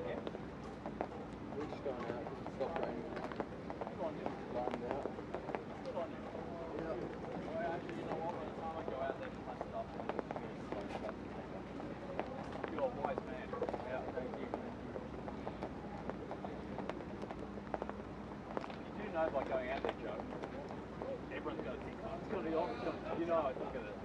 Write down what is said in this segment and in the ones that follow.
We're just going out. Stop raining. Good on you. Lightened out. Good on you. Yeah. Well, actually, you know what? By the time I go out there for my stuff, you're a wise man. Yeah, thank you. You do know by going out there, Joe, everyone's got a tick mark. It's going to be awesome. You know I think of it.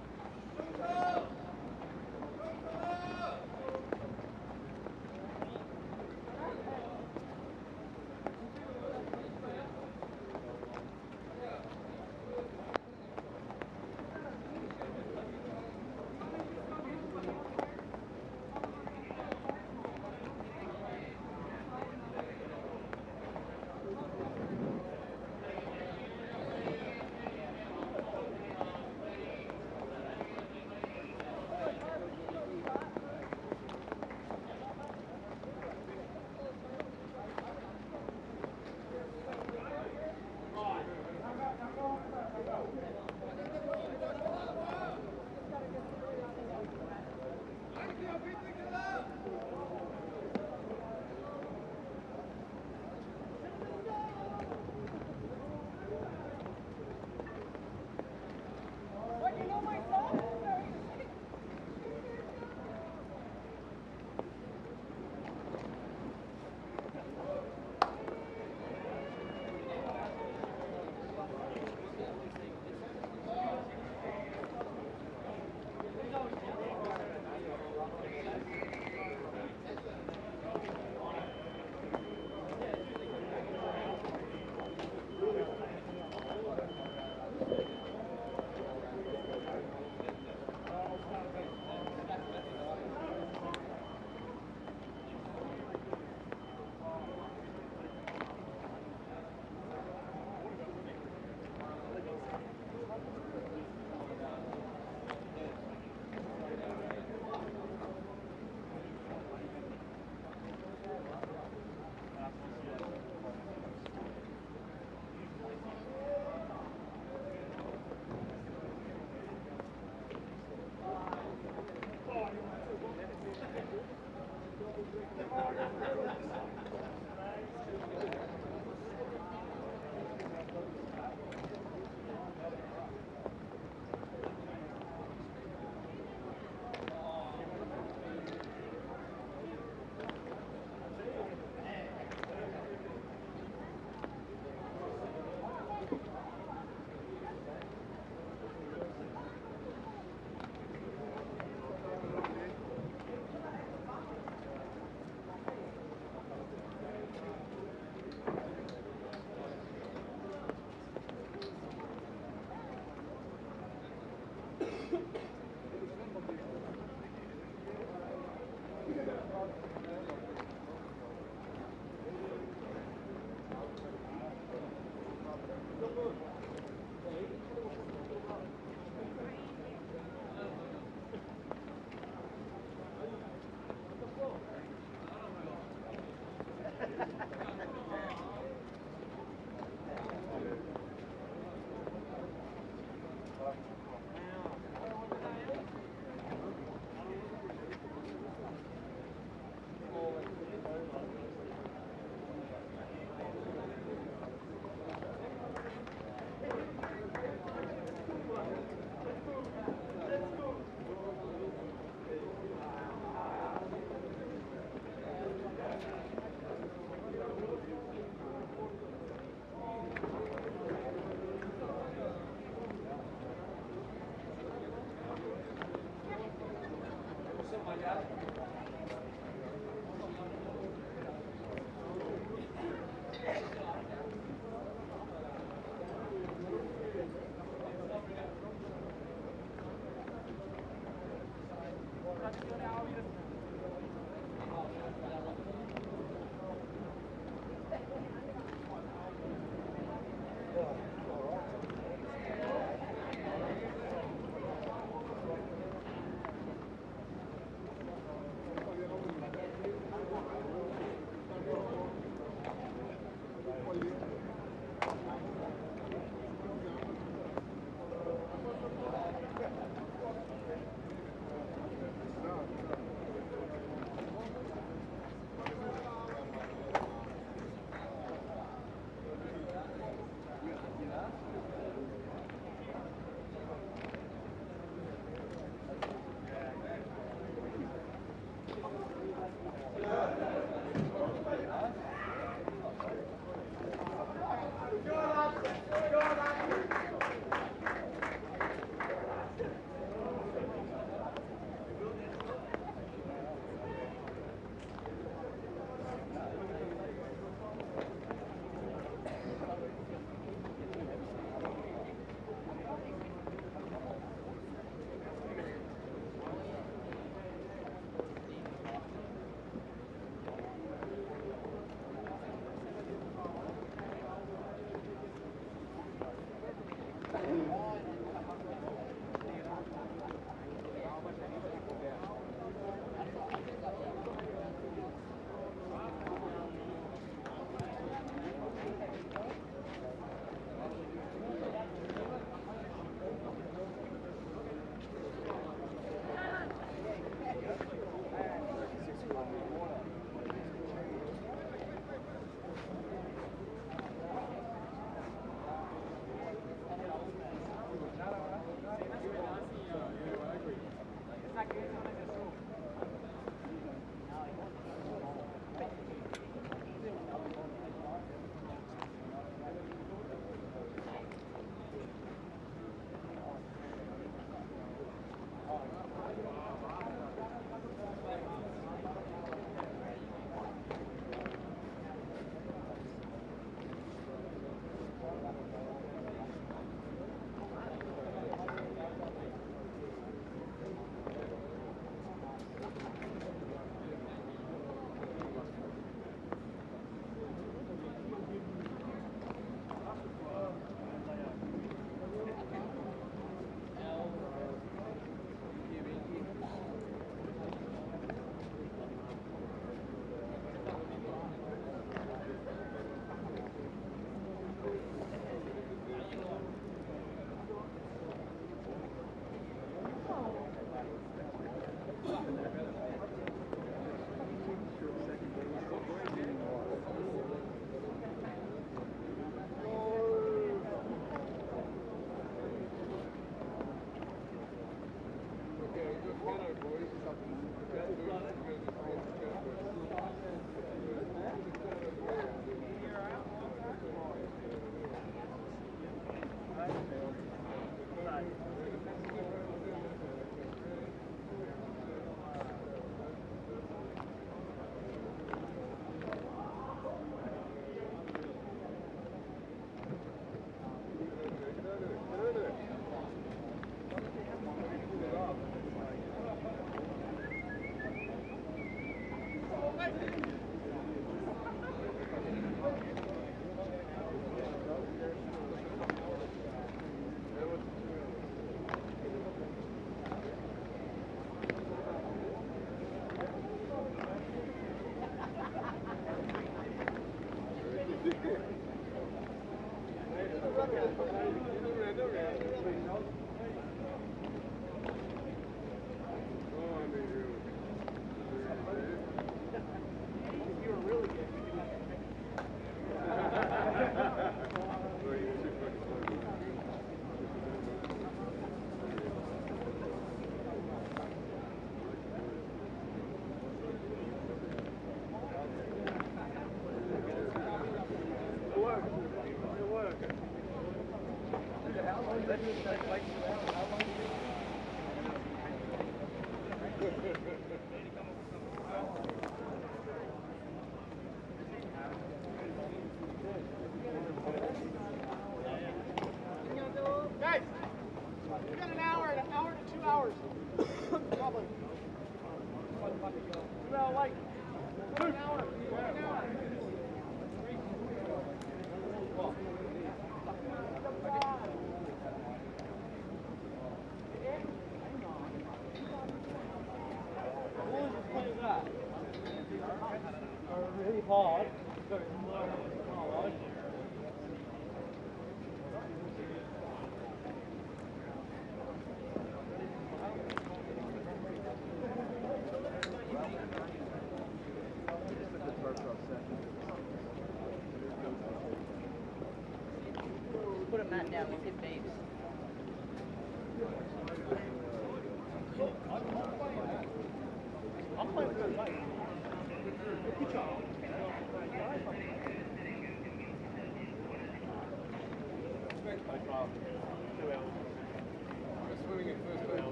Guys, we got an hour to 2 hours. Probably. Well, like, an hour. Really hard. Very hard. Put a mat down, we'll get babes. I'm playing good tonight. Good job. Swimming in first base.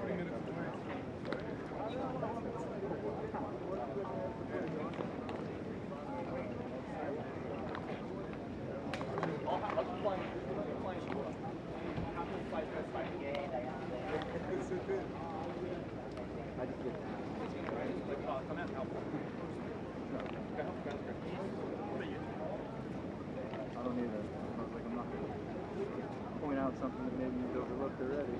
20 minutes away. I don't either. I was like, I'm not going to point out something that maybe you've overlooked already.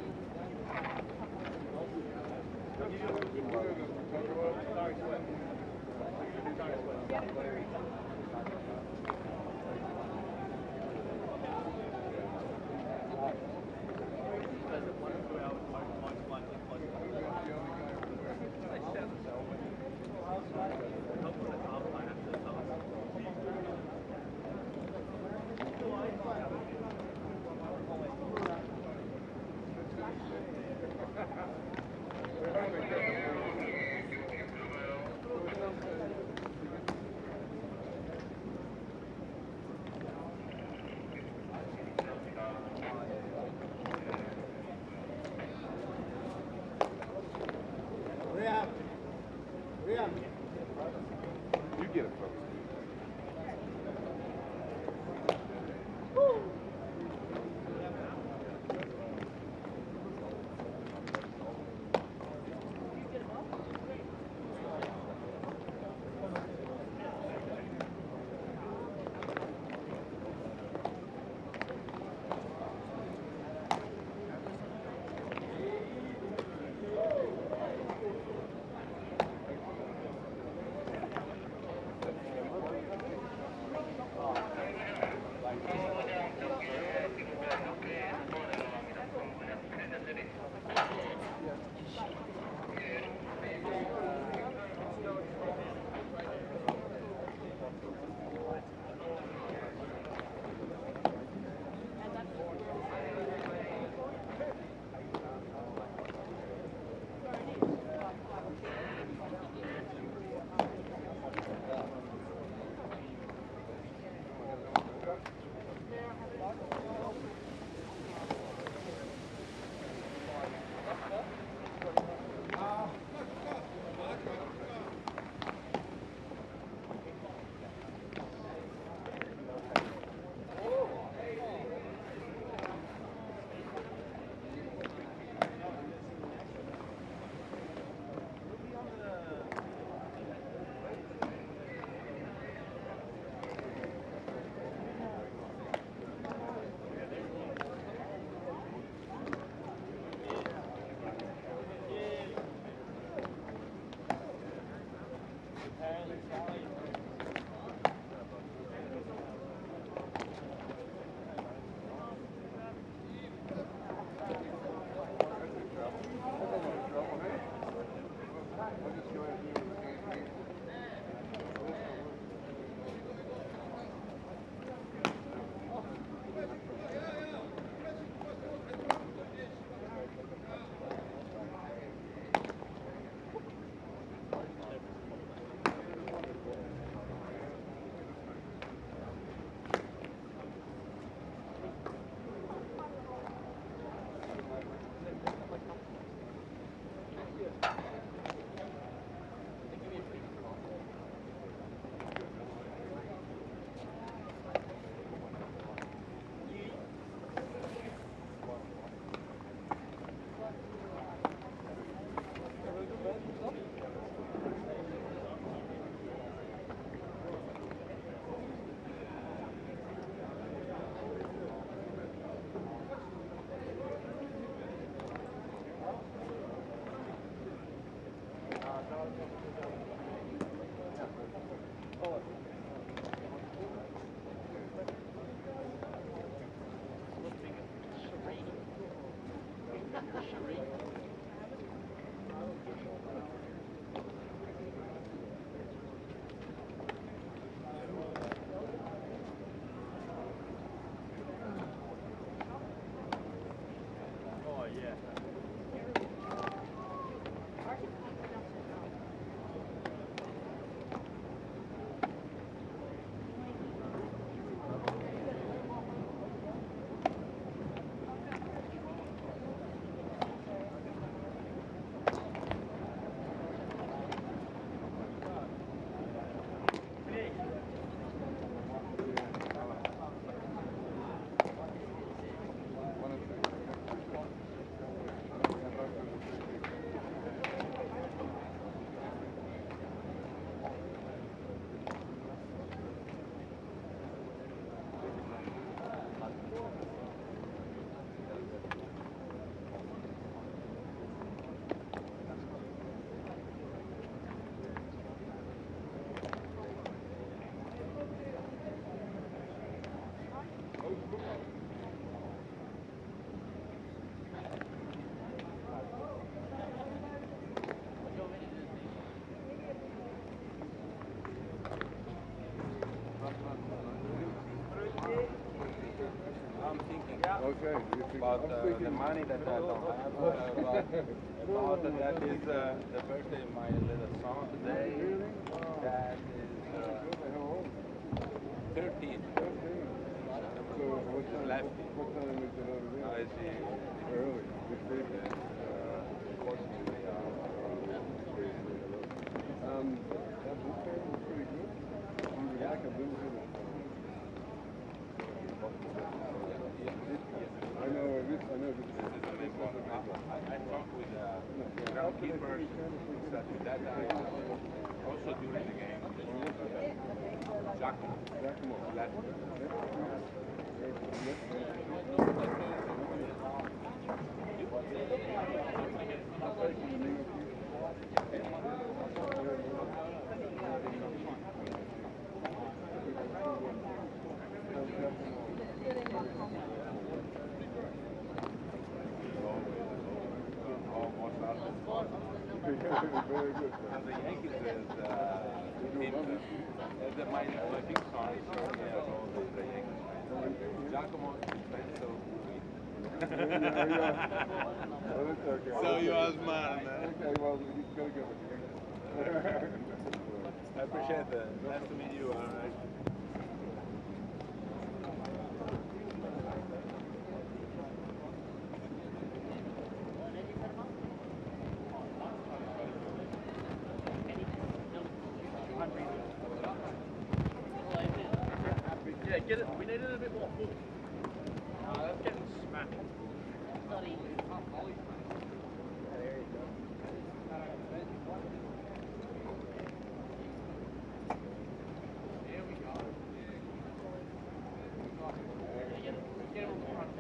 Okay. But the money that I don't have, but that is the birthday of my little son today. That is 13. So what time? Left. What time is it over there? I see. Early. It's big. Unfortunately, That Busan was pretty good. We were back a little bit. I know this. I talked with groundkeepers that also during the game. Giacomo left. Very good. And the Yankees is my big son is here all the Yankees. Giacomo is so sweet. Well, it's okay. So you are smart, man. Okay, well, you gotta go with you. I appreciate that. Nice to meet you, all right? Yeah, get it. We needed a bit more food. That's getting smacked. Here we go. Get on the front.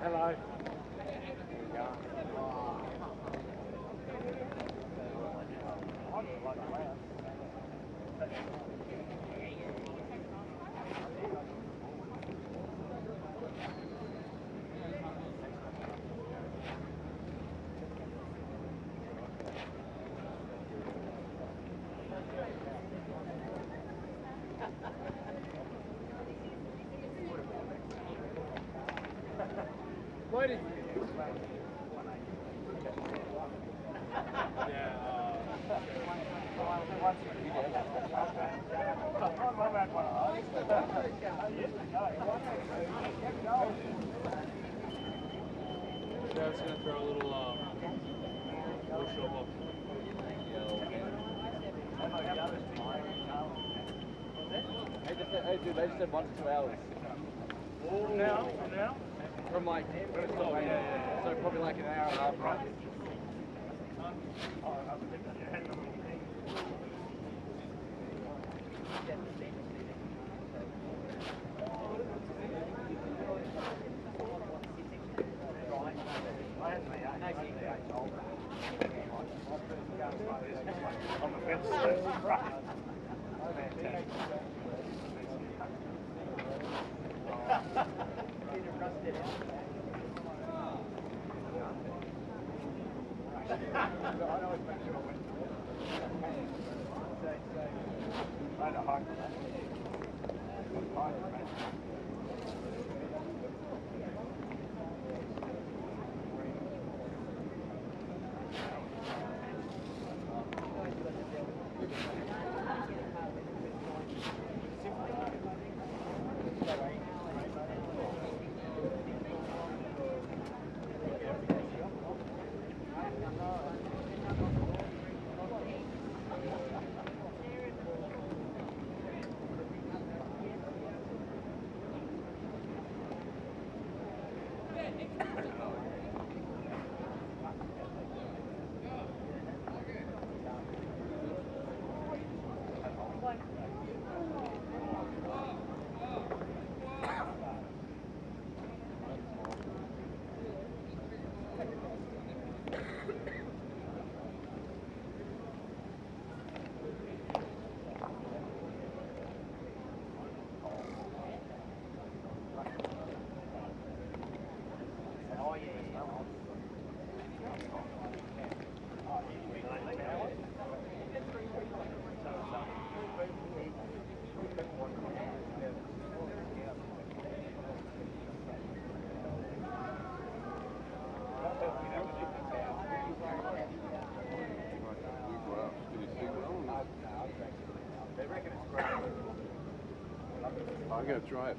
Hello. Ladies. Dad's gonna throw a little shovel. They just said 1 to 2 hours. Now? From like, when it's not raining. So probably like an hour and a half. Right? I'm going to try it.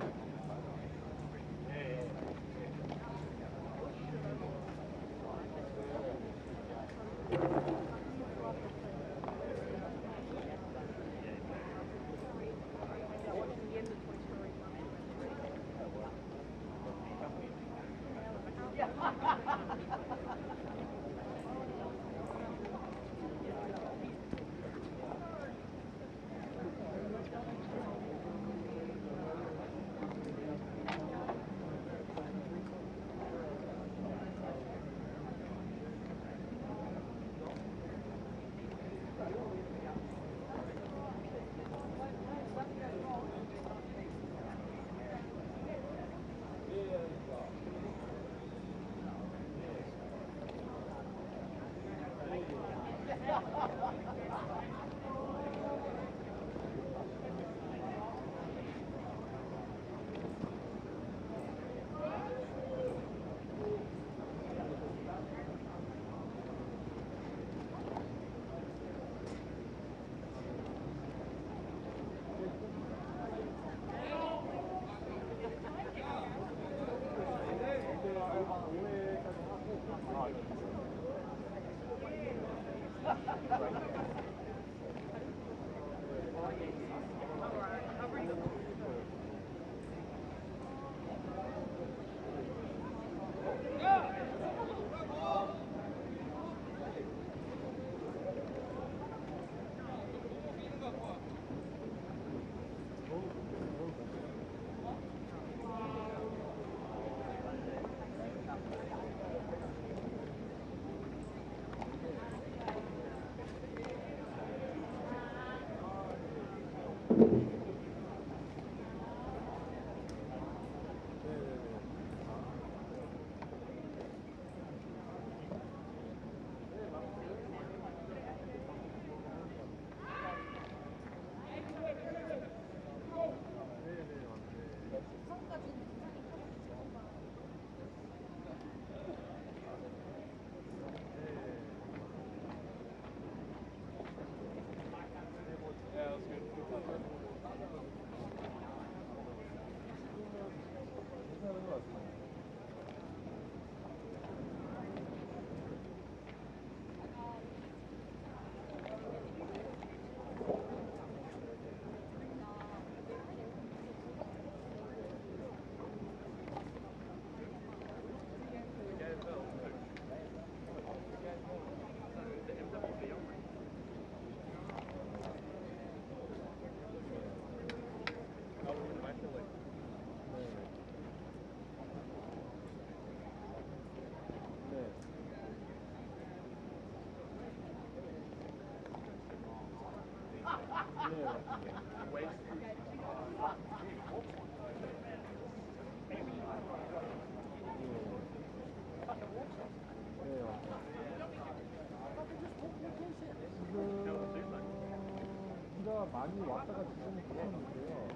비가 많이 왔다가 지금은 그쳤는데요.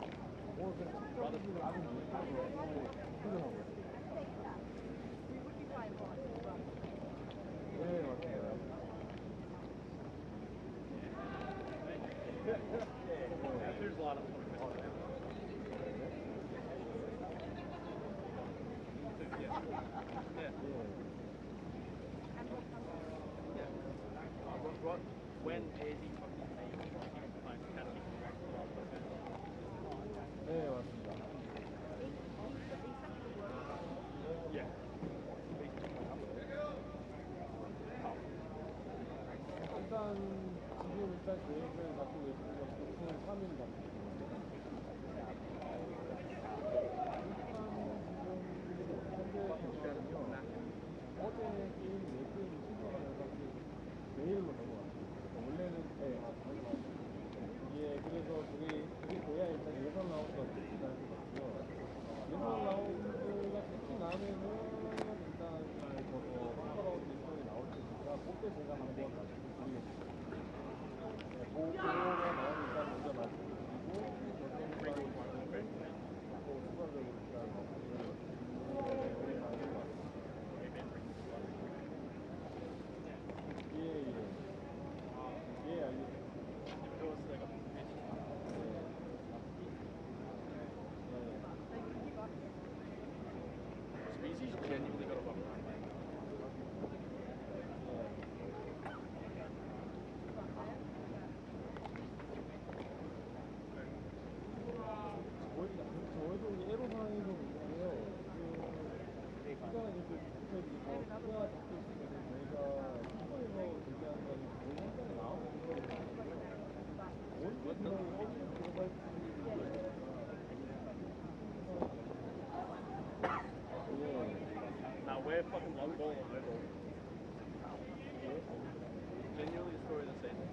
오늘 그냥 측정기를 아주 밀가루 흘러나오고 있어요. 네, 맞습니다. There's a lot of when 네, 맞습니다. 일단 계획을 갖고 계시는 것도 9월 3일 같습니다. 어제 게임 4게임 취소가 돼서 내일로 넘어갔습니다. 원래는 예, 그래서 그게 돼야 일단 예선 라운드가 끝이라는 거고요. 예선 라운드가 끝이 나면은 일단 슈퍼라운드 예선이 나올 테니까 그때 제가 한번 말씀드리겠습니다. 보고가 나오니까 먼저 말씀드리고 또 추가적으로 예, 알겠습니다. Species genuinely got a bump. 저희도 이제 애로사항이 좀 있는데요. 시간은 이렇게 비가 잡혀 있으면 저희가 슈퍼에서 대기하는 거는 거의 현장에 나오는 거거든요. 언제 들어갈지 Now we're fucking long ball on level. Genuinely the story of the season.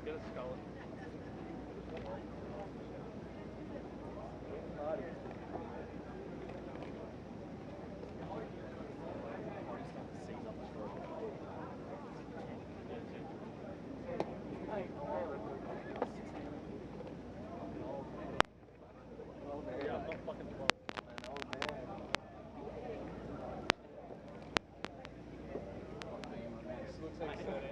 Get a skull. Yeah, I'm not fucking 12. looks like 30.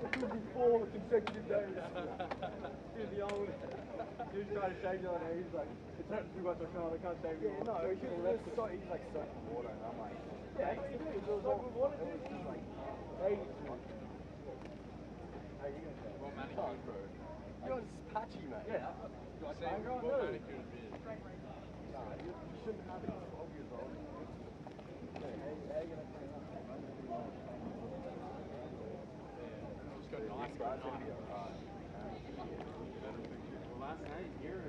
It could be 4 consecutive days. Do the old. He was trying to shave you on there. He's like, it's hurting too much. I can't shave you. Yeah, no, he should have left. He's like soaking water, and I'm like, yeah, it was all water. It was just like, hey, Well manicured, bro. you're patchy, mate. Yeah. I say well manicured beard. Nah, you shouldn't have it. 12 years old. Just got nice right video. Well, last night, here,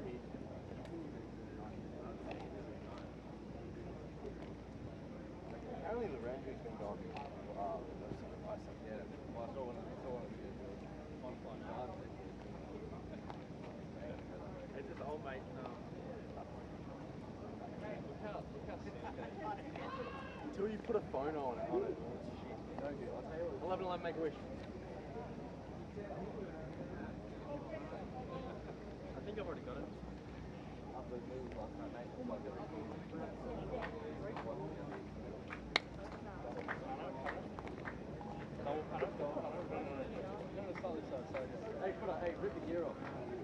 Apparently the Ranger's been gone. Wow. Yeah. Well, I saw one of the it's just old mate. Look how sick that is. Until you put a phone on it, it's shit. Don't do it. I'll tell you what. 11 make a wish. I think I've already got it. After the news last night, mate. Hey, rip the gear off.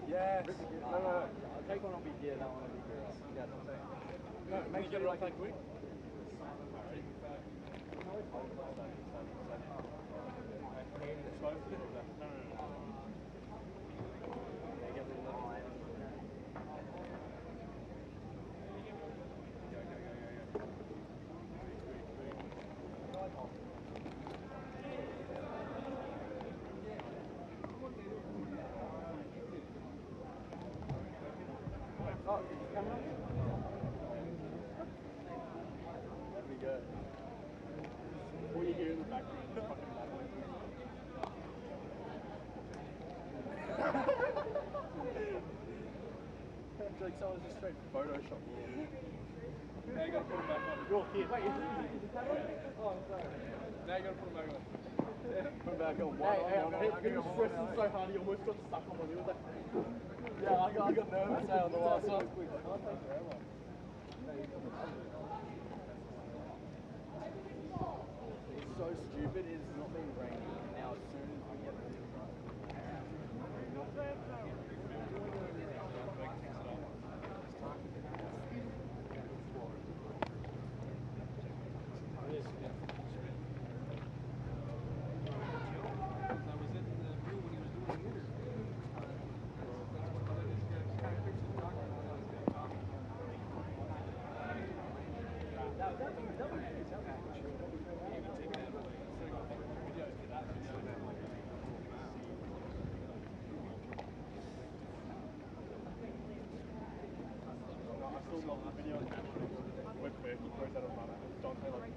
Yes. No. Take one will be gear, that one will be gear off. Yeah, that's what I'm saying. No, make sure you like that quick. Oh, camera? There we go. All you hear in the background is fucking babbling. It's like someone's just straight Photoshop me in. Now you gotta put it back on. Your kid. Wait, is the camera? Oh, I'm sorry. Now you gotta put it back on. Put it back on. He was stressing so hard he almost got stuck on one. He was like, yeah, I got nervous out on the last one. It's so stupid, it's not been raining. Now as soon as we get the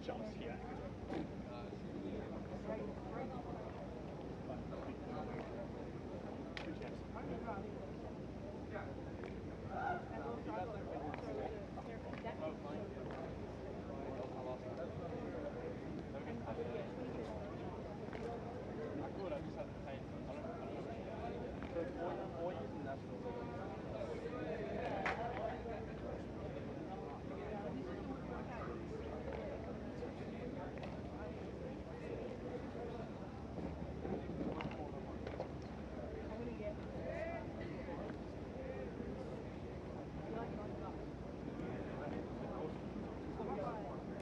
jumps here.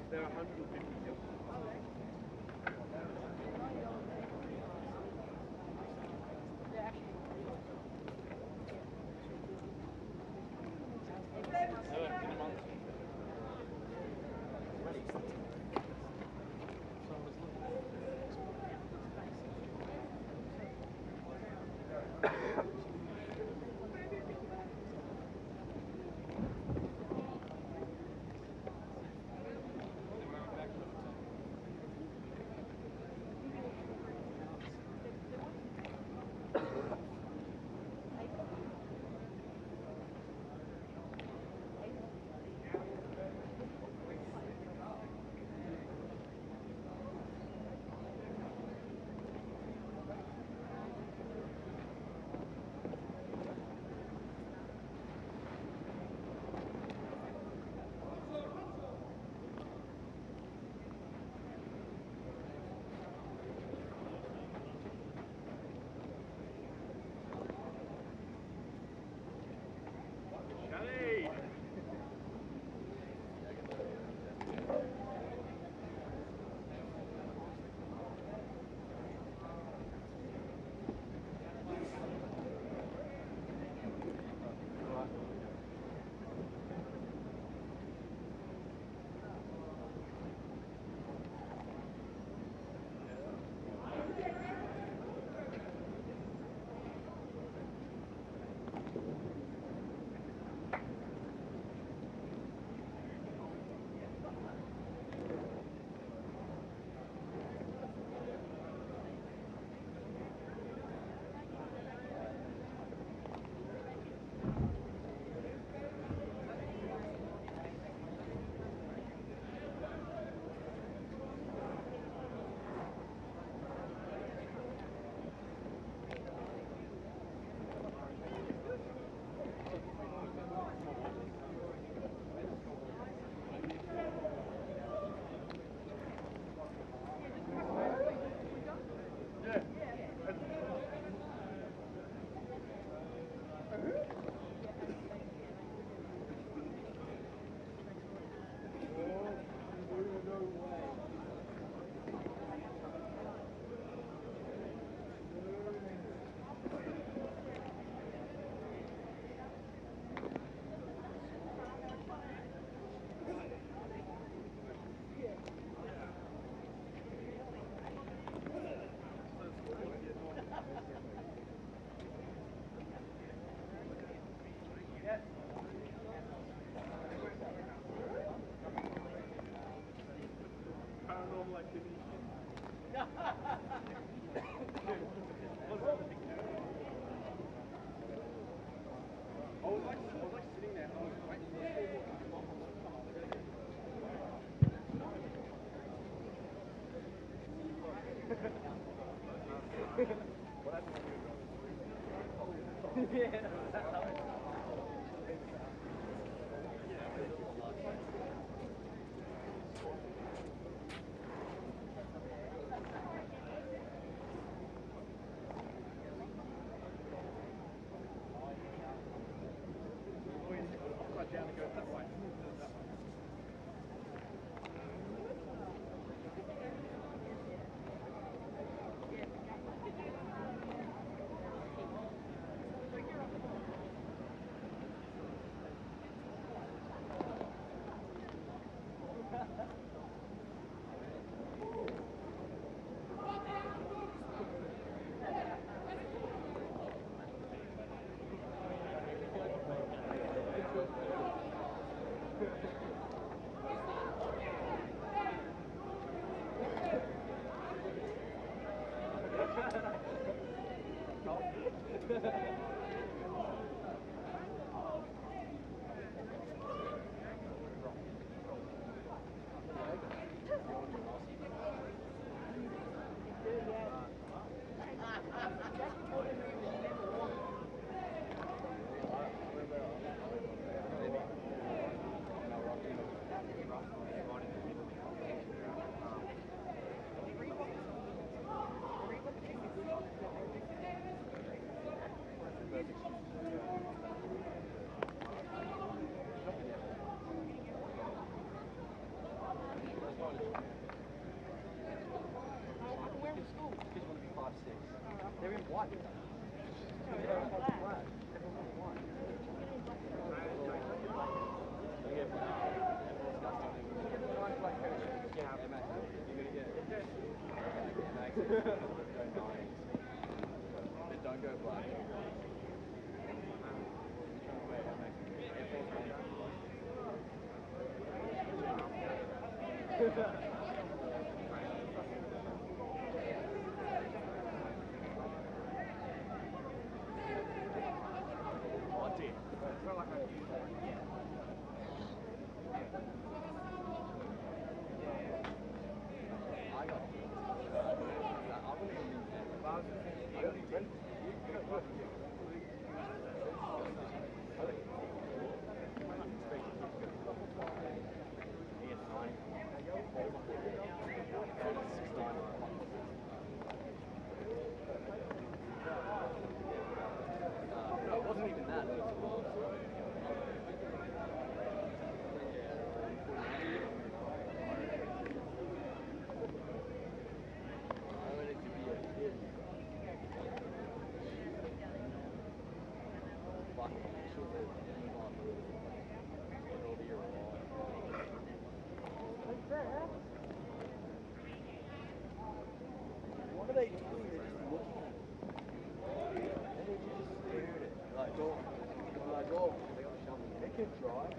They're 150 kills. Don't go black. What are they doing? They're just looking at it. And then you just stare at it. Like, oh, they got a shovel. They can drive.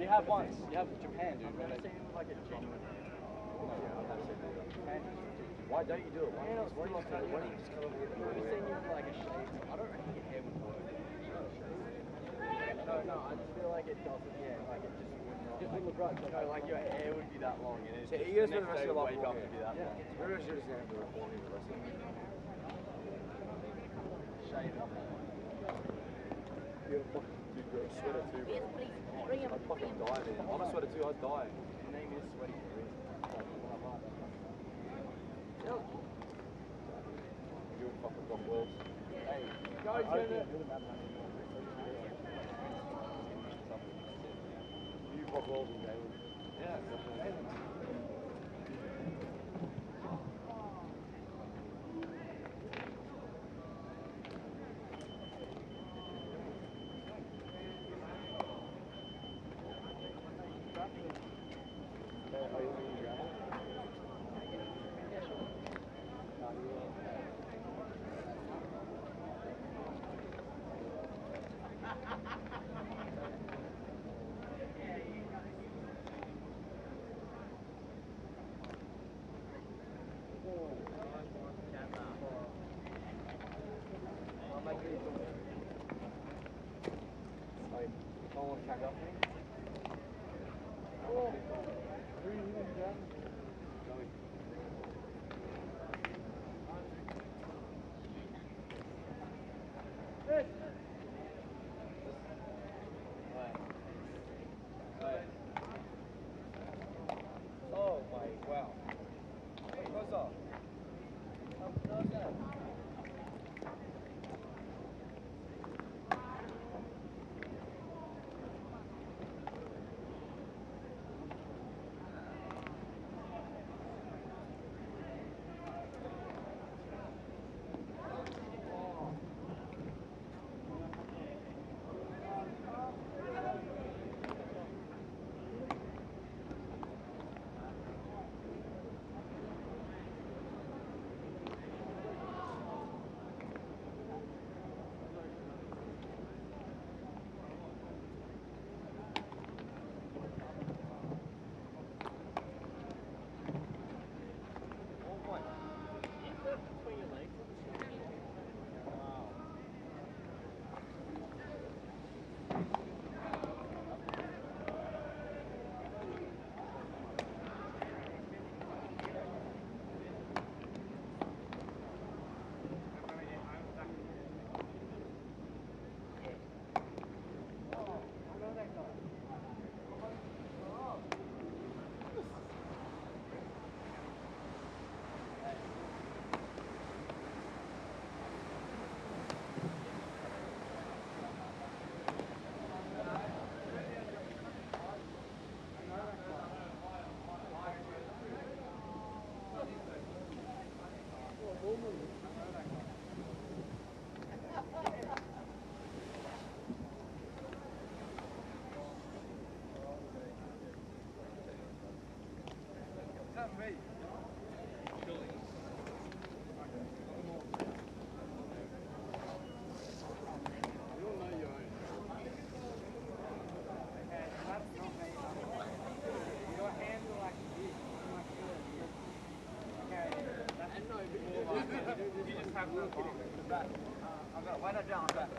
You have once. You have Japan, dude. I've never seen like a genuine hand. Why don't you do it? Why don't you just come over with I've seen you with like a shave. I don't reckon your hair would work. No, I just feel like it doesn't. Yeah, like it just would not. Just wouldn't look right. No, like your hair would be that long, and it's just the next day wake up to be that long. Maybe I should just have to reform you the rest of it. Shave it. You're a sweater too, bro. I'd fucking die, man. I'm a sweater too, I'd die. Your name is Sweaty for a reason. You would fucking fuck worlds. Hey, guys, You fuck worlds in Galen. yeah, definitely. Oh my, wow. What's up? How's that? Why not down? Back.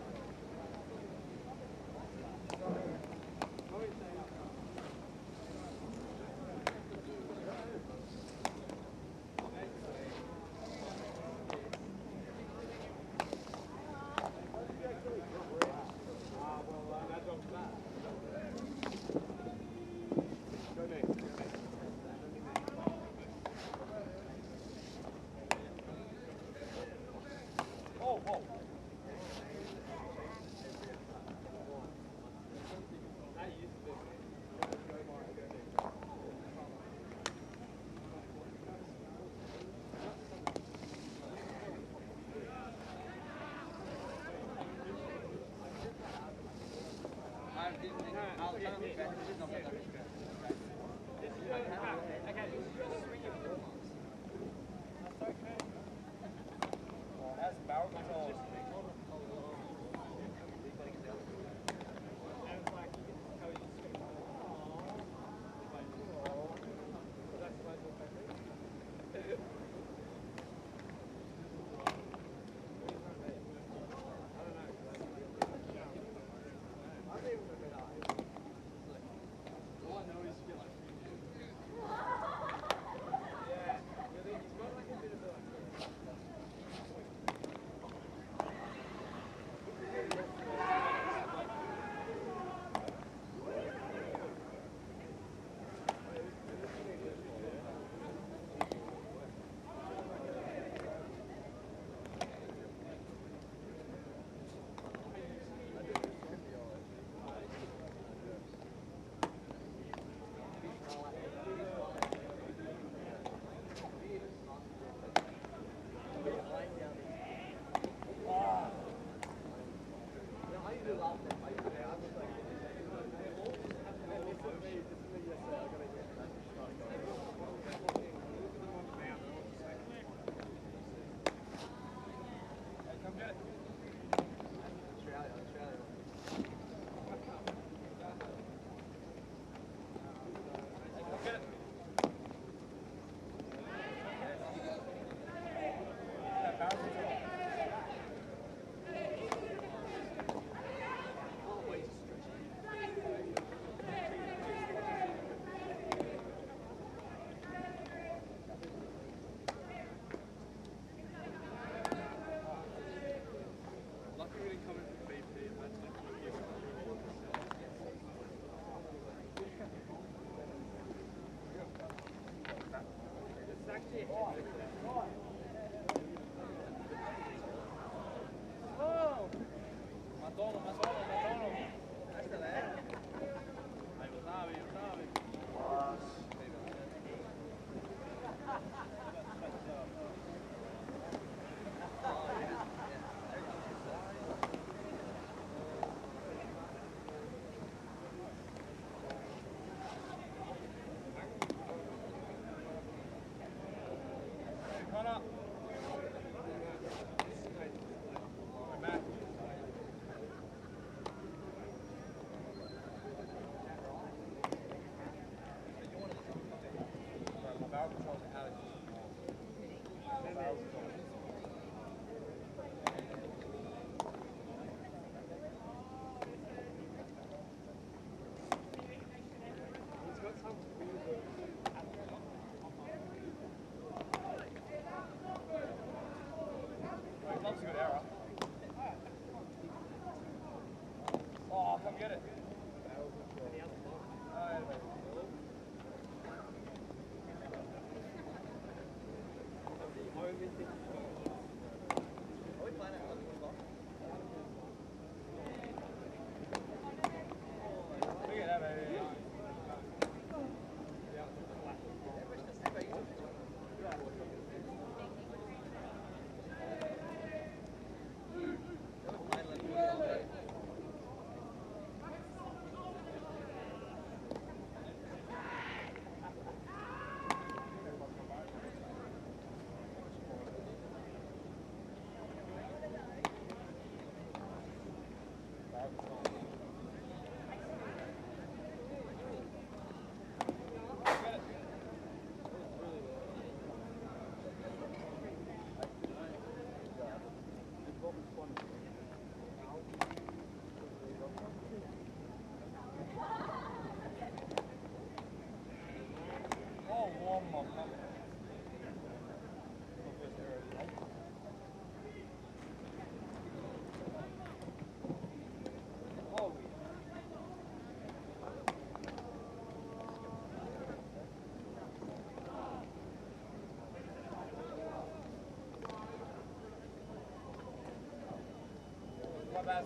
That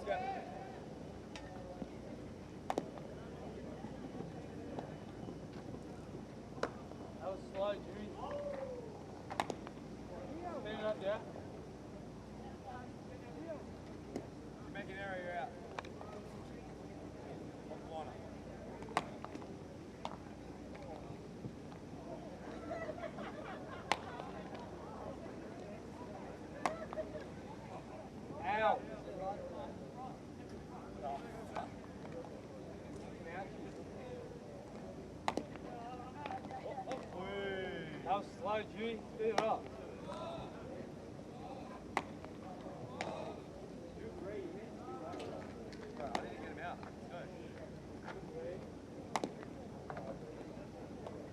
was slow, Jimmy. Stand it up, yeah? You make an error, you're out. One corner. Ow! That was slow, Jimmy. Speed it up. I didn't get him out. Good.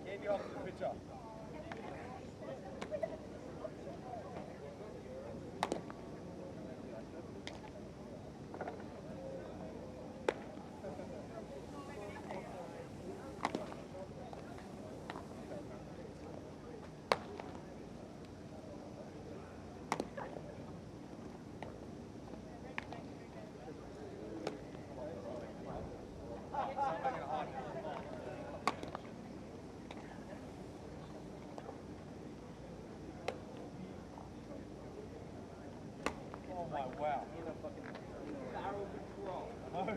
Can't get off the pitcher. Oh my wow. Barrel control. Oh.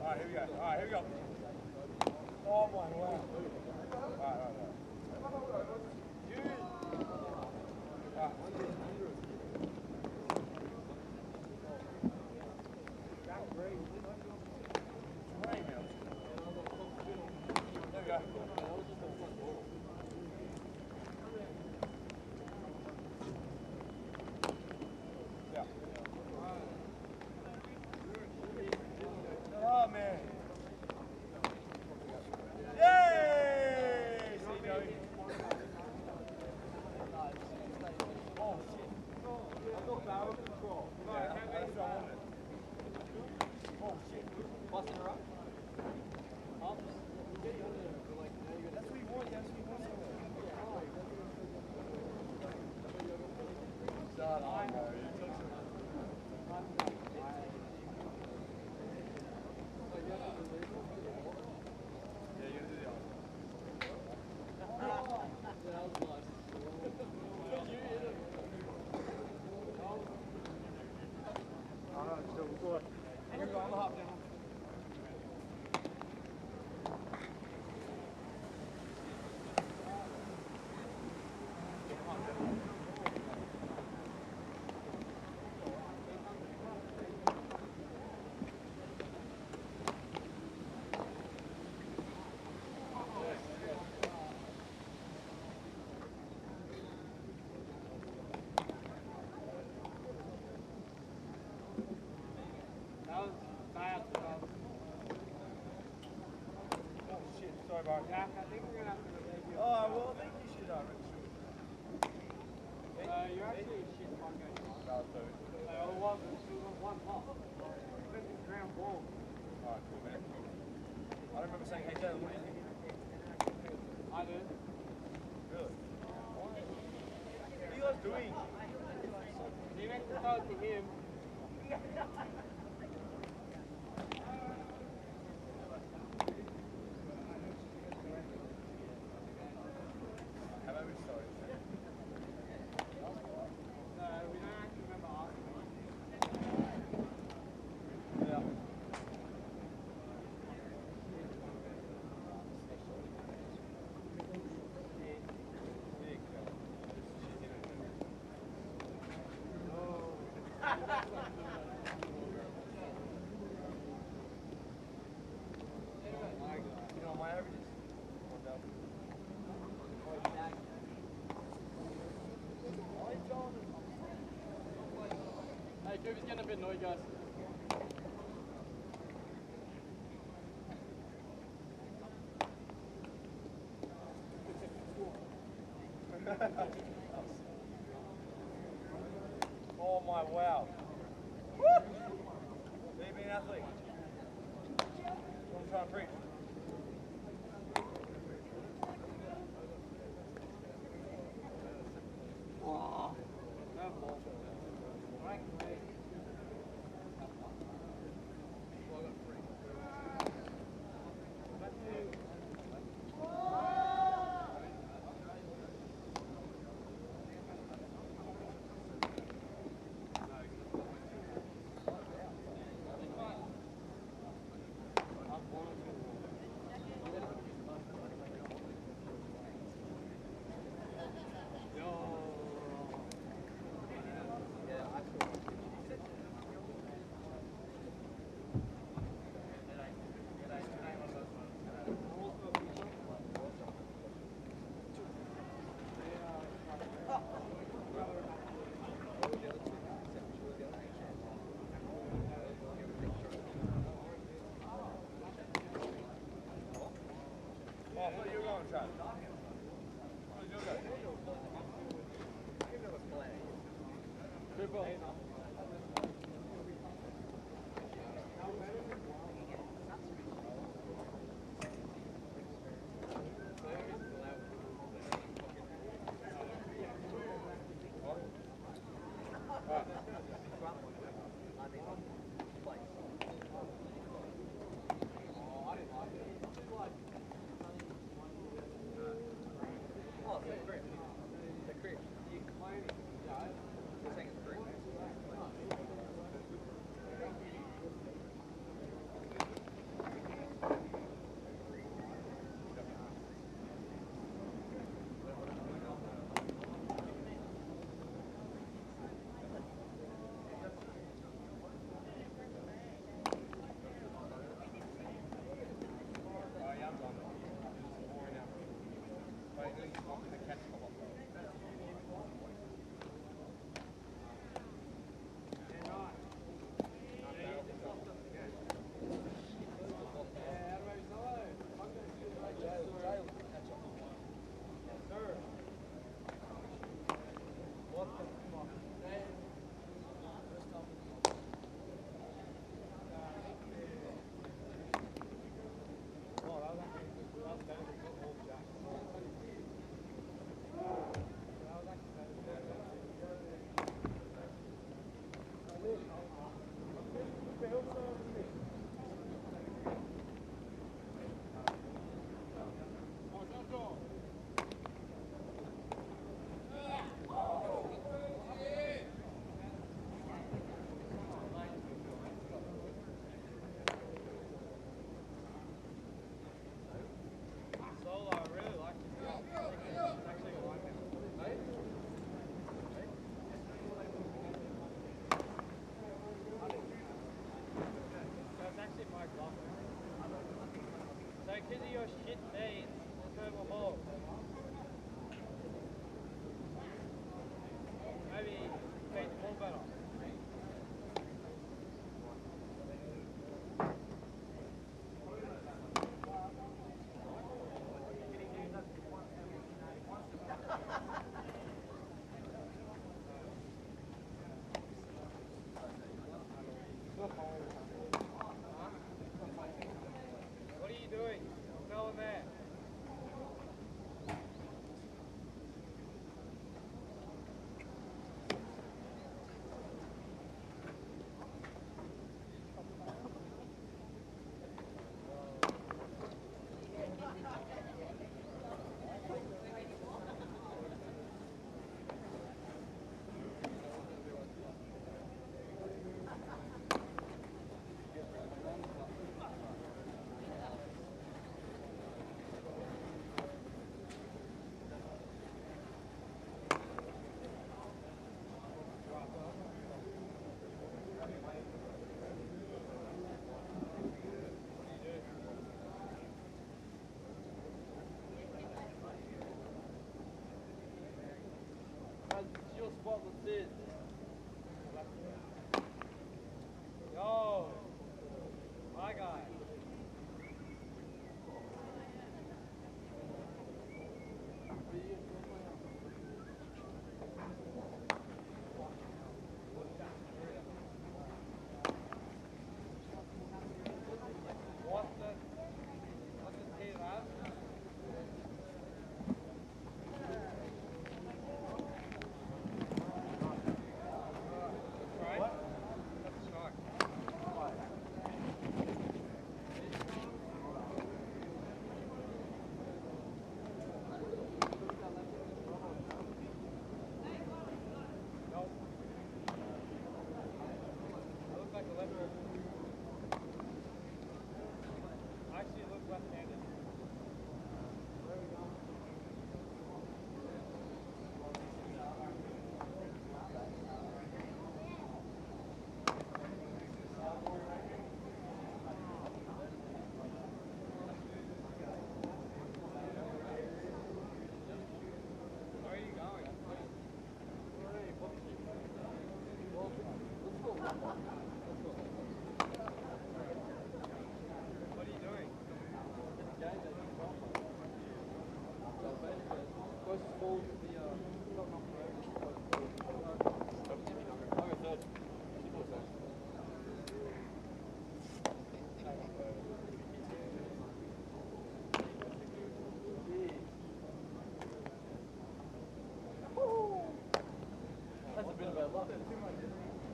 Alright, here we go. Oh my wow. Alright. Oh man. Yay! See, Joey. Oh shit. I got barrel control. No, I can't make it. Oh shit. Busting her up? Ups. That's what he wants, Shut up, bro. Sorry, Mark. Jack, I think we're going to have to relay you. Oh, well, I think you should really you're actually a shit podcast. It was one pop. 50-gram ball. Alright, cool, man. I don't remember saying, hey, Taylor, what do you think? I did. Really? What are you guys doing? You make the throw to him. No, we don't actually remember asking. You know, my average is 1,000. Hey, Cooper's getting a bit annoyed, guys. Oh my wow. Woo! Being an athlete. I'm trying to preach. Oh, that ball. Oh, I thought you were going to try. Because of your shit knees, we'll turn them off. Maybe feed the ball better. What are you doing? Tell them that. Yo, my guy.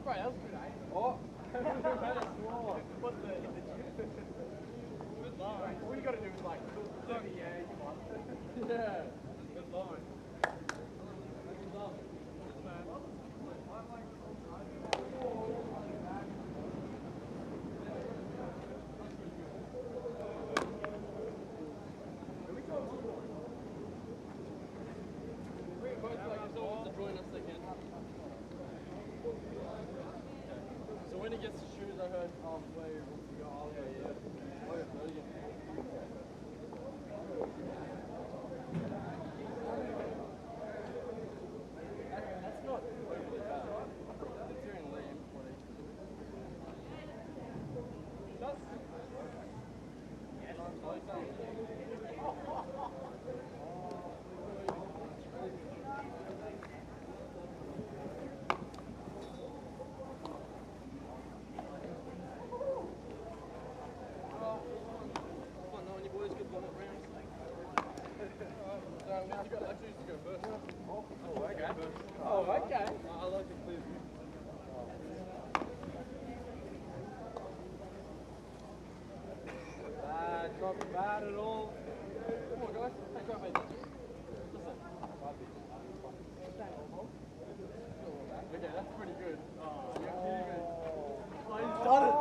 Right, that was good, eh? Oh! What's the good line. All you gotta do is like, yeah, you won. Yeah. Good line. So when he gets to shoes, I heard halfway, oh yeah. That's not overly bad. Considering Liam, what he does. Oh, okay. I like it, please. Not bad at all. Come on, guys. Hey, grab me. Listen. Okay, that's pretty good. Oh, you're kidding me. Oh, he's done it.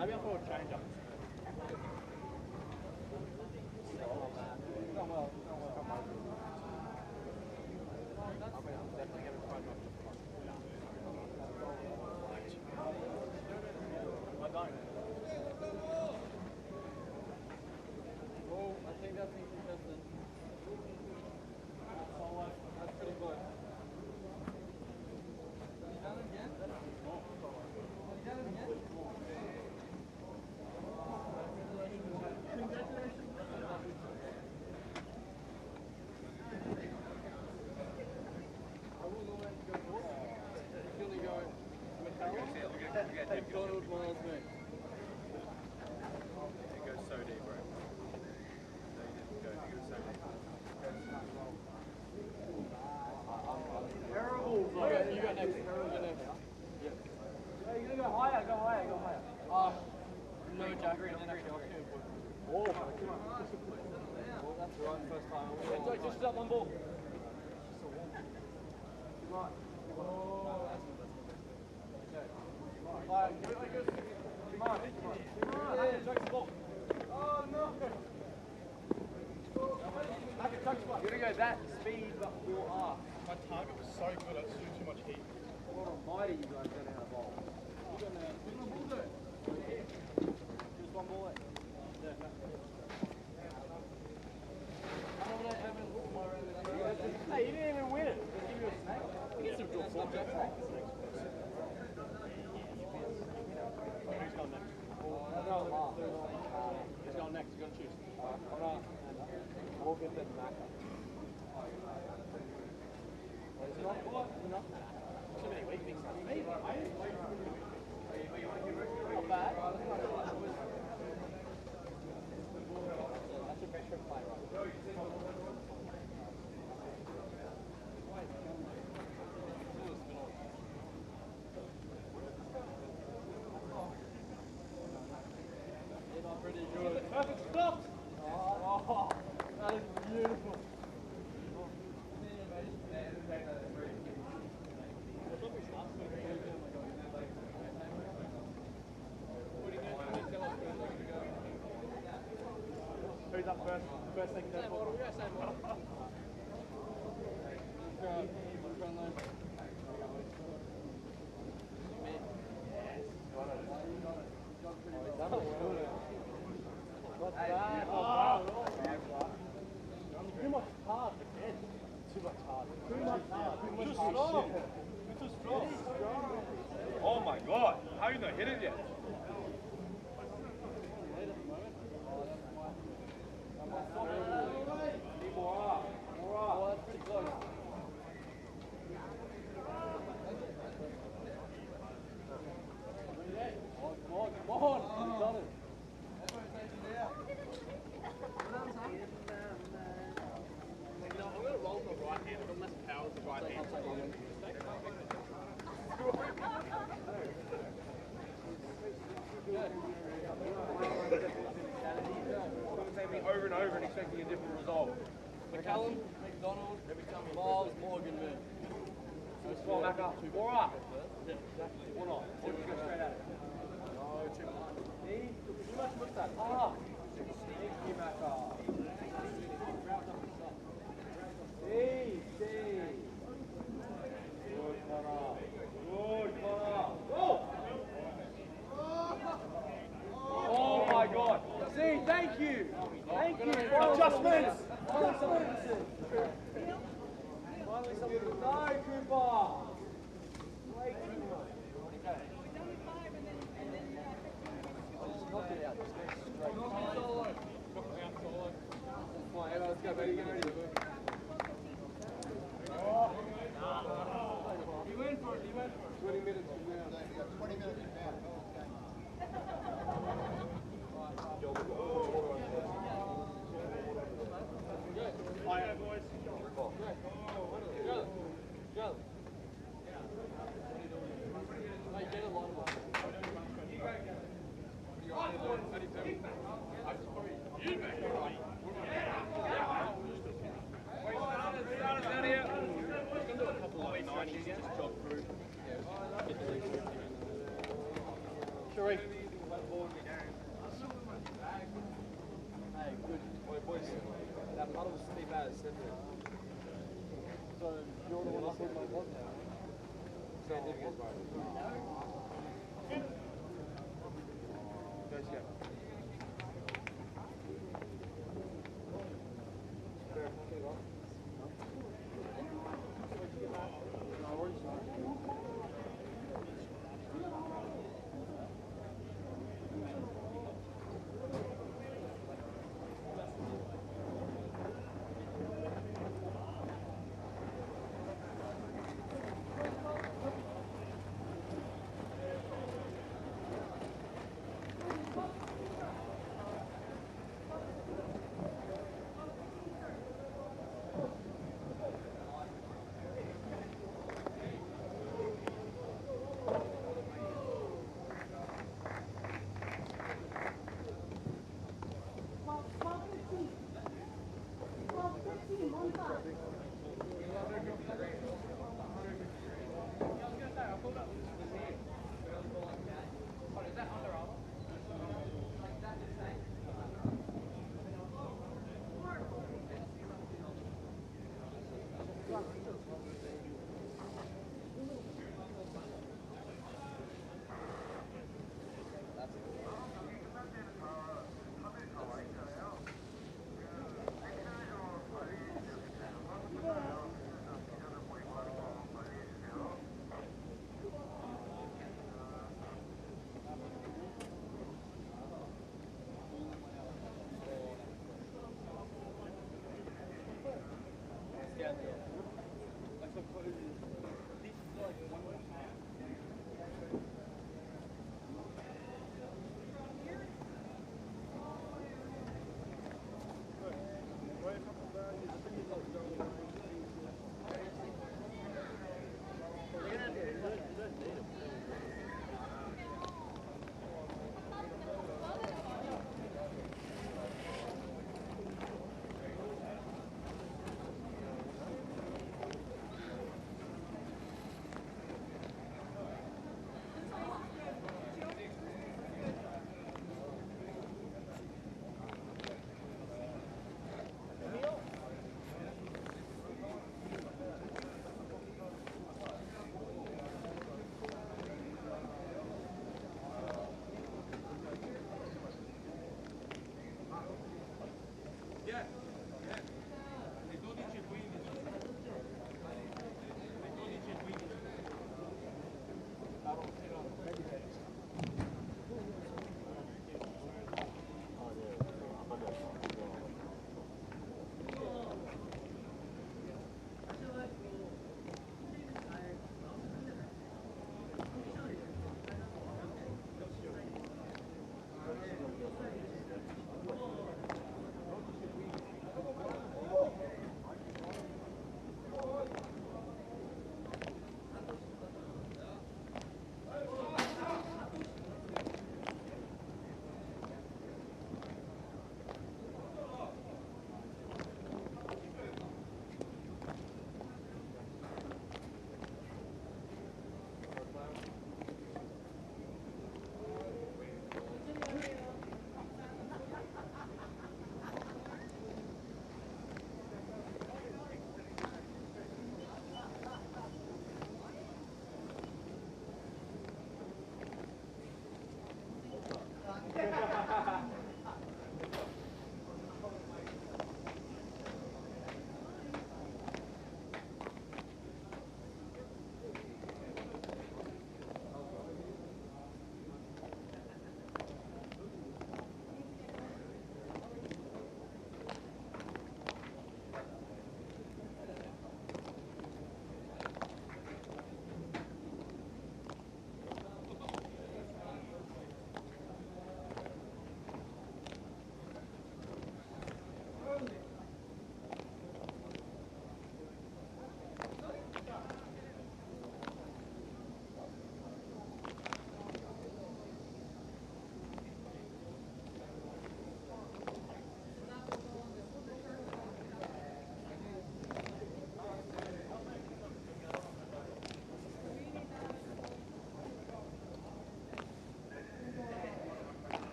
Maybe I'll throw a change up. Just up one ball. Oh no! You're gonna go that speed, but we'll off. My target was so good, I just threw too much heat. What almighty you guys don't have a ball. Just one ball left. Hey, you didn't even win it. Just give you a snake. You get some draw four. Who's going next? Who's going next? You're going to choose. We'll give them back up. Too many weak things. Not bad. That's a veteran play, right? Pretty good. Perfect stop! Oh, that is beautiful. Who's up first? First, second, third, fourth? Same model. What's that? Oh, too much hard again. Too much hard. Too much hard. Too strong. Too strong. Oh my god, how are you not hit it yet? Oh, that's pretty close. Come on. You've done it. I'm going to roll the right hand. I've got less power with the right hand. Over and over and expecting a different result. McCallum, McDonald, Miles, Morgan, man. Come on, back up. All right. Or not. Or just go straight at it. No, too much. Too much moustache. Ah. Sneaky Macca. Easy. Good, Connor. Good, Connor. Go! Oh my God. See, thank you. Adjustments! Let's go, baby. Get ready. He went for it. 20 minutes from now. 20 minutes from now. Fire, boys. Go. Go. Hey, get a lot of them. Sharif. Hey, good. Boys, that puddle was steep as, isn't it? So, you're the one that said my was now. So, it did against Byron. Let's go.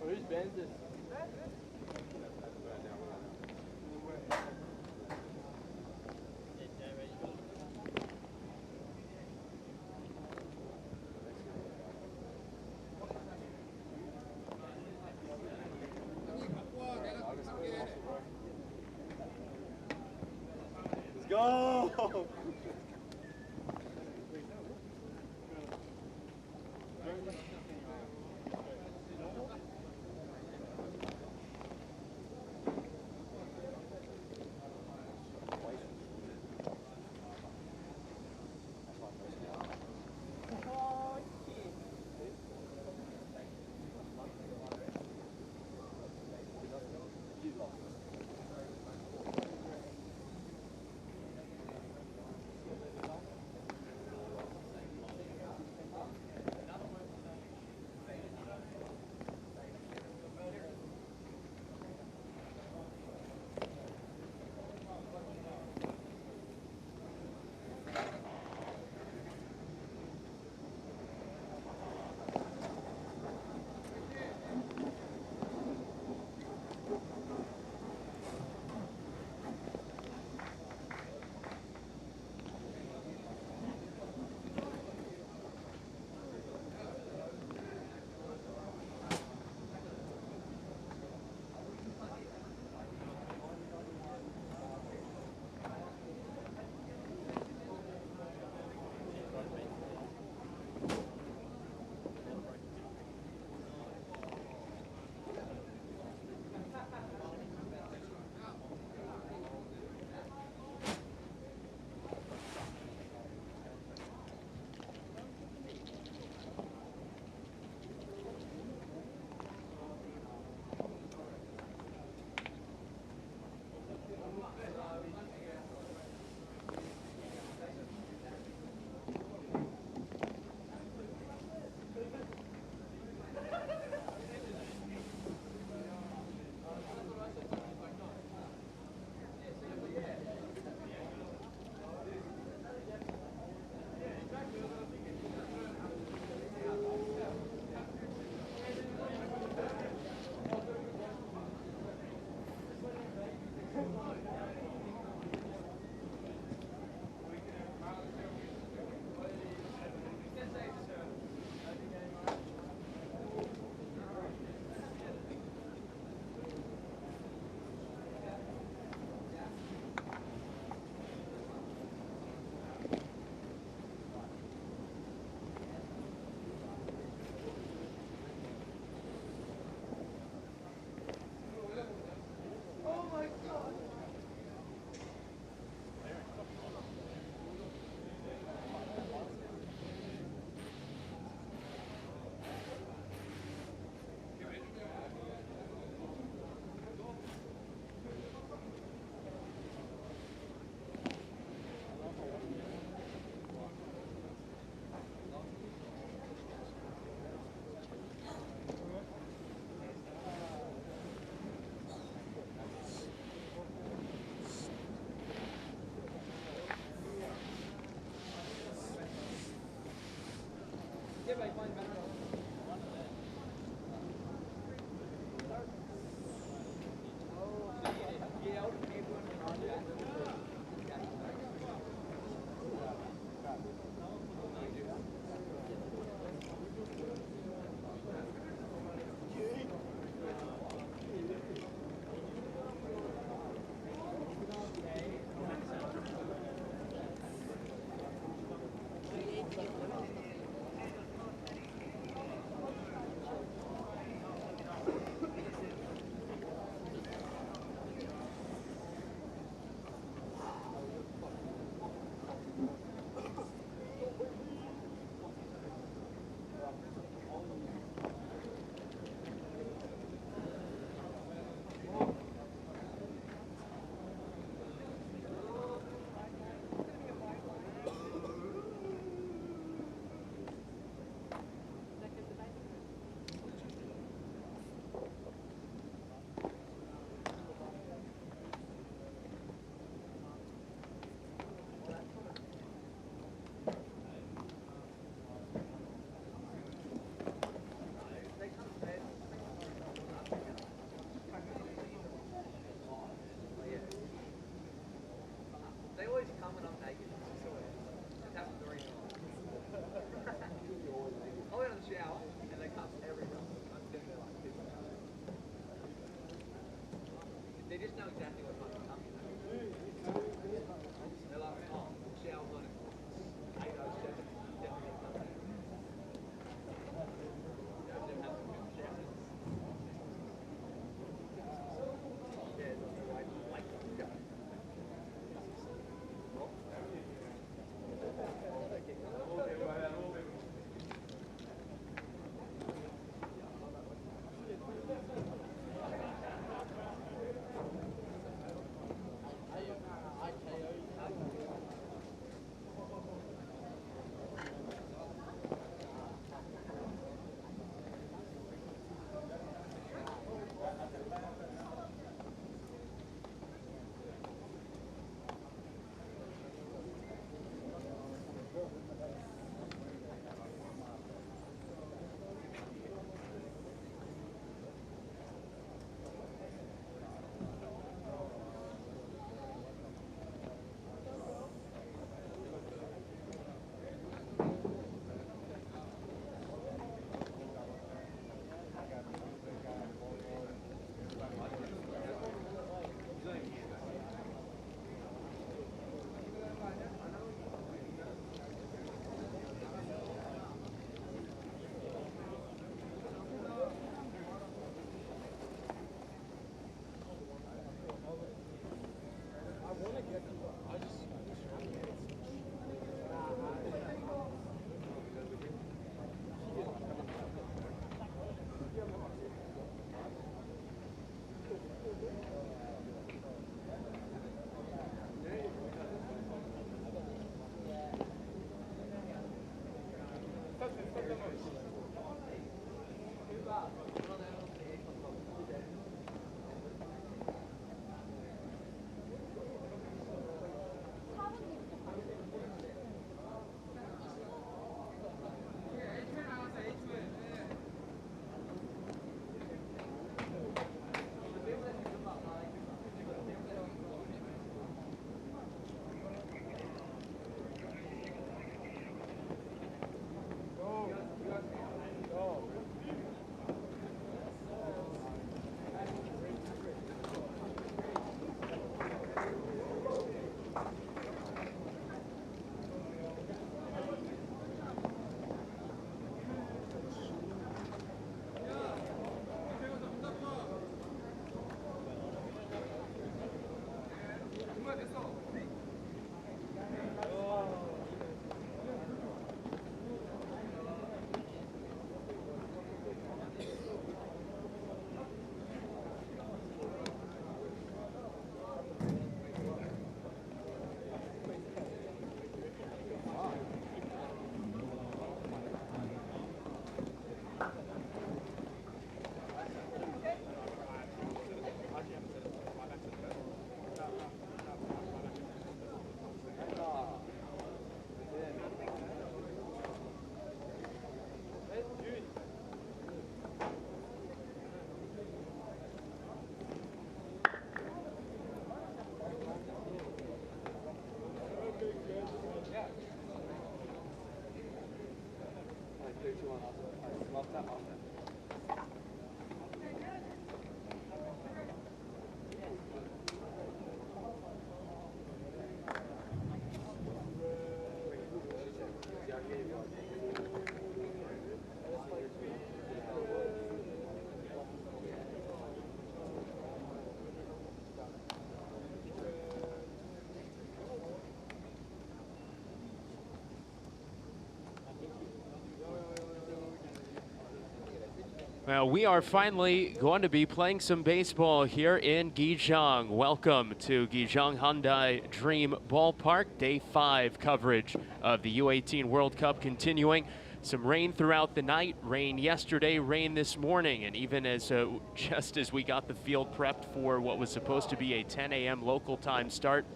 Whose band's this? Let's go! Well, we are finally going to be playing some baseball here in Gijang. Welcome to Gijang-Hyundai Dream Ballpark. Day 5 coverage of the U-18 World Cup continuing. Some rain throughout the night, rain yesterday, rain this morning, and even as just as we got the field prepped for what was supposed to be a 10 a.m. local time start,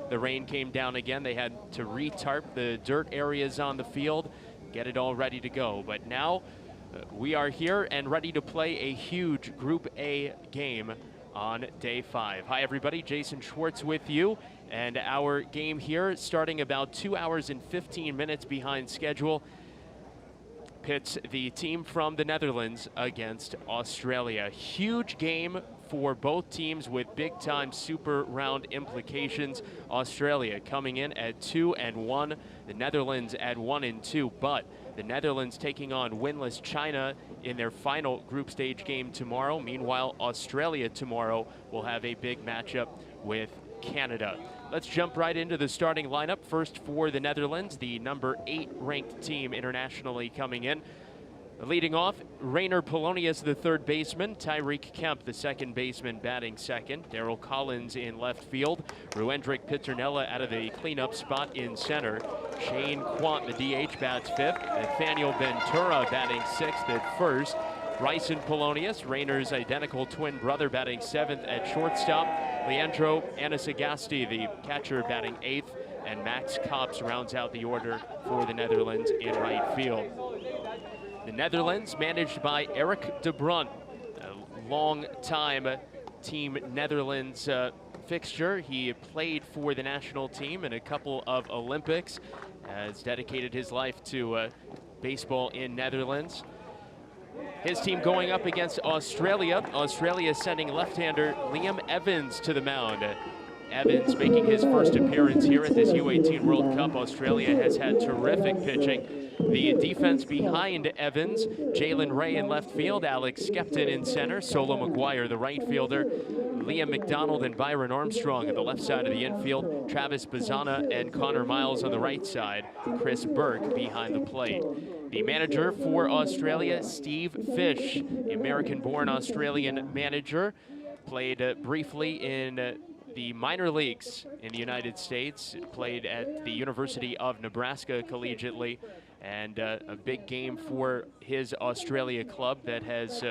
the rain came down again. They had to re-tarp the dirt areas on the field, get it all ready to go. But now we are here and ready to play a huge Group A game on day 5. Hi everybody, Jason Schwartz with you, and our game here starting about 2 hours and 15 minutes behind schedule pits the team from the Netherlands against Australia. Huge game for both teams with big-time super round implications. Australia coming in at 2-1, the Netherlands at 1-2, but the Netherlands taking on winless China in their final group stage game tomorrow. Meanwhile, Australia tomorrow will have a big matchup with Canada. Let's jump right into the starting lineup. First for the Netherlands, the number 8 ranked team internationally coming in. Leading off, Rainer Polonius, the third baseman. Tyreek Kemp, the second baseman, batting second. Daryl Collins in left field. Ruendrik Piternella out of the cleanup spot in center. Shane Quant, the DH, bats fifth. Nathaniel Ventura batting sixth at first. Bryson Polonius, Rainer's identical twin brother, batting seventh at shortstop. Leandro Anasagasti, the catcher, batting eighth. And Max Kops rounds out the order for the Netherlands in right field. The Netherlands managed by Eric de Brunt, a long-time Team Netherlands fixture. He played for the national team in a couple of Olympics, has dedicated his life to baseball in Netherlands. His team going up against Australia. Australia sending left-hander Liam Evans to the mound. Evans making his first appearance here at this U-18 World Cup. Australia has had terrific pitching. The defense behind Evans, Jalen Ray in left field, Alex Skepton in center, Solo McGuire the right fielder, Liam McDonald and Byron Armstrong at the left side of the infield, Travis Bazana and Connor Miles on the right side, Chris Burke behind the plate. The manager for Australia, Steve Fish, the American-born Australian manager, played briefly in the minor leagues in the United States, played at the University of Nebraska collegiately, and a big game for his Australia club that has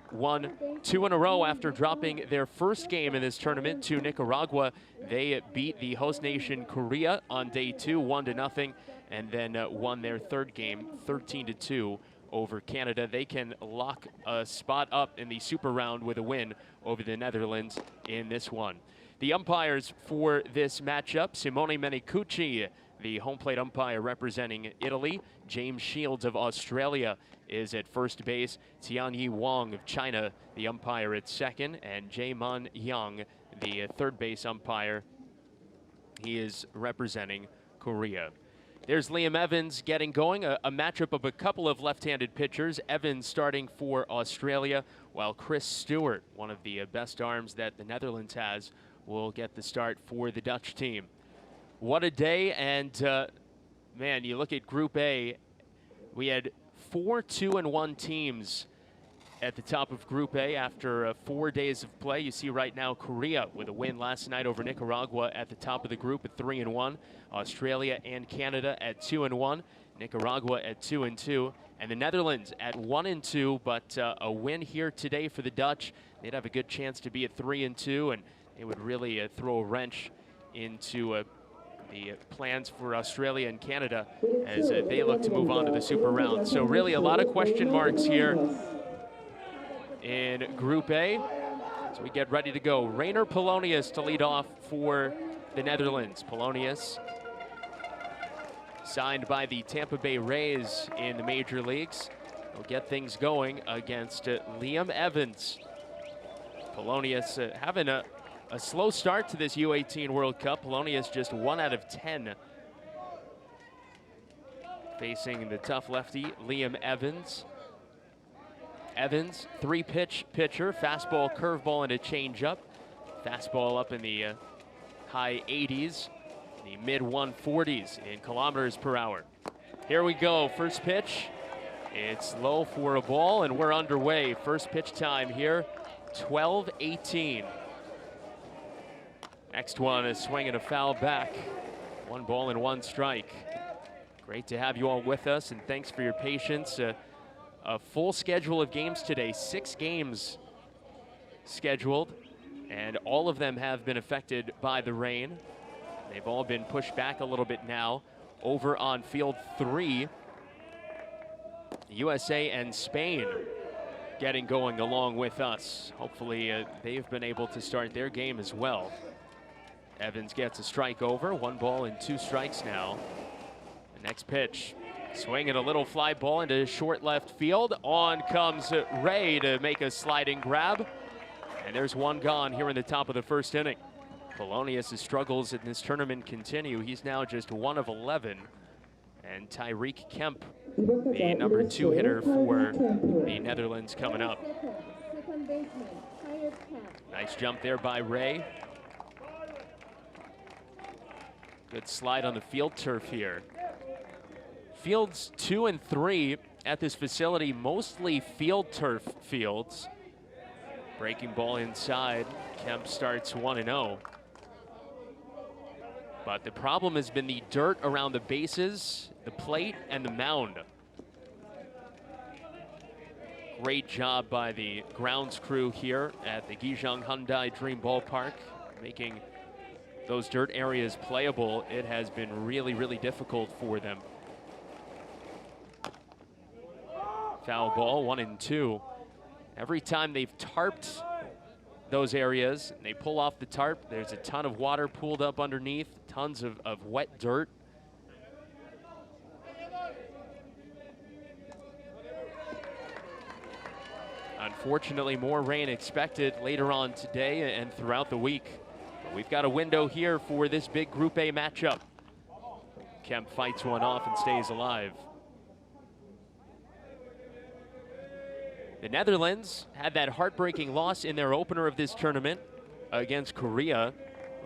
won 2 in a row after dropping their first game in this tournament to Nicaragua. They beat the host nation Korea on day 2, 1-0, and then won their third game 13-2 over Canada. They can lock a spot up in the super round with a win over the Netherlands in this one. The umpires for this matchup, Simone Menicucci, the home plate umpire representing Italy. James Shields of Australia is at first base. Tianyi Wang of China, the umpire at second. And Jae-Man Yang, the third base umpire. He is representing Korea. There's Liam Evans getting going, a matchup of a couple of left-handed pitchers. Evans starting for Australia, while Chris Stewart, one of the best arms that the Netherlands has, will get the start for the Dutch team. What a day, and man, you look at Group A, we had 4 2-1 teams at the top of Group A after 4 days of play. You see right now Korea with a win last night over Nicaragua at the top of the group at 3-1. Australia and Canada at 2-1. Nicaragua at 2-2. And the Netherlands at 1-2, but a win here today for the Dutch. They'd have a good chance to be at 3-2, and it would really throw a wrench into the plans for Australia and Canada as they look to move on to the super round. So really a lot of question marks here in Group A as we get ready to go. Rainer Polonius to lead off for the Netherlands. Polonius signed by the Tampa Bay Rays in the major leagues. He'll get things going against Liam Evans. Polonius having a slow start to this U-18 World Cup. Polonius just 1 out of 10. Facing the tough lefty, Liam Evans. Evans, 3-pitch pitcher, fastball, curveball, and a changeup. Fastball up in the high 80s, the mid 140s in kilometers per hour. Here we go, first pitch. It's low for a ball, and we're underway. First pitch time here, 12-18. Next one is swinging a foul back. 1 ball and 1 strike. Great to have you all with us, and thanks for your patience. A full schedule of games today, 6 games scheduled, and all of them have been affected by the rain. They've all been pushed back a little bit now. Over on field 3, USA and Spain getting going along with us. Hopefully they've been able to start their game as well. Evans gets a strike over, 1 ball and 2 strikes now. The next pitch, swinging a little fly ball into short left field. On comes Ray to make a sliding grab. And there's 1 gone here in the top of the first inning. Polonius' struggles in this tournament continue. He's now just 1 of 11. And Tyreek Kemp, the number 2 hitter for the Netherlands, coming up. Nice jump there by Ray. Good slide on the field turf here. Fields 2 and 3 at this facility, mostly field turf fields. Breaking ball inside. Kemp starts 1-0. But the problem has been the dirt around the bases, the plate, and the mound. Great job by the grounds crew here at the Gijang-Hyundai Dream Ballpark, making those dirt areas playable. It has been really, really difficult for them. Foul ball, 1-2. Every time they've tarped those areas, they pull off the tarp, there's a ton of water pooled up underneath, tons of wet dirt. Unfortunately, more rain expected later on today and throughout the week. But we've got a window here for this big Group A matchup. Kemp fights one off and stays alive. The Netherlands had that heartbreaking loss in their opener of this tournament against Korea,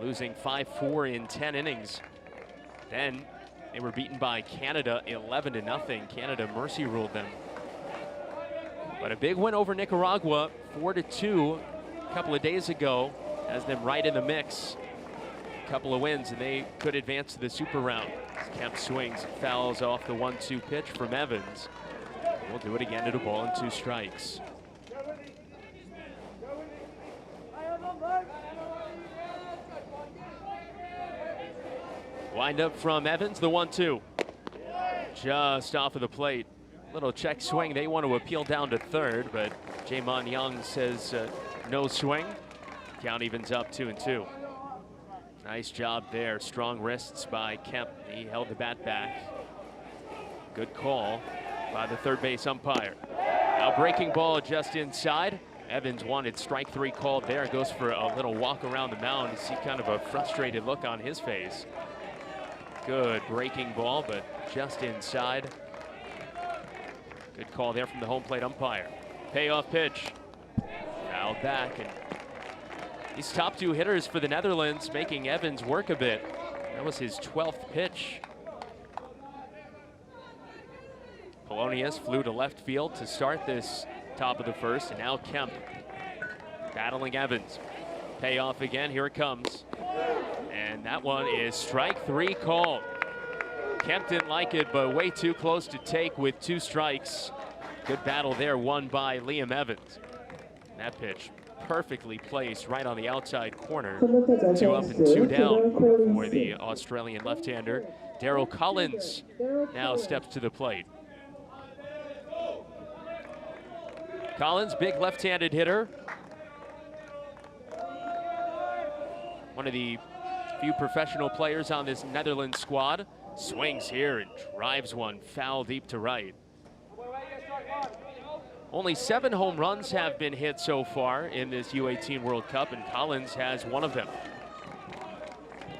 losing 5-4 in 10 innings. Then they were beaten by Canada 11-0. Canada mercy ruled them. But a big win over Nicaragua, 4-2 a couple of days ago, has them right in the mix. A couple of wins and they could advance to the super round. Kemp swings, fouls off the 1-2 pitch from Evans. We'll do it again at 1 ball and 2 strikes. Wind up from Evans, the 1-2. Just off of the plate. Little check swing. They want to appeal down to third, but Jaemon Young says no swing. Count evens up 2-2. Nice job there. Strong wrists by Kemp. He held the bat back. Good call by the third base umpire. Now breaking ball just inside. Evans wanted strike 3 called there. Goes for a little walk around the mound. You see kind of a frustrated look on his face. Good breaking ball, but just inside. Good call there from the home plate umpire. Payoff pitch. Fouled back, and these top 2 hitters for the Netherlands making Evans work a bit. That was his 12th pitch. Polonius flew to left field to start this top of the first, and now Kemp battling Evans. Payoff again, here it comes. And that one is strike 3 called. Kemp didn't like it, but way too close to take with 2 strikes. Good battle there, won by Liam Evans. And that pitch perfectly placed right on the outside corner. 2 up and 2 down for the Australian left-hander. Daryl Collins now steps to the plate. Collins, big left-handed hitter. One of the few professional players on this Netherlands squad. Swings here and drives one foul deep to right. Only 7 home runs have been hit so far in this U-18 World Cup, and Collins has 1 of them.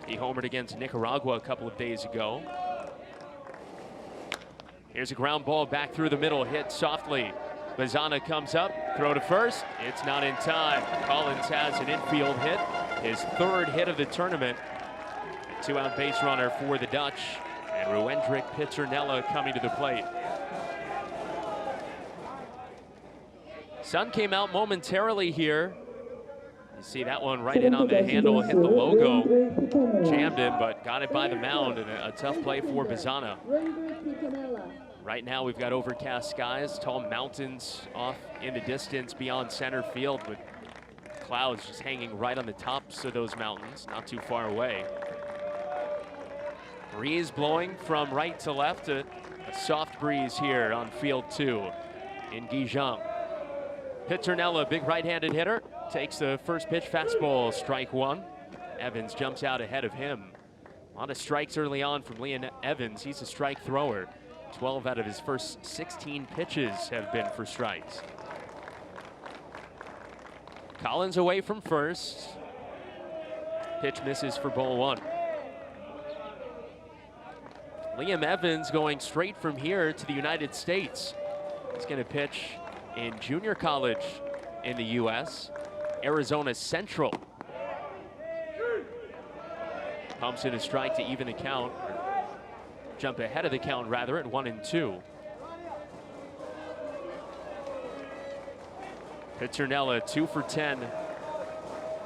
He homered against Nicaragua a couple of days ago. Here's a ground ball back through the middle, hit softly. Bazana comes up, throw to first. It's not in time. Collins has an infield hit, his 3rd hit of the tournament. A 2-out base runner for the Dutch. And Ruendrik Pizzernella coming to the plate. Sun came out momentarily here. You see that one right in on the handle, hit the logo, jammed him, but got it by the mound, and a tough play for Bizana. Right now we've got overcast skies, tall mountains off in the distance beyond center field, with clouds just hanging right on the tops of those mountains, not too far away. Breeze blowing from right to left, a soft breeze here on field 2 in Gijang. Piternella, big right-handed hitter, takes the first pitch fastball, strike 1. Evans jumps out ahead of him. A lot of strikes early on from Leon Evans. He's a strike thrower. 12 out of his first 16 pitches have been for strikes. Collins away from first. Pitch misses for ball 1. Liam Evans going straight from here to the United States. He's going to pitch in junior college in the U.S., Arizona Central. Pumps in a strike to even the count, or jump ahead of the count rather, at 1-2. Piternella 2 for 10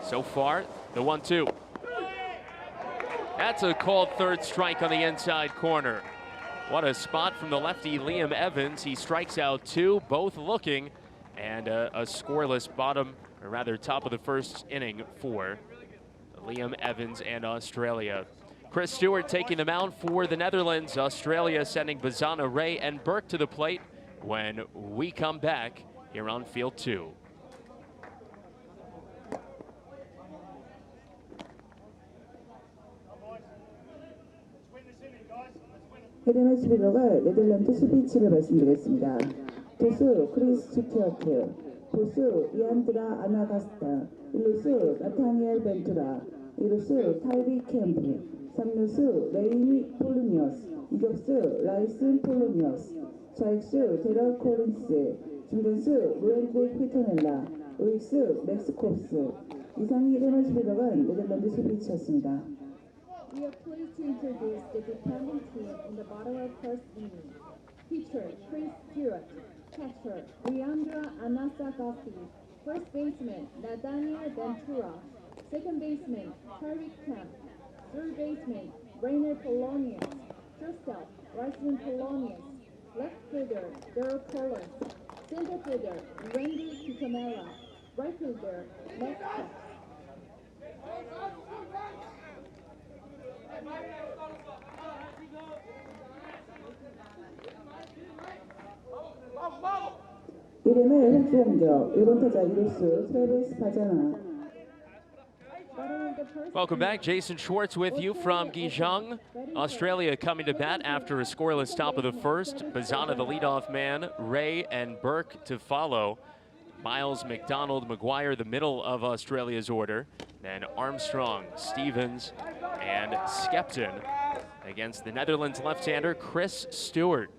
so far. The 1-2. That's a called third strike on the inside corner. What a spot from the lefty Liam Evans. He strikes out 2, both looking, and a scoreless bottom, or rather top of the first inning for Liam Evans and Australia. Chris Stewart taking the mound for the Netherlands. Australia sending Bizana, Ray, and Burke to the plate when we come back here on field 2. 헤드맨 수비로가 네덜란드 수비치를 말씀드리겠습니다. 투수 크리스 스튜어트, 포수 이안드라 아나가스타, 1루수 나타니엘 벤투라, 2루수 타이리 캠프, 3루수 레이미 폴루니어스, 유격수 라이슨 폴루니어스, 좌익수 데럴 코린스, 중견수 루엔드 피터넬라, 우익수 맥스 콥스. 이상이 헤드맨 수비로가 네덜란드 수비치였습니다. We are pleased to introduce the defending team in the bottom of first inning. Pitcher Chris Stewart, catcher Leandra Anasagasti, first baseman Nathaniel Ventura, second baseman Tariq Kemp, third baseman Rainer Polonius, shortstop Ryson Polonius, left fielder Daryl Collins, center fielder Randy Picanella, right fielder Max Cox. 이름은 흑주공격 1번 타자 2루수 트래비스 바자나. Welcome back. Jason Schwartz with you from Gijang. Australia coming to bat after a scoreless top of the first. Bizana, the leadoff man, Ray and Burke to follow. Miles, McDonald, McGuire, the middle of Australia's order. Then Armstrong, Stevens, and Skepton against the Netherlands left-hander Chris Stewart.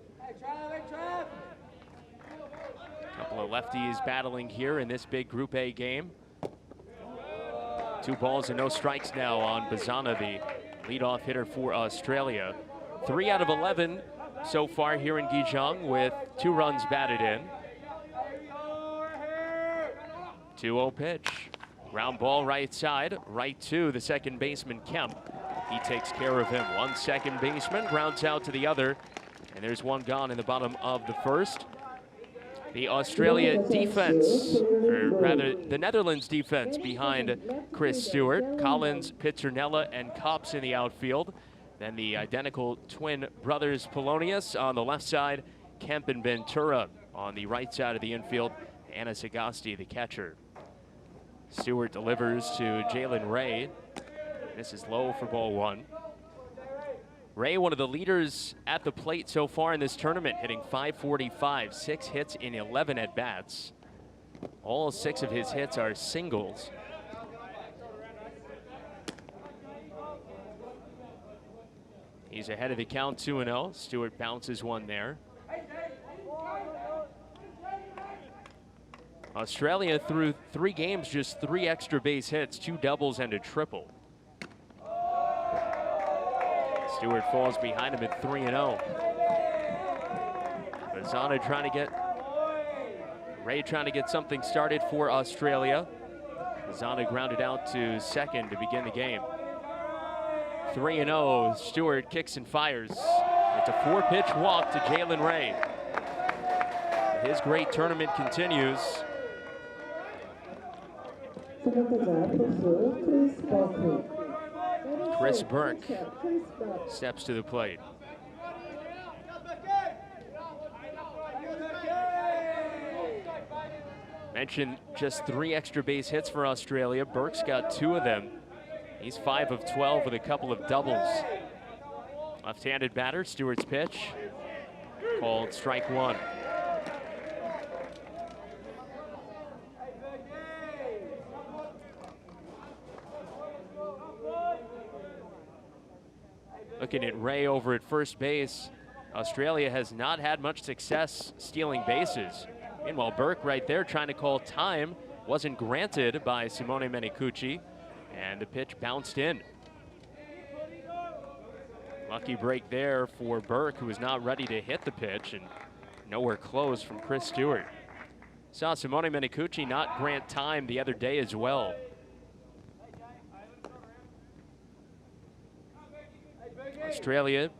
A couple of lefties battling here in this big Group A game. 2 balls and no strikes now on Bizana, the leadoff hitter for Australia. 3 out of 11 so far here in Gijang with 2 runs batted in. 2-0 pitch. Ground ball right side, right to the second baseman Kemp. He takes care of him. 1 second baseman, grounds out to the other, and there's 1 gone in the bottom of the first. The Australia defense, or rather the Netherlands defense behind Chris Stewart, Collins, Piternella, and Kops in the outfield. Then the identical twin brothers Polonius on the left side, Kemp and Ventura on the right side of the infield, Anasagasti, the catcher. Stewart delivers to Jalen Ray. This is low for ball 1. Ray, one of the leaders at the plate so far in this tournament, hitting .545, 6 hits in 11 at-bats. All 6 of his hits are singles. He's ahead of the count 2-0. Stewart bounces one there. Australia through 3 games, just 3 extra base hits, 2 doubles and a triple. Stewart falls behind him at 3-0. Bizana trying to get Ray trying to get something started for Australia. Zana grounded out to second to begin the game. 3-0, Stewart kicks and fires. It's a 4-pitch walk to Jalen Ray. His great tournament continues. Chris Burke steps to the plate. Mentioned just 3 extra base hits for Australia. Burke's got 2 of them. He's 5 of 12 with a couple of doubles. Left-handed batter, Stewart's pitch, called strike 1. Looking at Ray over at first base, Australia has not had much success stealing bases. Meanwhile, Burke right there trying to call time, wasn't granted by Simone Menicucci, and the pitch bounced in. Lucky break there for Burke, who was not ready to hit the pitch, and nowhere close from Chris Stewart. Saw Simone Menicucci not grant time the other day as well. Australia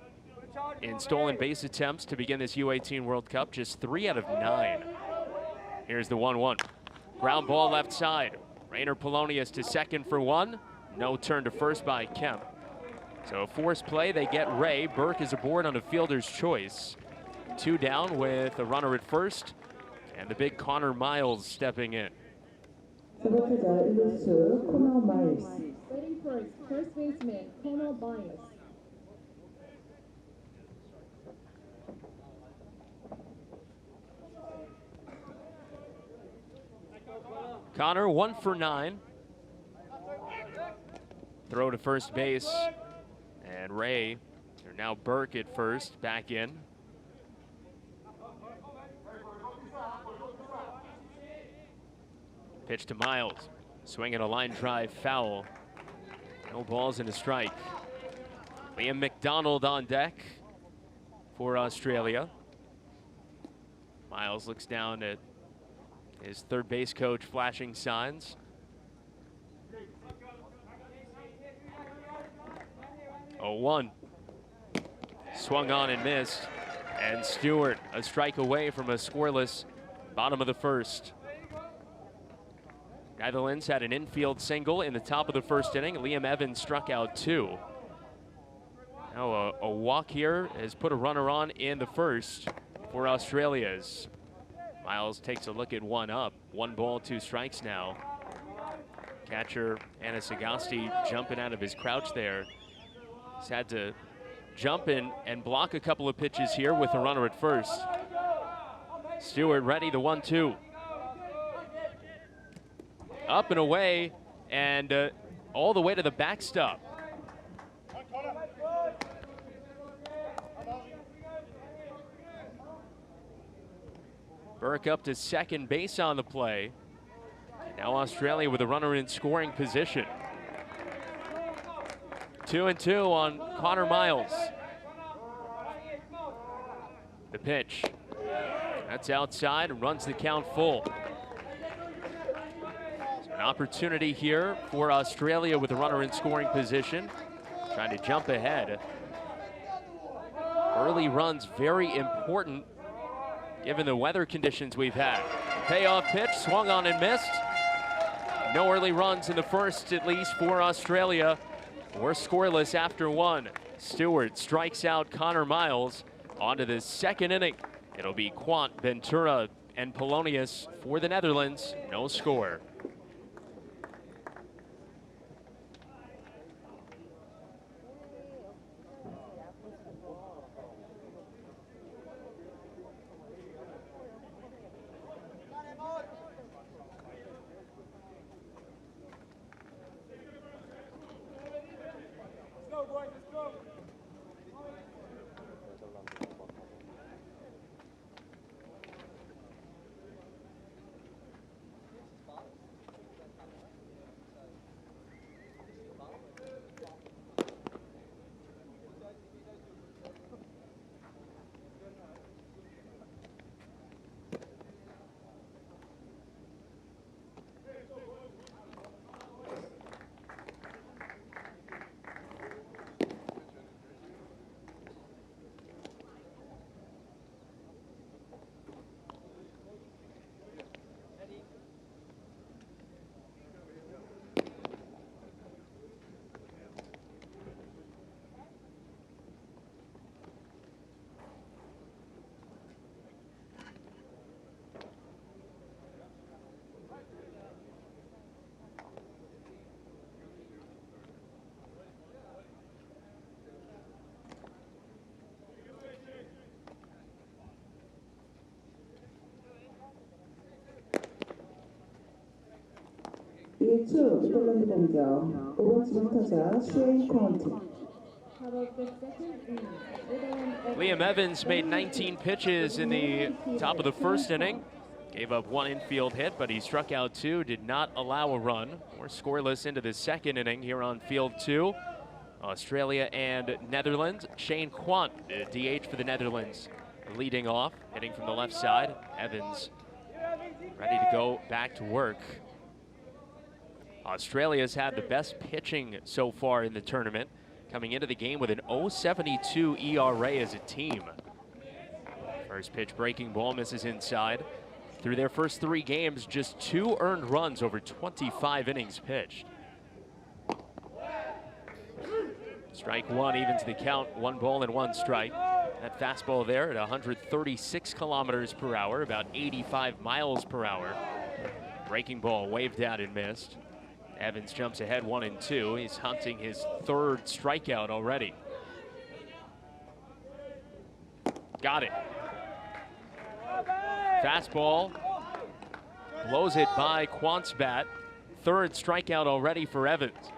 in stolen base attempts to begin this U-18 World Cup, just 3 out of 9. Here's the 1-1. Ground ball left side. Rainer Polonius to second for 1. No turn to first by Kemp. So a forced play, they get Ray. Burke is aboard on a fielder's choice. 2 down with a runner at first, and the big Connor Miles stepping in. Waiting first baseman Connor Miles. Connor 1 for 9. Throw to first base. And Ray, or now Burke at first, back in. Pitch to Miles. Swinging a line drive foul. No balls and a strike. Liam McDonald on deck for Australia. Miles looks down at his third base coach flashing signs. 0-1. Swung on and missed. And Stewart a strike away from a scoreless bottom of the first. Netherlands had an infield single in the top of the first inning. Liam Evans struck out 2. Now a walk here has put a runner on in the first for Australia's. Miles takes a look at 1 up. 1 ball, 2 strikes now. Catcher Anna Sagasti jumping out of his crouch there. He's had to jump in and block a couple of pitches here with a runner at first. Stewart ready, the 1-2. Up and away, and all the way to the backstop. Burke up to second base on the play. Now Australia with a runner in scoring position. 2-2 on Connor Miles. The pitch. That's outside and runs the count full. So an opportunity here for Australia with a runner in scoring position. Trying to jump ahead. Early runs very important given the weather conditions we've had. Payoff pitch, swung on and missed. No early runs in the first, at least for Australia. We're scoreless after 1. Stewart strikes out Connor Miles. On to the second inning. It'll be Quant, Ventura, and Polonius for the Netherlands. No score. 1초 네덜란드 공격. 5번 지점 타자 쉐인 콘트. How about the second inning? Netherlands Liam Evans made 19 pitches in the top of the first inning. Gave up one infield hit, but he struck out 2, did not allow a run. We're scoreless into the second inning here on field 2. Australia and Netherlands. Shane Quant, the DH for the Netherlands, leading off, hitting from the left side. Evans ready to go back to work. Australia's had the best pitching so far in the tournament, coming into the game with an 0.72 ERA as a team. First pitch breaking ball misses inside. Through their first 3 games, just 2 earned runs over 25 innings pitched. Strike 1 evens the count, 1 ball and 1 strike. That fastball there at 136 kilometers per hour, about 85 miles per hour. Breaking ball waved out and missed. Evans jumps ahead 1-2. He's hunting his 3rd strikeout already. Got it. Fastball blows it by Quant's bat. 3rd strikeout already for Evans.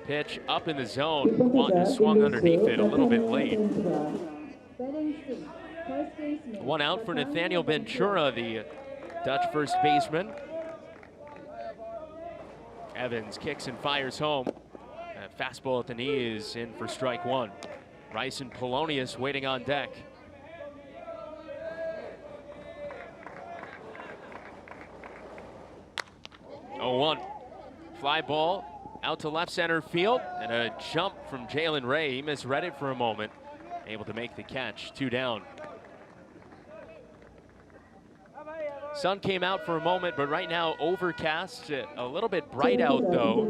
Pitch up in the zone. Quant has swung underneath it a little bit late. 1 out for Nathaniel Ventura, the Dutch first baseman. Evans kicks and fires home. A fastball at the knee is in for strike 1. Rice and Polonius waiting on deck. Oh, 1. Fly ball out to left center field, and a jump from Jalen Ray. He misread it for a moment, able to make the catch. 2 down. Sun came out for a moment, but right now overcast, a little bit bright out though.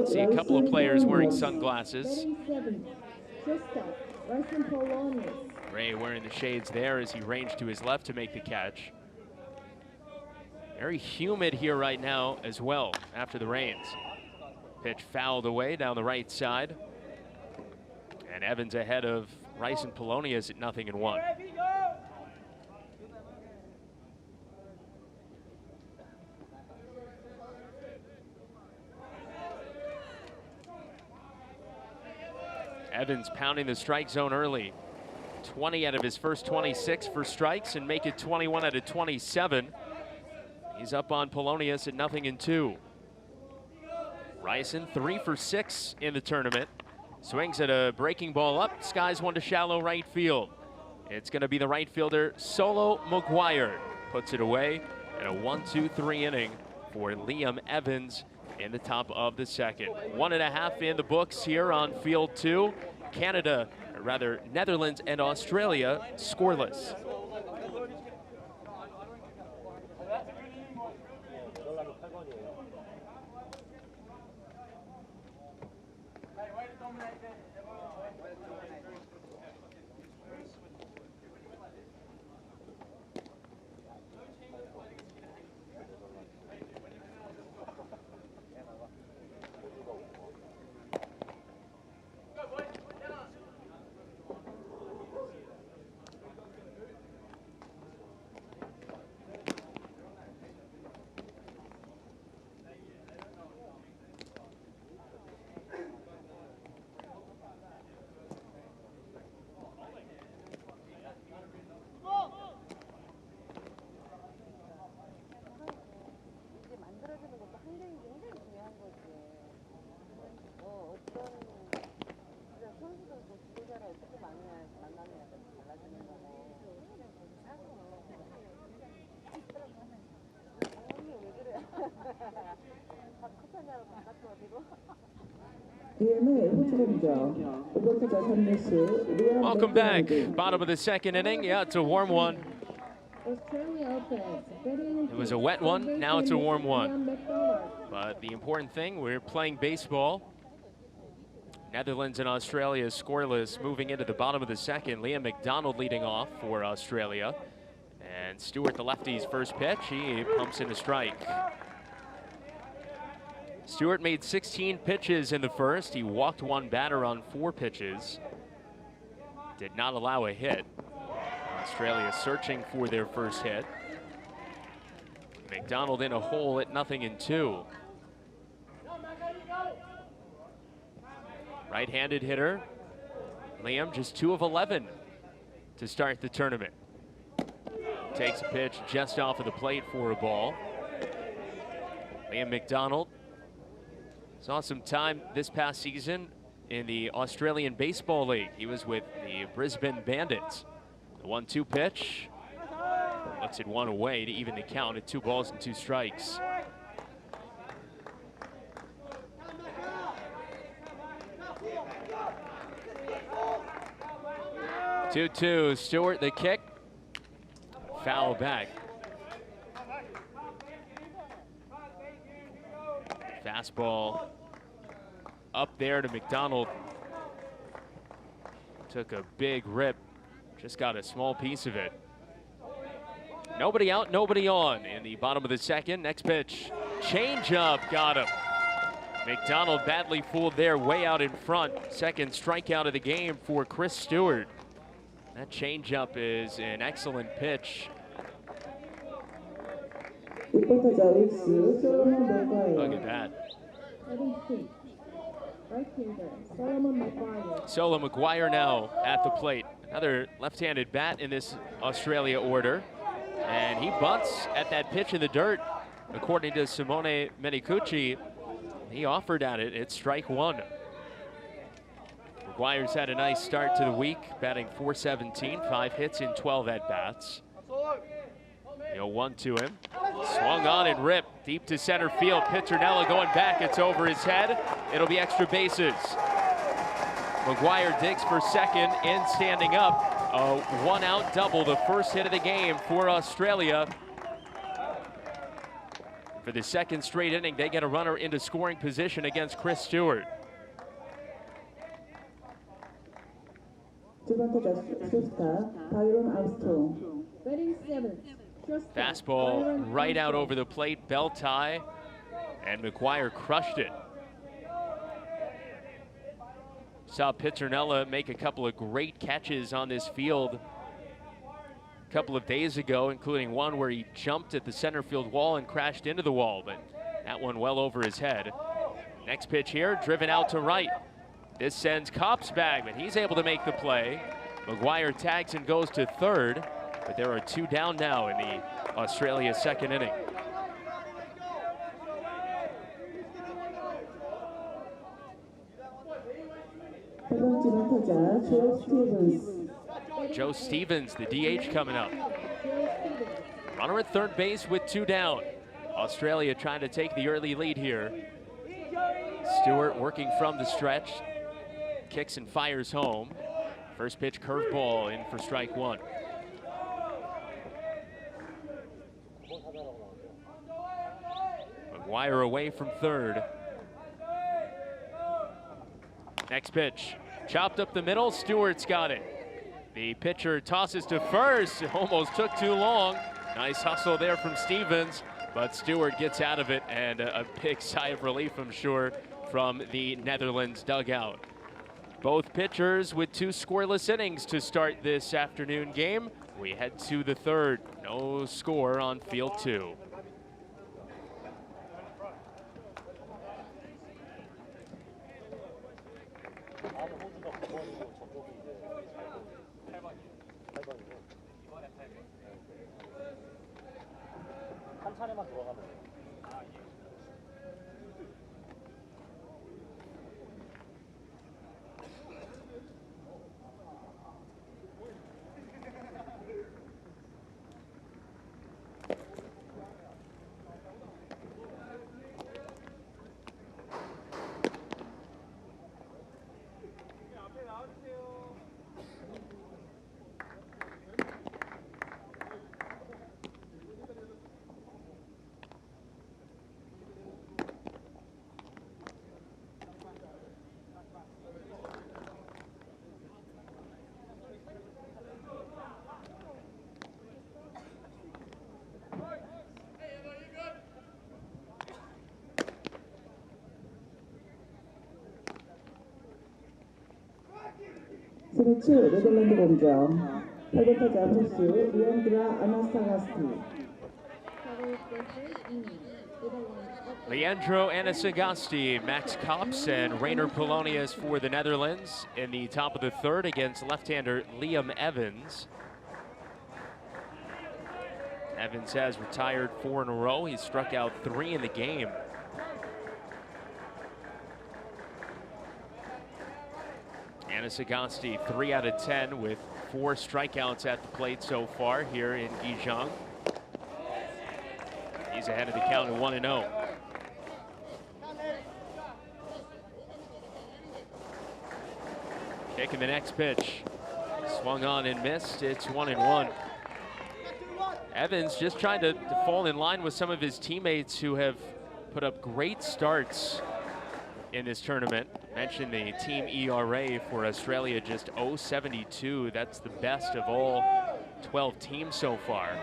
See a couple of players wearing sunglasses. Ray wearing the shades there as he ranged to his left to make the catch. Very humid here right now as well after the rains. Pitch fouled away down the right side. And Evans ahead of Rice and Polonius at 0-1. Evans pounding the strike zone early. 20 out of his first 26 for strikes and make it 21 out of 27. He's up on Polonius at 0-2. Ryson 3 for 6 in the tournament. Swings at a breaking ball up, skies one to shallow right field. It's going to be the right fielder, Solo McGuire. Puts it away in a 1-2-3 inning for Liam Evans in the top of the second. 1.5 in the books here on field 2. Canada, or rather Netherlands and Australia scoreless. Welcome back. Bottom of the second inning. Yeah, it's a warm one. It was a wet one. Now it's a warm one. But the important thing, we're playing baseball. Netherlands and Australia scoreless moving into the bottom of the second. Liam McDonald leading off for Australia. And Stewart, the lefty's first pitch. He pumps in a strike. Stewart made 16 pitches in the first. He walked one batter on 4 pitches. Did not allow a hit. Australia searching for their first hit. McDonald in a hole at 0-2. Right-handed hitter. Liam just 2 of 11 to start the tournament. Takes a pitch just off of the plate for a ball. Liam McDonald saw some time this past season in the Australian Baseball League. He was with the Brisbane Bandits. The 1-2 pitch. Looks at one away to even the count at 2 balls and 2 strikes. Two-two. Stewart the kick. Foul back. Fastball up there to McDonald. Took a big rip. Just got a small piece of it. Nobody out, nobody on in the bottom of the second. Next pitch. Changeup got him. McDonald badly fooled there, way out in front. Second strikeout of the game for Chris Stewart. That changeup is an excellent pitch. Look at that. Solo McGuire now at the plate. Another left-handed bat in this Australia order. And he bunts at that pitch in the dirt. According to Simone Menicucci, he offered at it. It's strike 1. McGuire's had a nice start to the week, batting .417, 5 hits in 12 at-bats. The 0-1 to him. Swung on and ripped deep to center field. Piternella going back. It's over his head. It'll be extra bases. McGuire digs for second and standing up. A 1-out double, the first hit of the game for Australia. For the second straight inning, they get a runner into scoring position against Chris Stewart. Byron Armstrong. Batting 7th. Fastball right out over the plate, belt tie, and McGuire crushed it. Saw Piternella make a couple of great catches on this field a couple of days ago, including one where he jumped at the center field wall and crashed into the wall, but that one well over his head. Next pitch here, driven out to right. This sends Kops back, but he's able to make the play. McGuire tags and goes to third, but there are 2 down now in the Australia second inning. Joe Stevens, the DH, coming up. Runner at third base with 2 down. Australia trying to take the early lead here. Stewart working from the stretch. Kicks and fires home. First pitch curveball in for strike 1. McGuire away from third. Next pitch, chopped up the middle, Stewart's got it. The pitcher tosses to first, almost took too long. Nice hustle there from Stevens, but Stewart gets out of it, and a big sigh of relief, I'm sure, from the Netherlands dugout. Both pitchers with 2 scoreless innings to start this afternoon game. We head to the third, no score on field 2. 한 차례만 들어가면 돼요. 스위치 네덜란드 공격 8번 타자 포수 리안드라 아나스타가스키. Cover the third inning. Leandro Anasagasti, Max Kops, and Rainer Polonius for the Netherlands in the top of the third against left-hander Liam Evans. Evans has retired 4 in a row. He's struck out 3 in the game. Anasagasti 3 out of 10 with 4 strikeouts at the plate so far here in Gijang. He's ahead of the count at 1-0. Taking the next pitch. Swung on and missed. It's 1-1. Evans just trying to fall in line with some of his teammates who have put up great starts in this tournament. Mentioned the team ERA for Australia, just 0.72. That's the best of all 12 teams so far.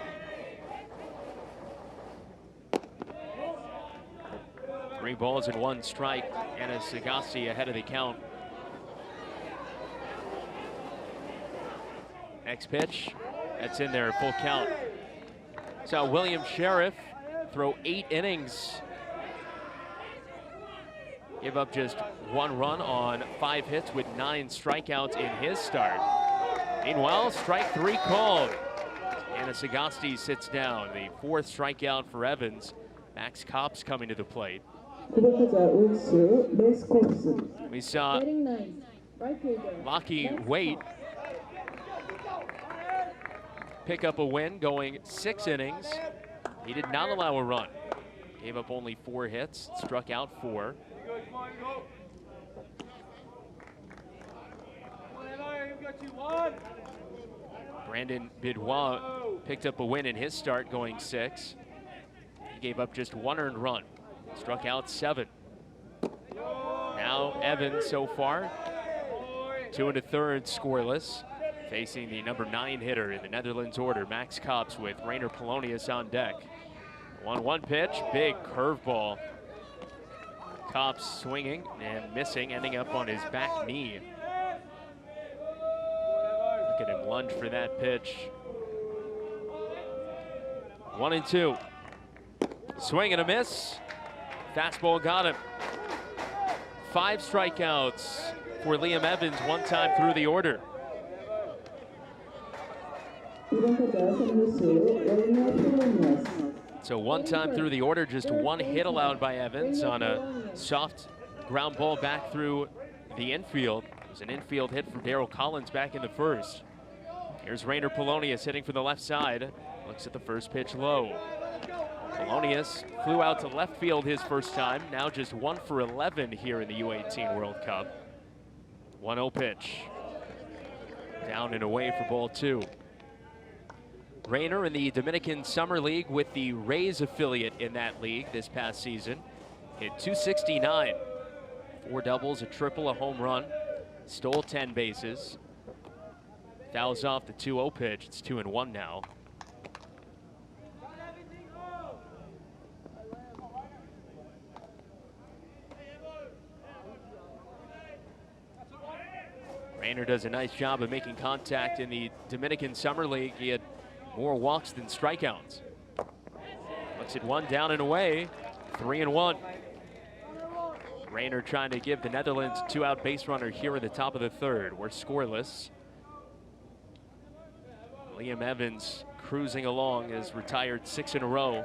Three balls and 1 strike. Anasagasti ahead of the count. Next pitch, that's in there, full count. So William Sheriff throw 8 innings. Give up just 1 run on 5 hits with 9 strikeouts in his start. Meanwhile, strike 3 called. Anasagasti sits down. The 4th strikeout for Evans. Max Kops coming to the plate. We saw Lockie Waite pick up a win going 6 innings. He did not allow a run. Gave up only 4 hits, struck out 4. Brandon Bidouin picked up a win in his start going 6. He gave up just 1 earned run, struck out 7. Now Evans so far, 2 1/3 scoreless, facing the number 9 hitter in the Netherlands order, Max Kops, with Rainer Polonius on deck. 1-1 pitch, big curveball. Kops swinging and missing, ending up on his back knee. Look at him lunge for that pitch. 1-2. Swing and a miss. Fastball got him. 5 strikeouts for Liam Evans, 1 time through the order. So 1 time through the order, just 1 hit allowed by Evans on a soft ground ball back through the infield. It was an infield hit from Darryl Collins back in the 1st. Here's Rainer Polonius hitting from the left side. Looks at the first pitch low. Polonius flew out to left field his first time. Now just 1 for 11 here in the U-18 World Cup. 1-0 pitch. Down and away for ball 2. Rainer in the Dominican Summer League with the Rays affiliate in that league this past season. Hit .269. 4 doubles, a triple, a home run. Stole 10 bases. Fouls off the 2-0 pitch. It's 2-1 now. Rainer does a nice job of making contact in the Dominican Summer League. He had more walks than strikeouts. Looks at 1 down and away. 3-1. Rainer trying to give the Netherlands a 2-out base runner here in the top of the 3rd. We're scoreless. Liam Evans cruising along, has retired 6 in a row.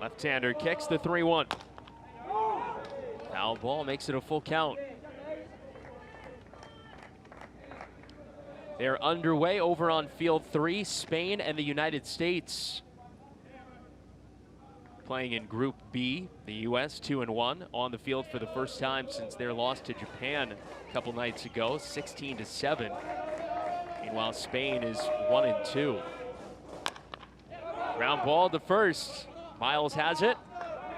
Left-hander kicks the 3-1. Foul ball makes it a full count. They're underway over on field 3, Spain and the United States. Playing in Group B, the U.S. 2-1 on the field for the first time since their loss to Japan a couple nights ago, 16-7. Meanwhile, Spain is 1-2. Ground ball to first. Miles has it,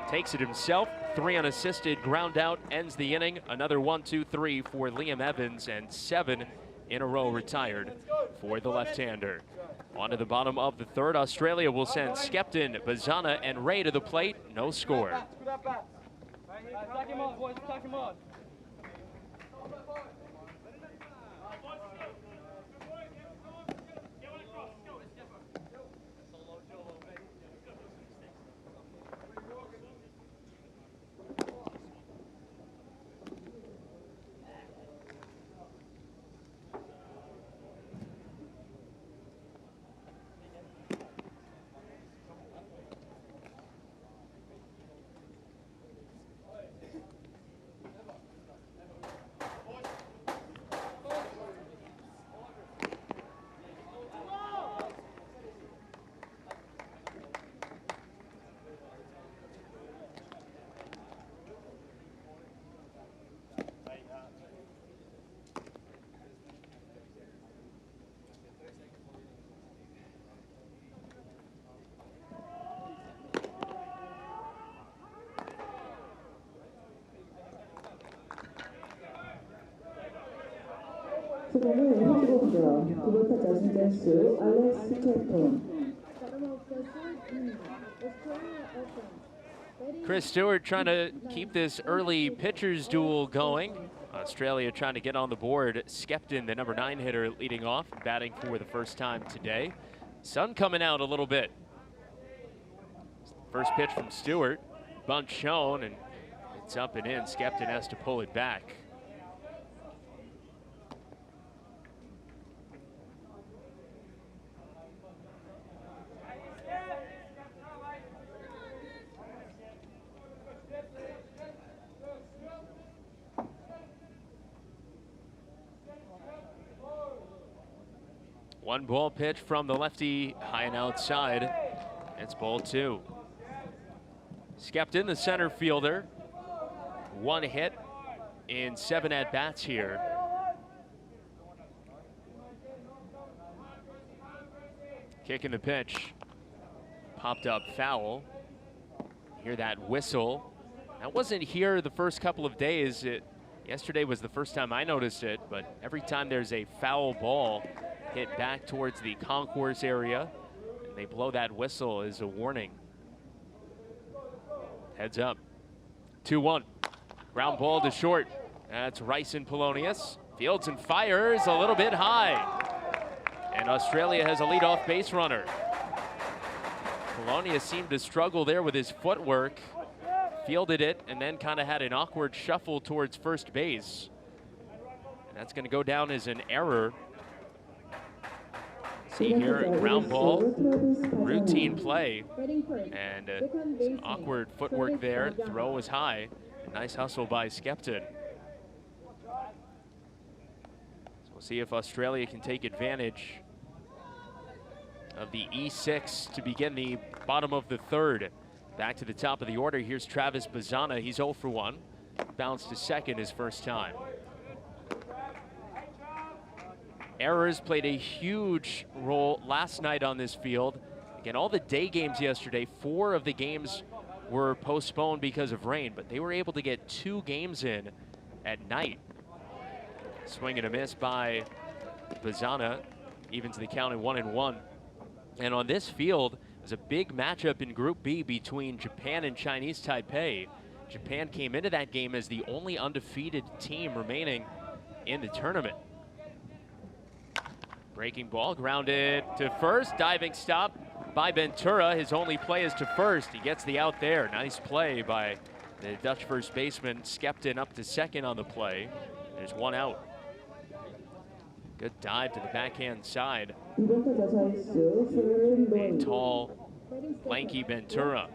takes it himself. 3 unassisted, ground out, ends the inning. Another 1-2-3 for Liam Evans, and 7 in a row retired for the left-hander. On to the bottom of the 3rd, Australia will send Skepton, Bazana, and Ray to the plate. No score. 3번은 호주공격 9번 타자 신전수 알렉스 캡톤. Bottom of the third inning, Australia opens. Batting Chris Stewart trying to keep this early pitchers duel going. Australia trying to get on the board. Skepton, the number 9 hitter, leading off, batting for the first time today. Sun coming out a little bit. First pitch from Stewart. Bunt shown, and it's up and in. Skepton has to pull it back. One ball pitch from the lefty, high and outside. It's ball 2. Skepton, the center fielder, 1 hit in 7 at-bats here. Kicking the pitch, popped up foul. Hear that whistle. That wasn't here the first couple of days. Yesterday was the first time I noticed it, but every time there's a foul ball hit back towards the concourse area, and they blow that whistle as a warning. Heads up. 2-1. Ground ball to short. That's Rice and Polonius. Fields and fires a little bit high. And Australia has a leadoff base runner. Polonius seemed to struggle there with his footwork. Fielded it and then kind of had an awkward shuffle towards first base. And that's going to go down as an error. See here, ground ball, routine play, and some awkward footwork there. Throw was high. A nice hustle by Skepton. So we'll see if Australia can take advantage of the E6 to begin the bottom of the 3rd. Back to the top of the order. Here's Travis Bazana. He's 0 for 1. Bounced to second his first time. Errors played a huge role last night on this field. Again, all the day games yesterday, 4 of the games were postponed because of rain, but they were able to get 2 games in at night. Swing and a miss by Bazana, evens the count at 1-1. And on this field, it was a big matchup in Group B between Japan and Chinese Taipei. Japan came into that game as the only undefeated team remaining in the tournament. Breaking ball, grounded to first. Diving stop by Ventura. His only play is to first. He gets the out there. Nice play by the Dutch first baseman. Skepton up to second on the play. There's 1 out. Good dive to the backhand side. A tall, lanky Ventura.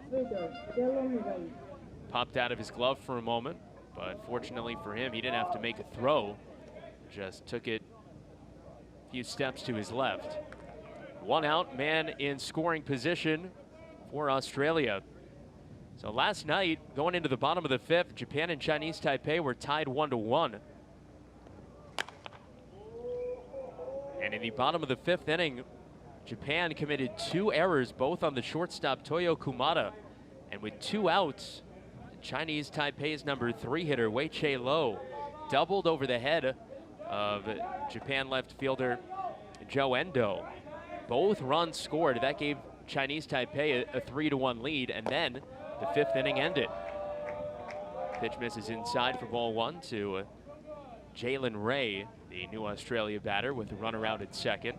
Popped out of his glove for a moment, but fortunately for him, he didn't have to make a throw. Just took it few steps to his left. 1 out, man in scoring position for Australia. So last night, going into the bottom of the 5th, Japan and Chinese Taipei were tied 1-1. And in the bottom of the 5th inning, Japan committed 2 errors, both on the shortstop Toyo Kumada. And with 2 outs, Chinese Taipei's number 3 hitter, Wei Che Lo, doubled over the head of Japan left fielder Joe Endo. Both runs scored. That gave Chinese Taipei a 3-1 lead, and then the 5th inning ended. Pitch misses inside for ball 1 to Jalen Ray, the new Australia batter, with a runner out at second.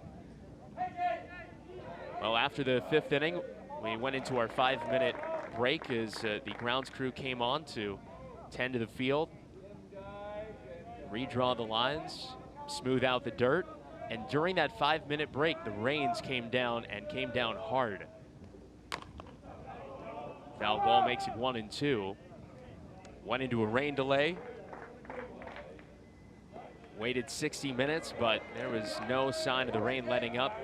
Well, after the 5th inning, we went into our 5-minute break as the grounds crew came on to tend to the field, redraw the lines, smooth out the dirt, and during that 5-minute break, the rains came down and came down hard. Foul ball makes it 1-2. Went into a rain delay. Waited 60 minutes, but there was no sign of the rain letting up,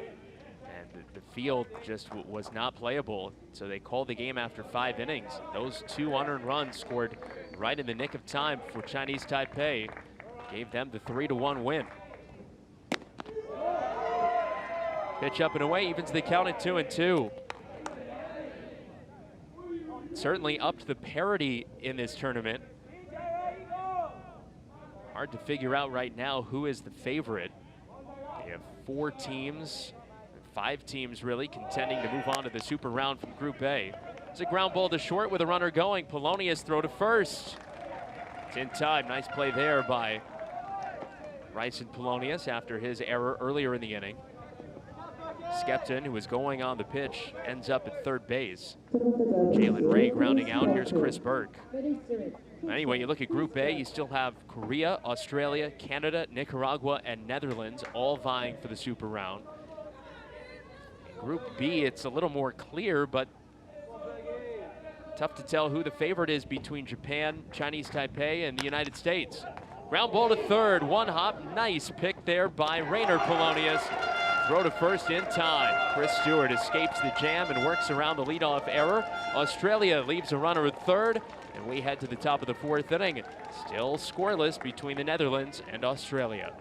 and the field just was not playable. So they called the game after 5 innings. Those 2 unearned runs scored right in the nick of time for Chinese Taipei gave them the 3-1 win. Pitch up and away, evens the count at 2-2. Certainly up to the parity in this tournament. Hard to figure out right now who is the favorite. You have 4 teams, 5 teams really, contending to move on to the super round from Group A. It's a ground ball to short with a runner going. Polonius throw to first. It's in time. Nice play there by Bryson Polonius after his error earlier in the inning. Skepton, who was going on the pitch, ends up at third base. Jalen Ray grounding out. Here's Chris Burke. Anyway, you look at Group A, you still have Korea, Australia, Canada, Nicaragua, and Netherlands all vying for the super round. In Group B, it's a little more clear, but tough to tell who the favorite is between Japan, Chinese Taipei, and the United States. Ground ball to third, one hop, nice pick there by Rainer Polonius. Throw to first in time. Chris Stewart escapes the jam and works around the leadoff error. Australia leaves a runner at third, and we head to the top of the 4th inning. Still scoreless between the Netherlands and Australia.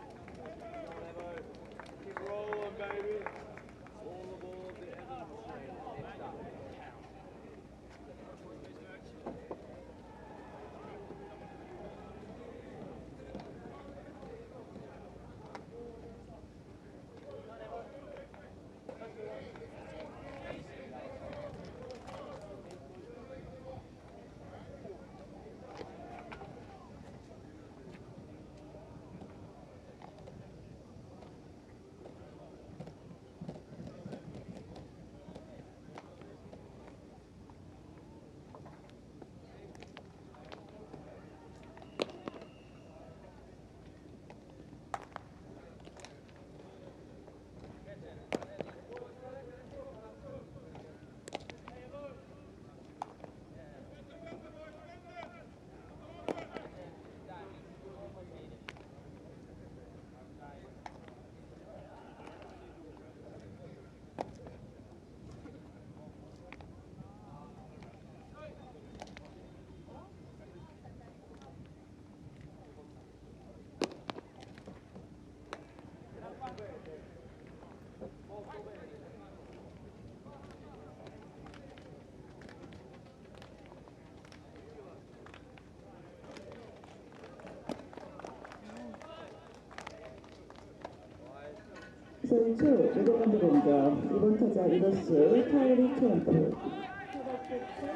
선수 2번 공격 2번 타자 이것을 타이리 캠프.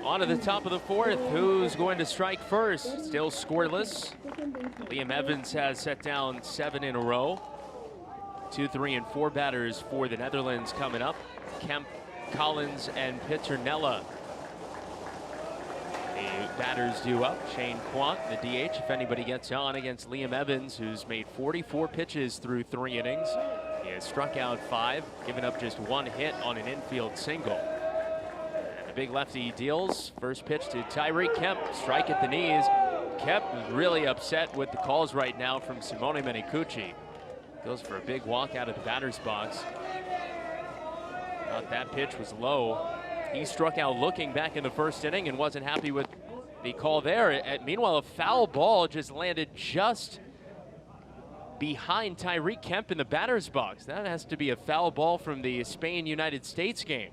On to the top of the 4th. Who's going to strike first? Still scoreless. Liam Evans has set down 7 in a row. 2, 3, and 4 batters for the Netherlands coming up. Kemp, Collins, and Piternella. The batters due up. Shane Quant, the DH, if anybody gets on against Liam Evans, who's made 44 pitches through 3 innings. He has struck out 5, given up just 1 hit on an infield single. And the big lefty deals. First pitch to Tyreek Kemp, strike at the knees. Kemp is really upset with the calls right now from Simone Menicucci. Goes for a big walk out of the batter's box. Thought that pitch was low. He struck out looking back in the 1st inning and wasn't happy with the call there. Meanwhile, a foul ball just landed just behind Tyreek Kemp in the batter's box. That has to be a foul ball from the Spain-United States game.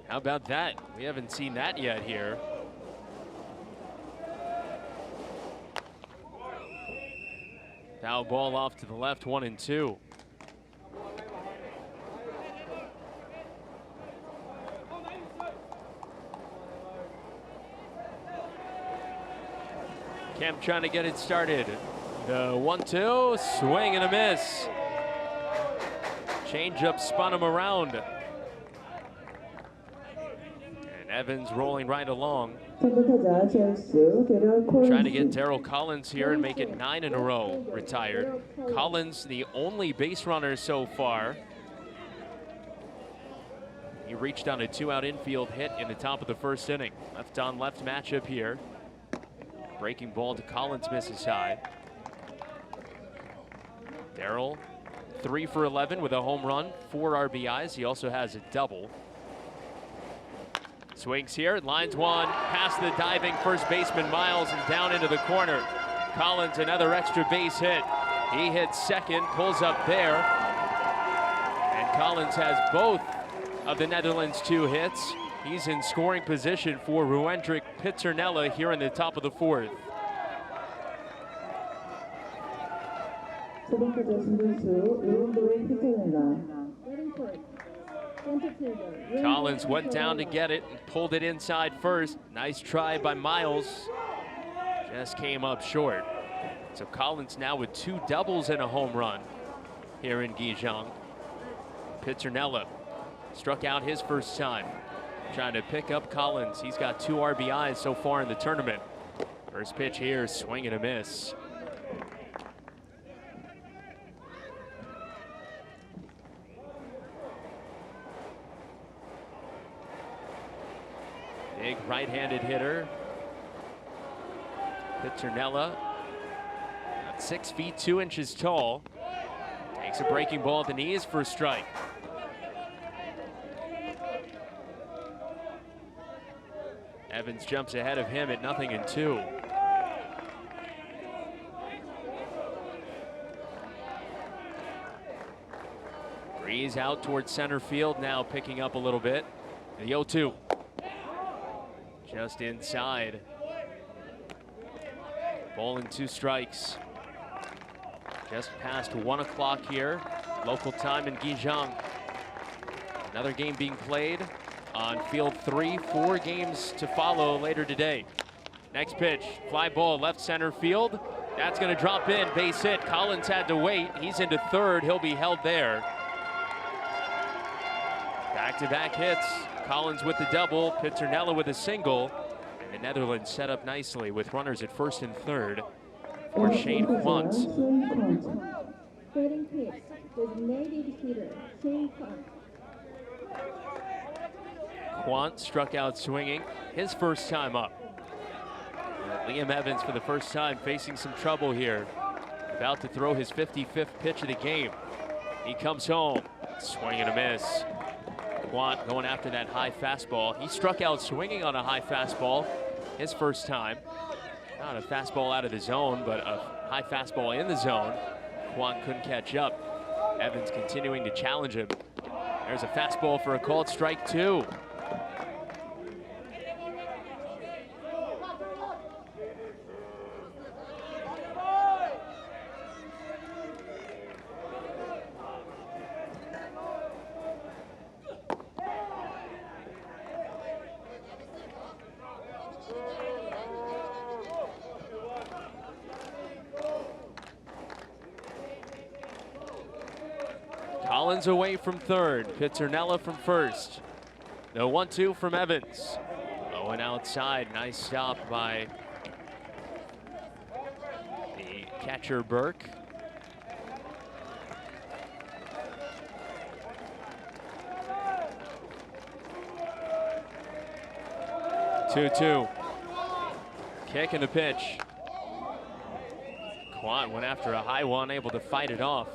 How about that? We haven't seen that yet here. Foul ball off to the left, 1-2. Kemp trying to get it started. The 1-2, swing and a miss. Changeup spun him around. And Evans rolling right along. Trying to get Darryl Collins here and make it 9 in a row retired. Collins, the only base runner so far. He reached on a 2-out infield hit in the top of the 1st inning. Left on left matchup here. Breaking ball to Collins, misses high. Darryl, 3 for 11 with a home run, 4 RBIs. He also has a double. Swings here, lines one, past the diving first baseman Miles and down into the corner. Collins, another extra base hit. He hits second, pulls up there. And Collins has both of the Netherlands' 2 hits. He's in scoring position for Ruendrick Pizzernella here in the top of the fourth. 세 번째 신분수 루엔드릭 피터넬라. Collins went down to get it and pulled it inside first. Nice try by Miles. Just came up short. So Collins now with 2 doubles and a home run here in Gijang. Pizzernella struck out his first time, trying to pick up Collins. He's got 2 RBIs so far in the tournament. First pitch here, swing and a miss. Big right-handed hitter. Pizzernella, 6 feet 2 inches tall. Takes a breaking ball at the knees for a strike. Evans jumps ahead of him at 0-2. Breeze out towards center field now, picking up a little bit. The 0-2. Just inside. Ball and 2 strikes. Just past 1 o'clock here, local time in Gijang. Another game being played on field 3, 4 games to follow later today. Next pitch, fly ball left center field. That's going to drop in, base hit. Collins had to wait. He's into third. He'll be held there. Back-to-back hits. Collins with the double, Pizzernella with a single. And the Netherlands set up nicely with runners at first and third for Shane Quant. Batting pitch, designated hitter, Shane Quant. Quant struck out swinging his first time up. Liam Evans for the first time facing some trouble here. About to throw his 55th pitch of the game. He comes home, swing and a miss. Quant going after that high fastball. He struck out swinging on a high fastball his first time. Not a fastball out of the zone, but a high fastball in the zone. Quant couldn't catch up. Evans continuing to challenge him. There's a fastball for a called strike 2. Collins away from third, Pizzernella from first. The 1-2 from Evans. Low and outside, nice stop by the catcher Burke. Two. Kick and the pitch. Quant went after a high one, able to fight it off.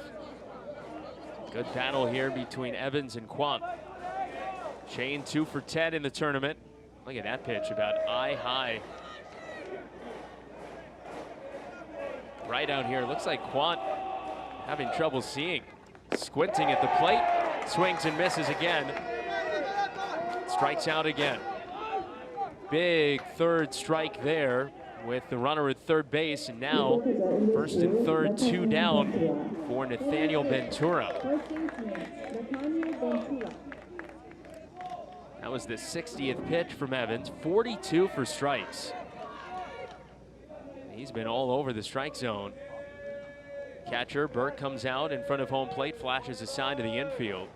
Good battle here between Evans and Quant. Shane 2 for 10 in the tournament. Look at that pitch, about eye high. Right out here, looks like Quant having trouble seeing. Squinting at the plate, swings and misses again. Strikes out again. Big third strike there with the runner at third base, and now first and third, 2 down for Nathaniel Ventura. That was the 60th pitch from Evans, 42 for strikes. He's been all over the strike zone. Catcher Burke comes out in front of home plate, flashes a sign to the infield.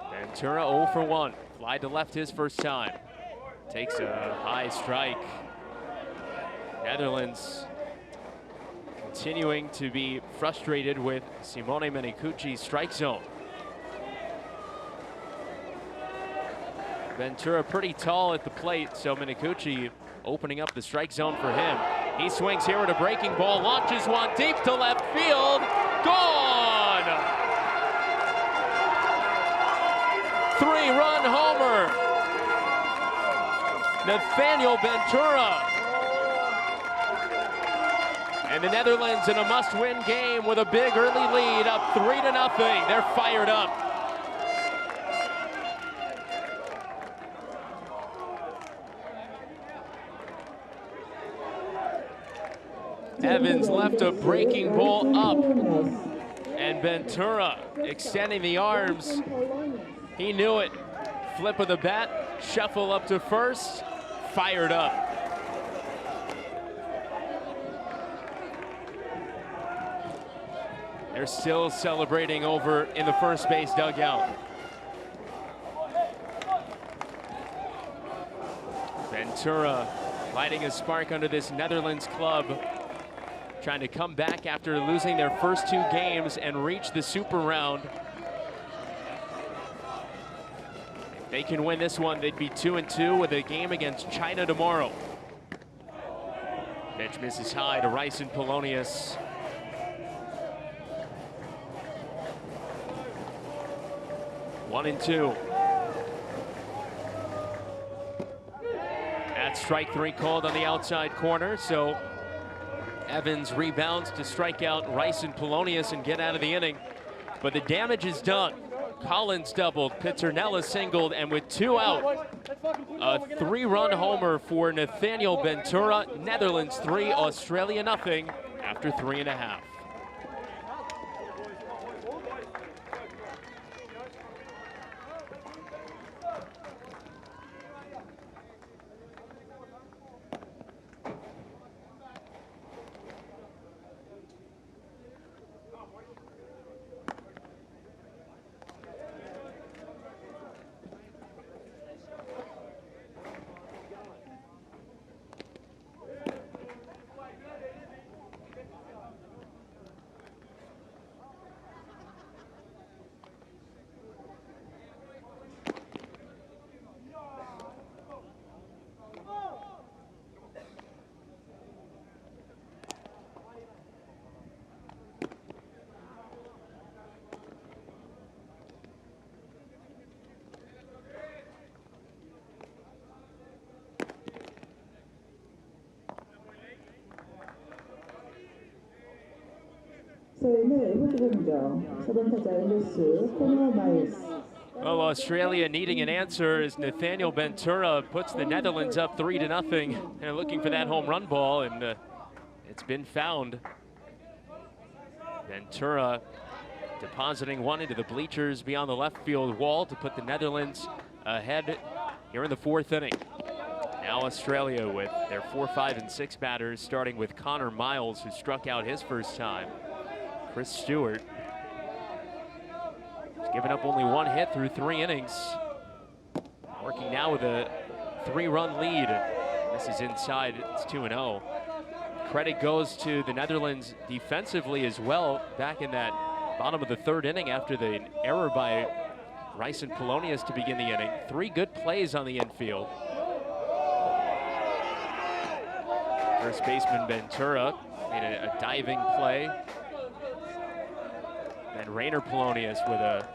Ventura 0 for 1. Fly to left his first time. Takes a high strike. Netherlands continuing to be frustrated with Simone Menicucci's strike zone. Ventura pretty tall at the plate, so Menicucci opening up the strike zone for him. He swings here at a breaking ball, launches one deep to left field. Gone! 3-run homer. Nathaniel Ventura. And the Netherlands in a must-win game with a big early lead, up 3-0. They're fired up. Evans left a breaking ball up, and Ventura extending the arms. He knew it. Flip of the bat, shuffle up to first, fired up. They're still celebrating over in the first base dugout. Ventura lighting a spark under this Netherlands club, trying to come back after losing their first 2 games and reach the super round. If they can win this one, they'd be 2-2 with a game against China tomorrow. Pitch misses high to Rice and Polonius. One and 2. That's strike 3 called on the outside corner, so Evans rebounds to strike out Rice and Polonius and get out of the inning. But the damage is done. Collins doubled, Pizzernella singled, and with 2 out, a 3-run homer for Nathaniel Ventura. Netherlands 3, Australia nothing after 3.5. Well, Australia needing an answer as Nathaniel Ventura puts the Netherlands up 3-0. They're looking for that home run ball, and it's been found. Ventura depositing one into the bleachers beyond the left field wall to put the Netherlands ahead here in the 4th inning. Now Australia with their 4, 5, and 6 batters, starting with Connor Miles, who struck out his first time. Chris Stewart has given up only 1 hit through 3 innings. Working now with a 3-run lead. This is inside, it's 2-0. Credit goes to the Netherlands defensively as well, back in that bottom of the 3rd inning after the error by Rice and Polonius to begin the inning. 3 good plays on the infield. First baseman Ventura made a diving play. And Rainer Polonius with a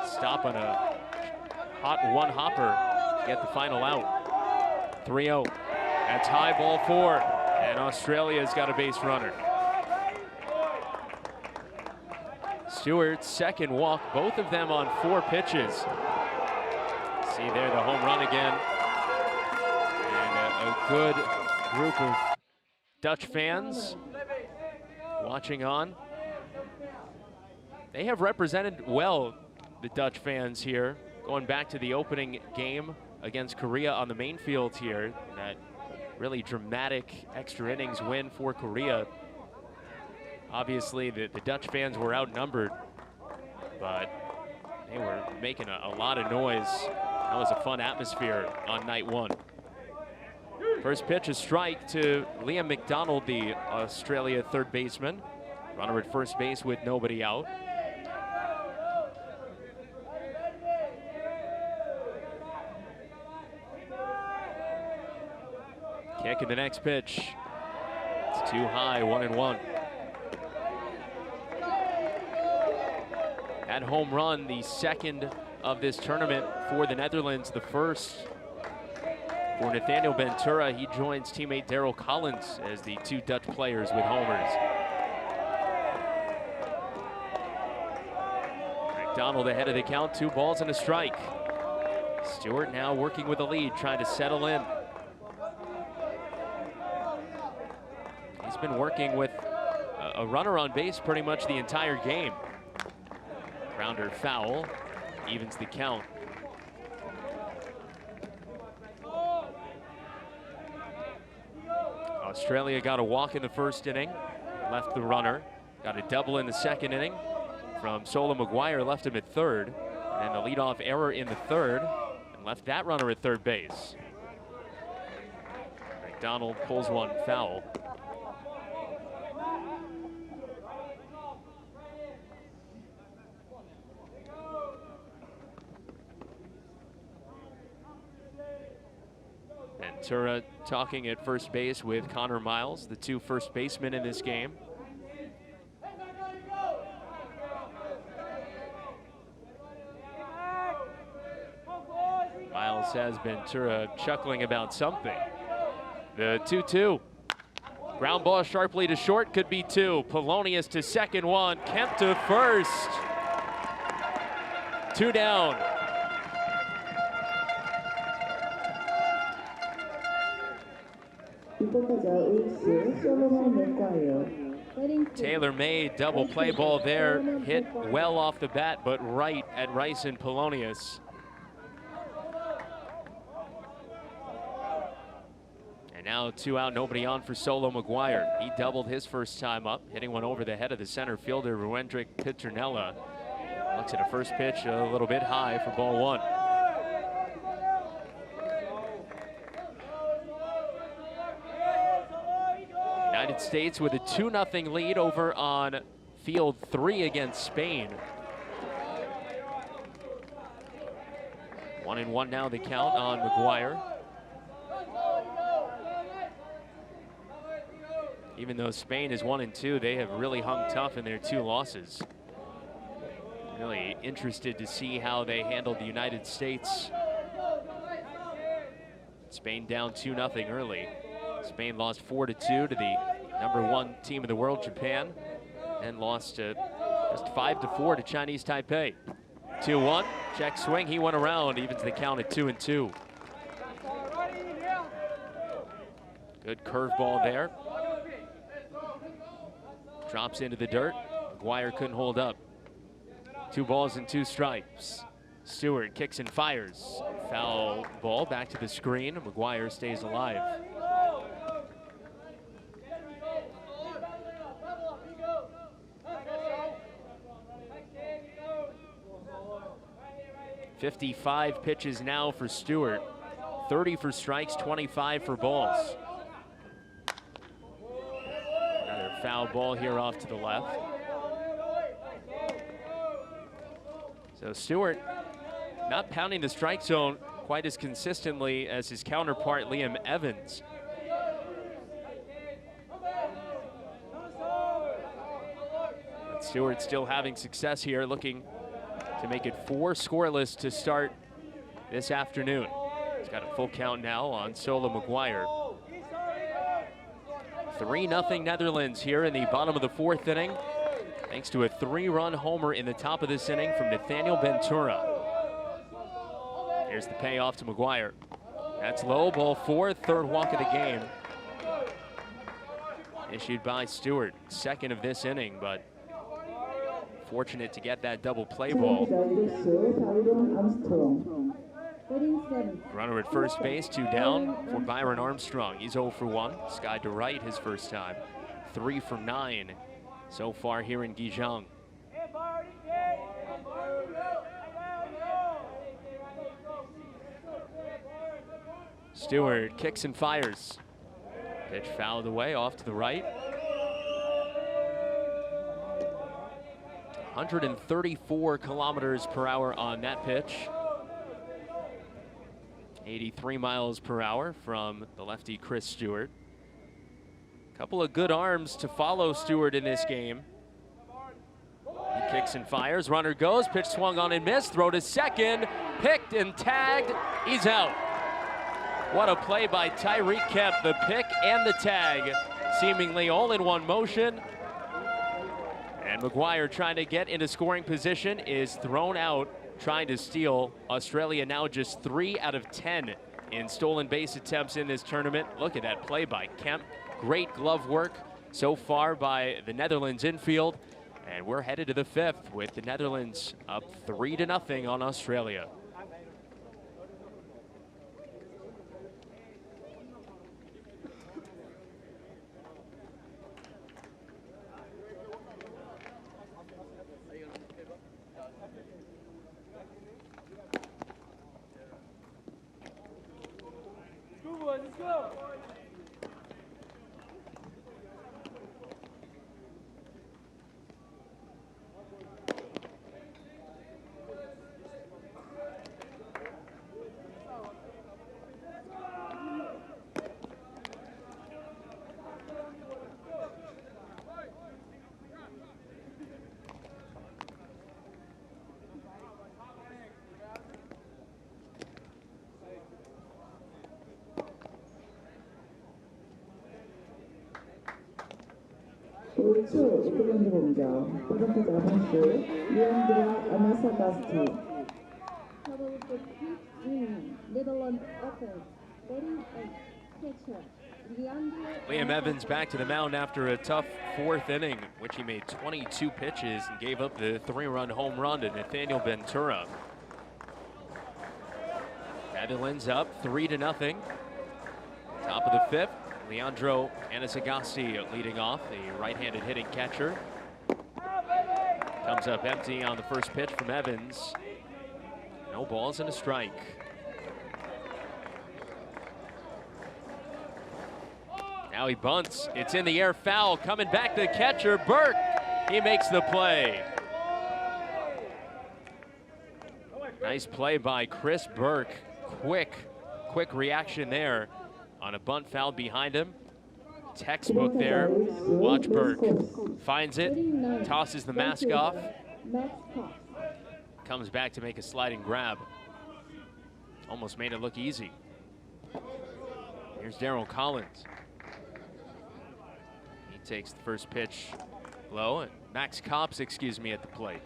stop on a hot 1-hopper to get the final out. 3-0. That's high, ball 4. And Australia's got a base runner. Stewart's second walk, both of them on 4 pitches. See there the home run again. And a good group of Dutch fans watching on. They have represented well, the Dutch fans here, going back to the opening game against Korea on the main field here. That really dramatic extra innings win for Korea. Obviously, the Dutch fans were outnumbered, but they were making a lot of noise. That was a fun atmosphere on night 1. First pitch, a strike to Liam McDonald, the Australia 3rd baseman. Runner at first base with nobody out. Kick in the next pitch. It's too high, 1-1. That home run, the second of this tournament for the Netherlands, the first For Nathaniel Ventura, he joins teammate Darryl Collins as the two Dutch players with homers. McDonald ahead of the count, 2 balls and a strike. Stewart now working with the lead, trying to settle in. He's been working with a runner on base pretty much the entire game. Grounder foul, evens the count. Australia got a walk in the first inning, left the runner. Got a double in the second inning from Solo McGuire, left him at third. And the leadoff error in the third, and left that runner at third base. McDonald pulls one foul. Ventura talking at first base with Connor Miles, the 2 first basemen in this game. Miles has Ventura chuckling about something. The 2-2. Ground ball sharply to short, could be 2. Polonius to second, 1. Kemp to first. 2 down. Taylor made double play ball there, hit well off the bat, but right at Rice and Polonius. And now 2 out, nobody on for Solo McGuire. He doubled his first time up, hitting one over the head of the center fielder, Ruendrick Piternella. Looks at a first pitch a little bit high for ball 1. United States with a 2-0 lead over on field 3 against Spain. 1-1 now the count on McGuire. Even though Spain is 1-2, they have really hung tough in their 2 losses. Really interested to see how they handled the United States. Spain down 2-0 early. Spain lost 4-2 to the #1 team in the world, Japan, and lost just 5-4 to Chinese Taipei. 2-1, check swing, he went around, evens the count at 2-2. Good curveball there. Drops into the dirt. McGuire couldn't hold up. 2 balls and 2 strikes. Stewart kicks and fires. Foul ball back to the screen. McGuire stays alive. .55 pitches now for Stewart. 30 for strikes, 25 for balls. Another foul ball here off to the left. So Stewart not pounding the strike zone quite as consistently as his counterpart Liam Evans. But Stewart still having success here, looking to make it 4 scoreless to start this afternoon. He's got a full count now on Solo McGuire. 3-0 Netherlands here in the bottom of the 4th inning, thanks to a 3-run homer in the top of this inning from Nathaniel Ventura. Here's the payoff to McGuire. That's low, ball 4, 3rd walk of the game. Issued by Stewart, 2nd of this inning, but fortunate to get that double play ball. Runner at first base, 2 down for Byron Armstrong. He's 0 for 1, skied to right his first time. 3 for 9 so far here in Gijang. Stewart kicks and fires. Pitch fouled away off to the right. 134 kilometers per hour on that pitch. 83 miles per hour from the lefty Chris Stewart. Couple of good arms to follow Stewart in this game. He kicks and fires, runner goes, pitch swung on and missed, throw to second, picked and tagged, he's out. What a play by Tyreek Kemp, the pick and the tag, seemingly all in one motion. And McGuire, trying to get into scoring position, is thrown out, trying to steal. Australia now just 3 out of 10 in stolen base attempts in this tournament. Look at that play by Kemp. Great glove work so far by the Netherlands infield. And we're headed to the 5th with the Netherlands up 3-0 on Australia. Let's go. 초 1라운드 공격. 1번째 자본수 리안드라 아나사바스티. Top of the 5th inning, Netherlands offense, batting 8, catcher, Liam Evans back to the mound after a tough 4th inning, which he made 22 pitches and gave up the 3-run home run to Nathaniel Ventura. Netherlands up 3-0. Top of the 5th, Leandro Anasagasti leading off, the right-handed hitting catcher. Comes up empty on the first pitch from Evans. No balls and a strike. Now he bunts. It's in the air, foul. Coming back to the catcher, Burke. He makes the play. Nice play by Chris Burke. Quick reaction there on a bunt foul behind him. Textbook there. Watch Burke. Finds it, tosses the mask off. Comes back to make a sliding grab. Almost made it look easy. Here's Darryl Collins. He takes the first pitch low, and Max Copps, at the plate.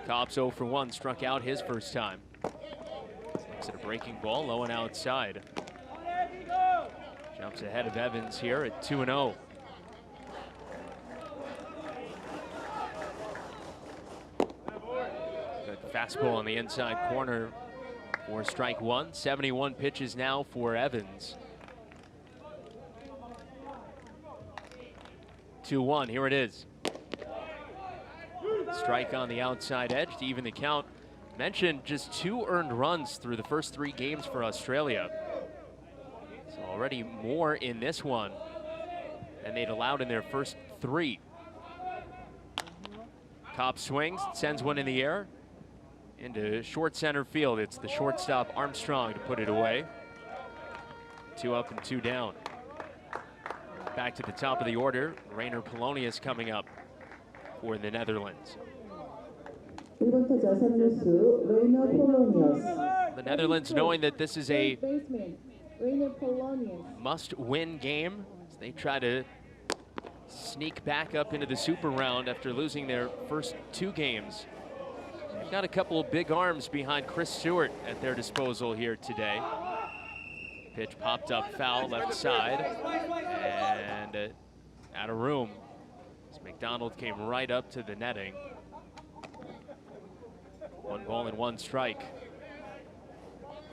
Copps 0 for 1, struck out his first time. Looks at a breaking ball, low and outside. Jumps ahead of Evans here at 2-0. Good fastball on the inside corner for strike one. 71 pitches now for Evans. 2-1, here it is. Strike on the outside edge to even the count. Mentioned just 2 earned runs through the first 3 games for Australia. So already more in this one than they'd allowed in their first 3. Cobb swings, sends one in the air into short center field. It's the shortstop Armstrong to put it away. 2 up and 2 down. Back to the top of the order, Rainer Polonius coming up for the Netherlands. The Netherlands knowing that this is a must-win game as they try to sneak back up into the super round after losing their first 2 games. They've got a couple of big arms behind Chris Stewart at their disposal here today. Pitch popped up foul left side and out of room as McDonald came right up to the netting. 1 ball and 1 strike.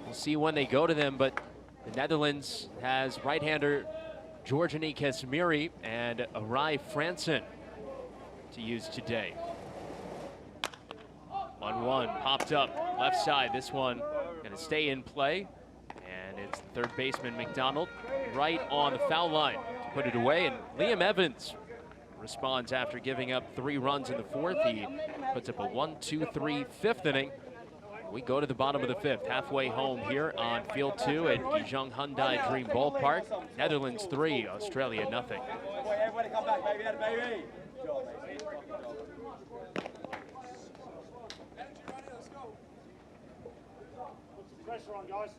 We'll see when they go to them, but the Netherlands has right-hander Georgiani Casemiri and Arai Franson to use today. 1-1 popped up left side. This one going to stay in play. And it's the third baseman McDonald right on the foul line to put it away. And Liam Evans responds after giving up 3 runs in the 4th. He puts up a 1-2-3 5th inning. We go to the bottom of the 5th, halfway home here on field 2 at Gijang-Hyundai Dream Ballpark. Netherlands 3, Australia nothing. Everybody come back, baby, that baby. pressure on, guys.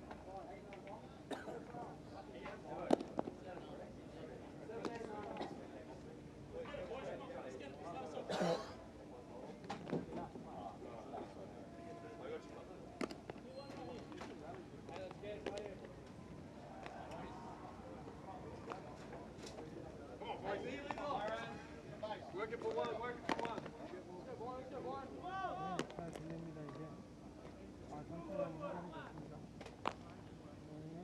Working for one, working for one. 잘 들립니다 이제. 천천히 하면 좋습니다. 네.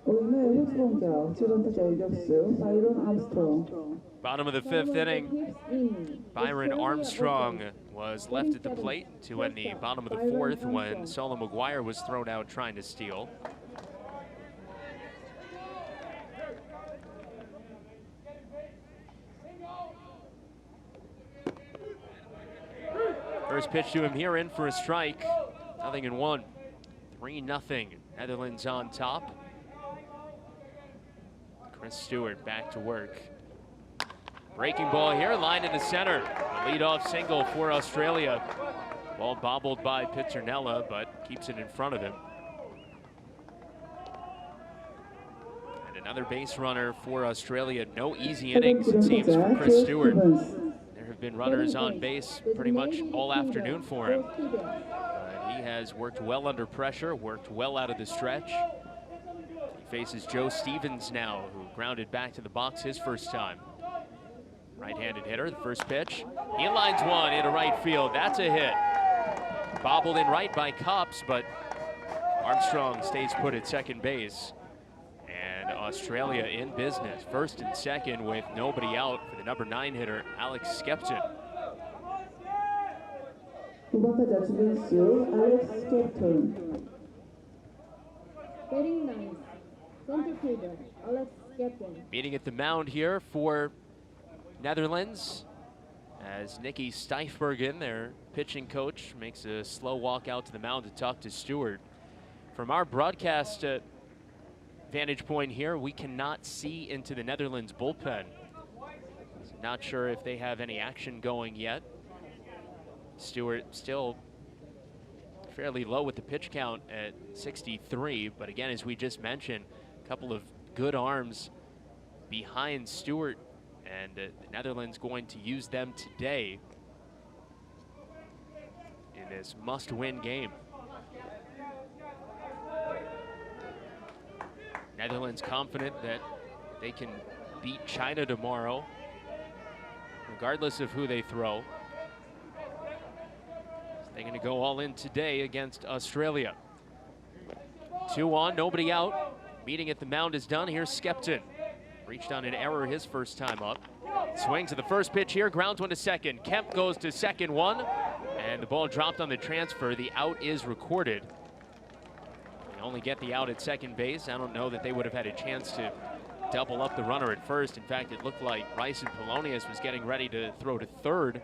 오늘 홀스 공격 7번타자 유격수 바이런 암스트롱. Bottom of the fifth inning, Byron Armstrong was left at the plate to end the bottom of the fourth when Solo McGuire was thrown out trying to steal. First pitch to him here, in for a strike. 0-1. 3-0. Netherlands on top. Chris Stewart back to work. Breaking ball here, line into center. A leadoff single for Australia. Ball bobbled by Pizzernella, but keeps it in front of him. And another base runner for Australia. No easy innings, it seems, for Chris Stewart. There have been runners on base pretty much all afternoon for him. But he has worked well under pressure, worked well out of the stretch. He faces Joe Stevens now, who grounded back to the box his first time. Right-handed hitter, the first pitch. He lines one into right field. That's a hit. Bobbled in right by Copps, but Armstrong stays put at second base. And Australia in business, first and second with nobody out for the number 9 hitter, Alex Skepton. 2번타자 주변수 알렉스 스캡톤. Batting ninth, center fielder Alex Skepton. Meeting at the mound here for Netherlands as Nicky Stijfbergen, their pitching coach, makes a slow walk out to the mound to talk to Stewart. From our broadcast vantage point here, we cannot see into the Netherlands bullpen. Not sure if they have any action going yet. Stewart still fairly low with the pitch count at 63, but again, as we just mentioned, a couple of good arms behind Stewart, and the Netherlands going to use them today in this must-win game. Netherlands confident that they can beat China tomorrow, regardless of who they throw. They're going to go all in today against Australia. 2 on, nobody out. Meeting at the mound is done. Here's Skepton. Reached on an error his first time up. Swings at the first pitch here, grounds one to second. Kemp goes to second one, and the ball dropped on the transfer. The out is recorded. They only get the out at second base. I don't know that they would have had a chance to double up the runner at first. In fact, it looked like Rice and Polonius was getting ready to throw to third.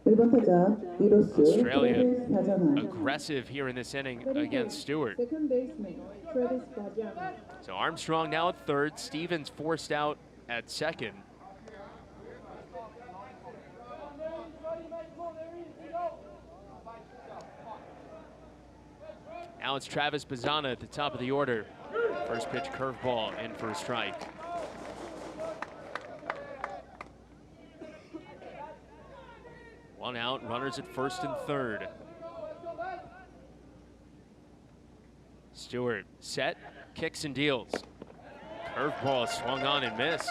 1번타자 이로스 Australia 트래비스 바자만. aggressive here in this inning against Stewart. Second baseman Travis Bajam. So Armstrong now at third, Stevens forced out at second. Now it's Travis Bazana at the top of the order. First pitch curveball in for a strike. One out, runners at first and third. Stewart set, kicks and deals. Curveball swung on and missed.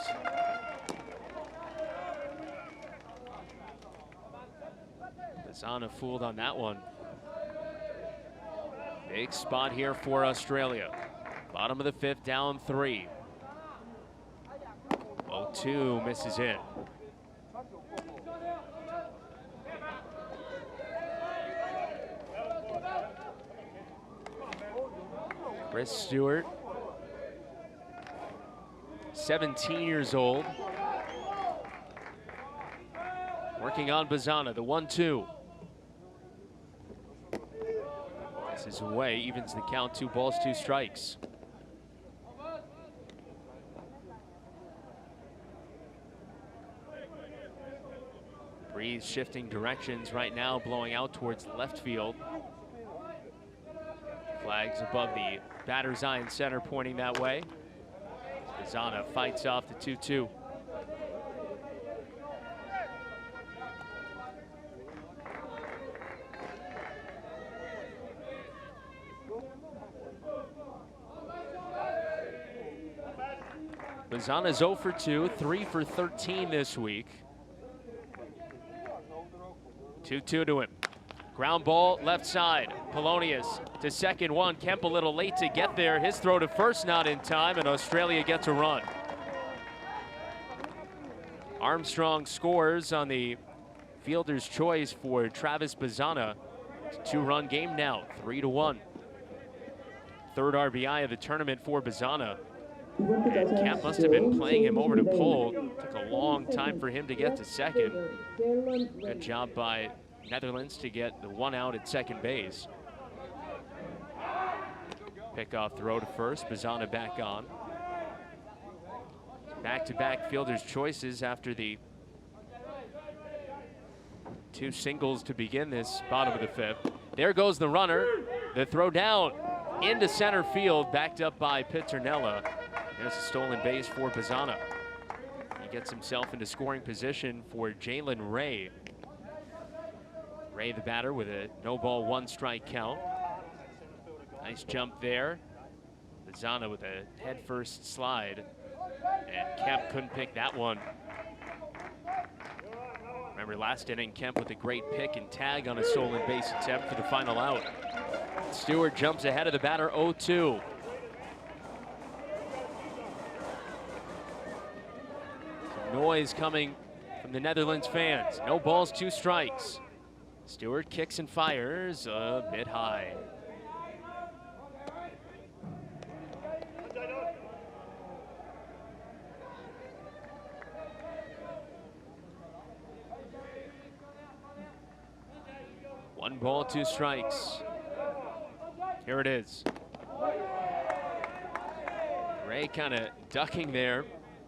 Bazana fooled on that one. Big spot here for Australia. Bottom of the fifth, down 3. 0-2 misses in. Chris Stewart 17 years old. Working on Bazana, the 1-2. This is away, evens the count, 2 balls, 2 strikes. Breeze shifting directions right now, blowing out towards left field. Flags above the batter's eye in center, pointing that way. Bazana fights off the 2-2. Bazana's 0 for 2, 3 for 13 this week. 2-2 to him. Ground ball left side. Polonius to second one. Kemp a little late to get there. His throw to first not in time, and Australia gets a run. Armstrong scores on the fielder's choice for Travis Bazana. It's a 2-run game now, 3-1. Third RBI of the tournament for Bazana. And Kemp must have been playing him over to pull. Took a long time for him to get to second. Good job by Netherlands to get the 1 out at second base. Pickoff throw to first, Bazana back on. Back-to-back fielder's choices after the 2 singles to begin this bottom of the 5th. There goes the runner. The throw down into center field, backed up by Piternella. There's a stolen base for Bazana. He gets himself into scoring position for Jalen Ray. Ray, the batter, with a no-ball, 1-strike count. Nice jump there. Bazana with a head-first slide. And Kemp couldn't pick that one. Remember last inning, Kemp with a great pick and tag on a stolen base attempt for the final out. Stewart jumps ahead of the batter, 0-2. Noise coming from the Netherlands fans. No balls, 2 strikes. Stewart kicks and fires a bit high. One ball, 2 strikes. Here it is. Ray kind of ducking there,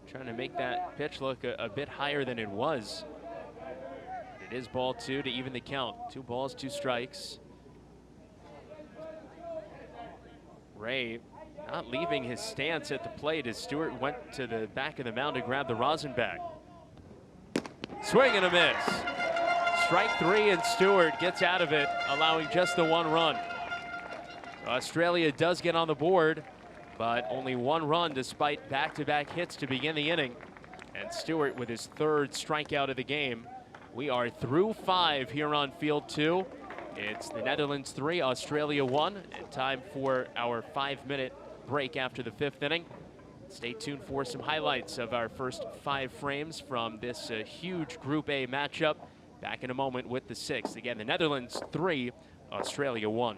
trying to make that pitch look a bit higher than it was. It is ball 2 to even the count. 2 balls, 2 strikes. Ray not leaving his stance at the plate as Stewart went to the back of the mound to grab the rosin bag. Swing and a miss. Strike 3, and Stewart gets out of it, allowing just the 1 run. So Australia does get on the board, but only 1 run despite back-to-back hits to begin the inning. And Stewart with his 3rd strikeout of the game. We are through 5 here on field 2. It's the Netherlands 3, Australia 1, and time for our 5-minute break after the 5th inning. Stay tuned for some highlights of our first 5 frames from this huge Group A matchup. Back in a moment with the 6th. Again, the Netherlands 3, Australia 1.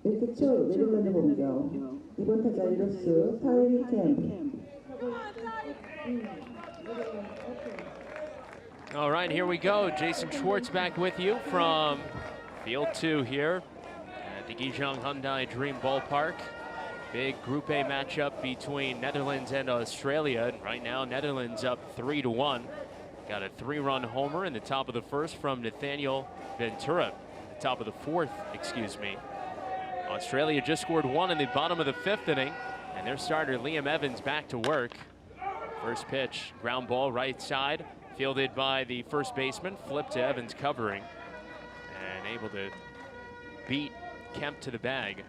이렇게 초 메릴랜드 공격. 이번 타자 이로스 타이리 캠. All right, here we go. Jason Schwartz back with you from Field 2 here at the Gijang-Hyundai Dream Ballpark. Big Group A matchup between Netherlands and Australia. And right now, Netherlands up 3-1. Got a 3-run homer in the top of the first from Nathaniel Ventura. The top of the fourth, excuse me. Australia just scored 1 in the bottom of the 5th inning, and their starter Liam Evans back to work. First pitch, ground ball right side, fielded by the first baseman, flipped to Evans covering, and able to beat Kemp to the bag.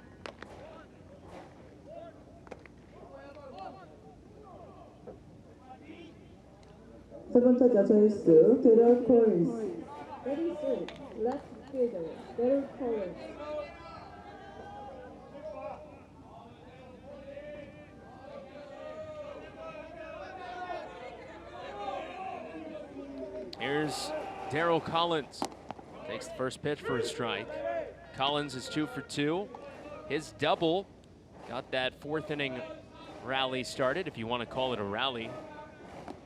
세번 타자 저이스 데럴 콜린스. 33, left fielder, Daryl Collins. Here's Daryl Collins. Takes the first pitch for a strike. Collins is 2 for 2. His double got that 4th inning rally started, if you want to call it a rally.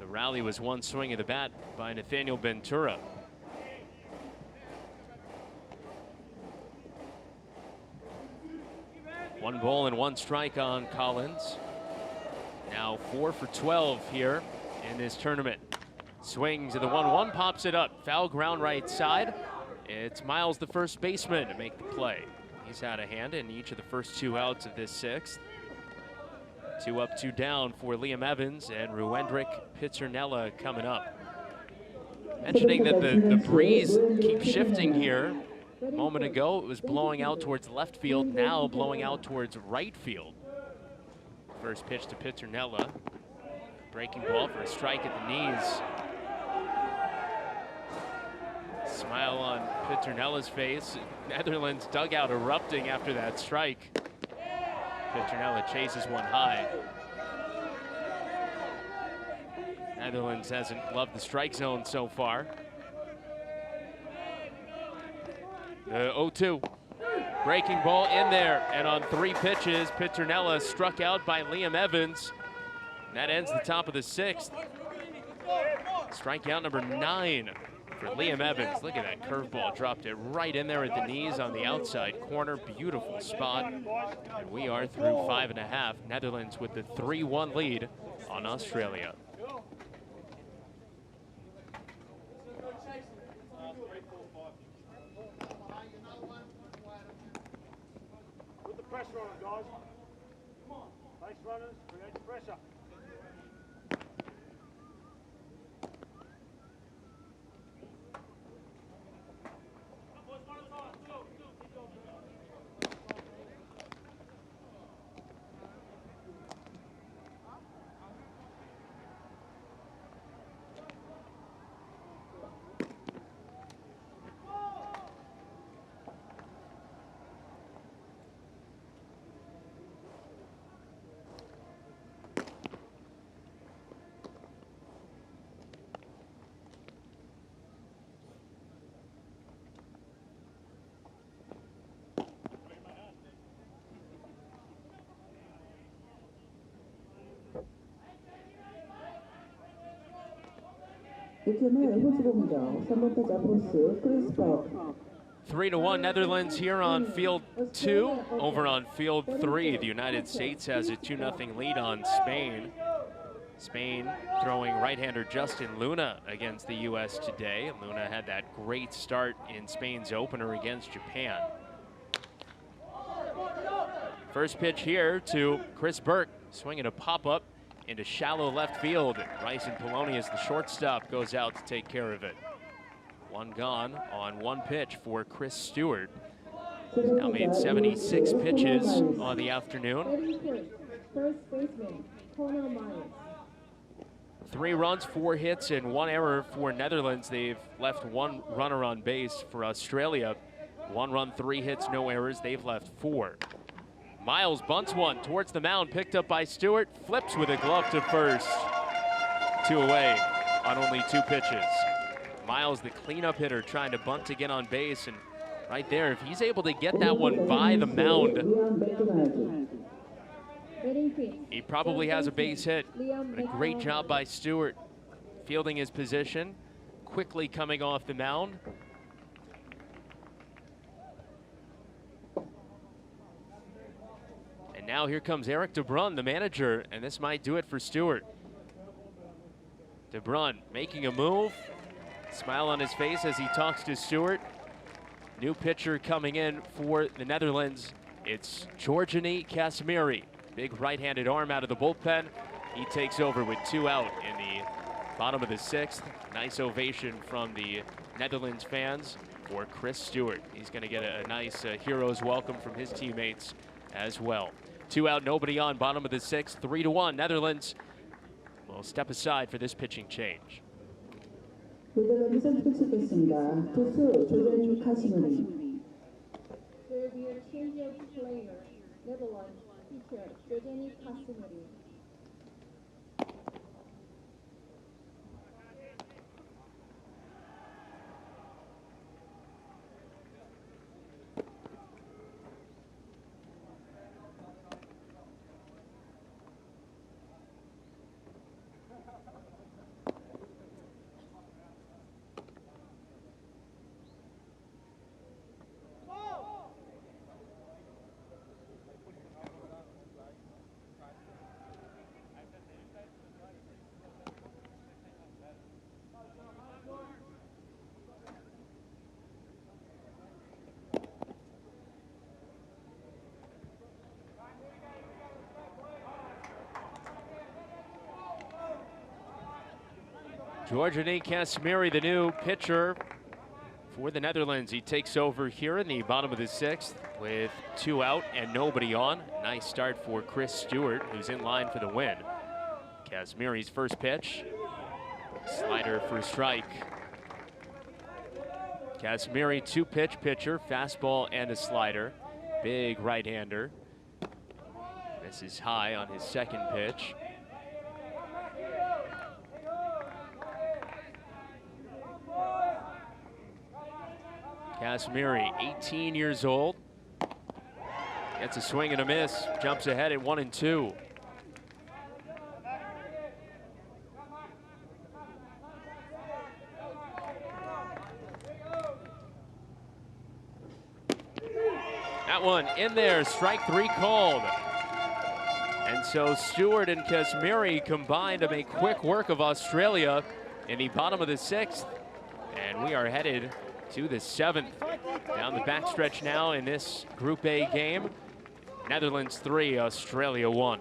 The rally was one swing of the bat by Nathaniel Ventura. One ball and 1 strike on Collins. Now 4 for 12 here in this tournament. Swings at the 1-1, pops it up. Foul ground right side. It's Miles, the first baseman, to make the play. He's had a hand in each of the first 2 outs of this 6th. 2 up, 2 down for Liam Evans and Ruendrick Pizzernella coming up. Mentioning that the breeze keeps shifting here. A moment ago, it was blowing out towards left field, now blowing out towards right field. First pitch to Pizzernella. Breaking ball for a strike at the knees. Smile on Pitternella's face. Netherlands dugout erupting after that strike. Pizzernella chases one high. Netherlands hasn't loved the strike zone so far. The 0-2. Breaking ball in there, and on 3 pitches, Pizzernella struck out by Liam Evans. And that ends the top of the 6th. Strikeout number 9 for Liam Evans. Look at that curveball, dropped it right in there at the knees on the outside corner. Beautiful spot. And we are through 5.5. Netherlands with the 3-1 lead on Australia. Put the pressure on them, guys. Come on. Base runners, create the pressure. 6회 말 호주 공격 3번 타자 포수 크리스 버그 3-1 Netherlands here on field 2. Over on field 3, the United States has a 2-0 lead on Spain. Spain throwing right-hander Justin Luna against the U.S. today. Luna had that great start in Spain's opener against Japan. First pitch here to Chris Burke, swinging a pop-up into shallow left field. Bryson Polonius, the shortstop, goes out to take care of it. One gone on one pitch for Chris Stewart. He's now made 76 pitches on the afternoon. First baseman, Connor Myers. 3 runs, 4 hits, and 1 error for Netherlands. They've left 1 runner on base. For Australia, 1 run, 3 hits, no errors. They've left 4. Miles bunts one towards the mound, picked up by Stewart, flips with a glove to first. 2 away on only 2 pitches. Miles, the cleanup hitter, trying to bunt to get on base, and right there, if he's able to get that one by the mound, he probably has a base hit. But a great job by Stewart, fielding his position, quickly coming off the mound. And now here comes Eric DeBrun, the manager, and this might do it for Stewart. DeBrun making a move. Smile on his face as he talks to Stewart. New pitcher coming in for the Netherlands. It's Georgiany Casimiri. Big right-handed arm out of the bullpen. He takes over with 2 out in the bottom of the 6th. Nice ovation from the Netherlands fans for Chris Stewart. He's going to get a nice hero's welcome from his teammates as well. 2 out, nobody on, bottom of the 6th. 3-1, Netherlands will step aside for this pitching change. 네덜란드 선수 도착했습니다. 투수 조전이 카시무리. There will be a change of player. Netherlands pitcher Gijang Hyundai. Georgiany Casimiri, the new pitcher for the Netherlands. He takes over here in the bottom of the 6th with 2 out and nobody on. Nice start for Chris Stewart, who's in line for the win. Casimiri's first pitch, slider for a strike. Casimiri, 2-pitch pitcher, fastball and a slider. Big right-hander. This is high on his second pitch. Casimiri, 18 years old. Gets a swing and a miss. Jumps ahead at 1-2. That one in there, strike 3 called. And so Stewart and Casimiri combined to make quick work of Australia in the bottom of the 6th. And we are headed to the 7th. Down the backstretch now in this Group A game. Netherlands 3, Australia 1.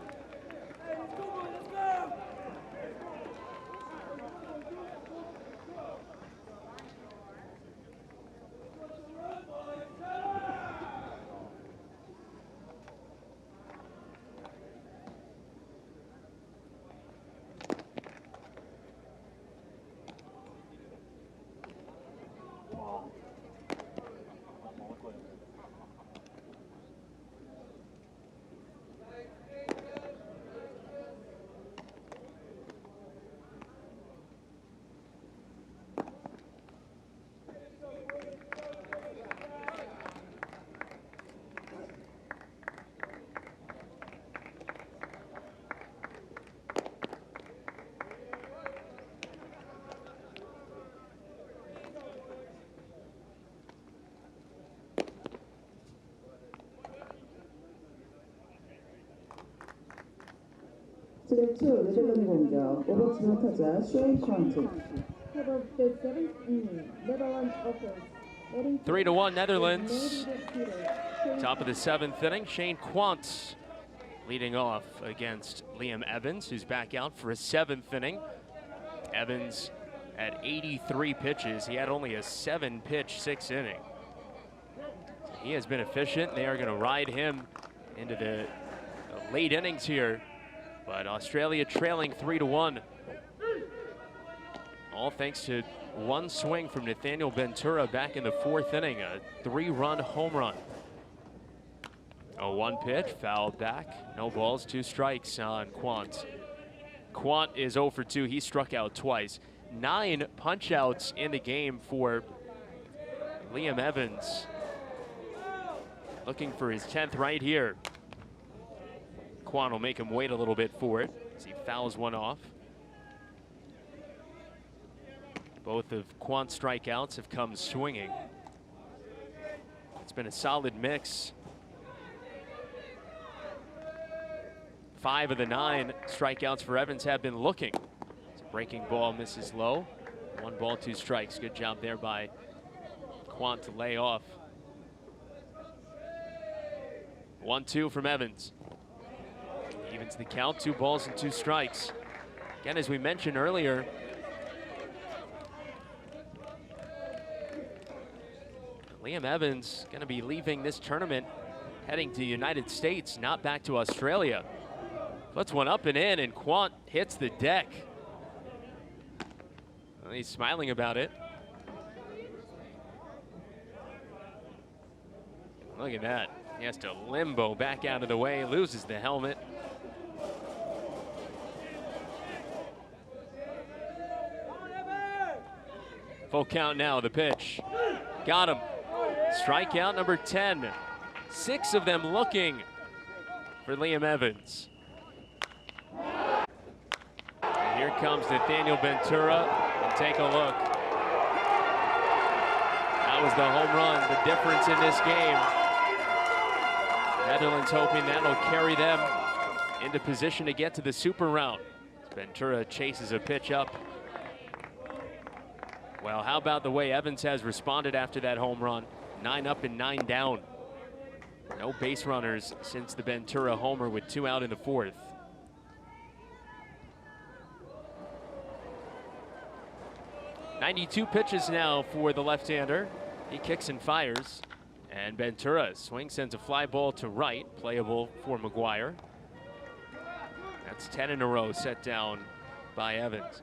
7초 네덜란드 공격 5번 지명 타자 쉐인 퀀트. Top of the 7th inning, Netherlands offense. 3-1 Netherlands. Top of the 7th inning, Shane Quant leading off against Liam Evans, who's back out for a 7th inning. Evans at 83 pitches. He had only a 7-pitch 6th inning. He has been efficient. They are going to ride him into the late innings here. But Australia trailing 3-1. All thanks to one swing from Nathaniel Ventura back in the 4th inning, a 3-run home run. A 1 pitch, fouled back, no balls, 2 strikes on Quant. Quant is 0 for 2, he struck out twice. 9 punch outs in the game for Liam Evans. Looking for his 10th right here. Quant will make him wait a little bit for it as he fouls one off. Both of Quant's strikeouts have come swinging. It's been a solid mix. 5 of the 9 strikeouts for Evans have been looking. It's a breaking ball, misses low. 1 ball, 2 strikes. Good job there by Quant to lay off. 1-2 from Evans. Evens the count, 2 balls and 2 strikes. Again, as we mentioned earlier, Liam Evans going to be leaving this tournament, heading to the United States, not back to Australia. Puts one up and in, and Quant hits the deck. Well, he's smiling about it. Look at that. He has to limbo back out of the way, loses the helmet. Full count now, the pitch. Got him. Strikeout number 10. 6 of them looking for Liam Evans. And here comes Nathaniel Ventura, and take a look. That was the home run, the difference in this game. Netherlands hoping that'll carry them into position to get to the super round. Ventura chases a pitch up. Well, how about the way Evans has responded after that home run? 9 up and 9 down. No base runners since the Ventura homer with 2 out in the 4th. .92 pitches now for the left-hander. He kicks and fires. And Ventura swings, sends a fly ball to right, playable for McGuire. That's 10 in a row set down by Evans.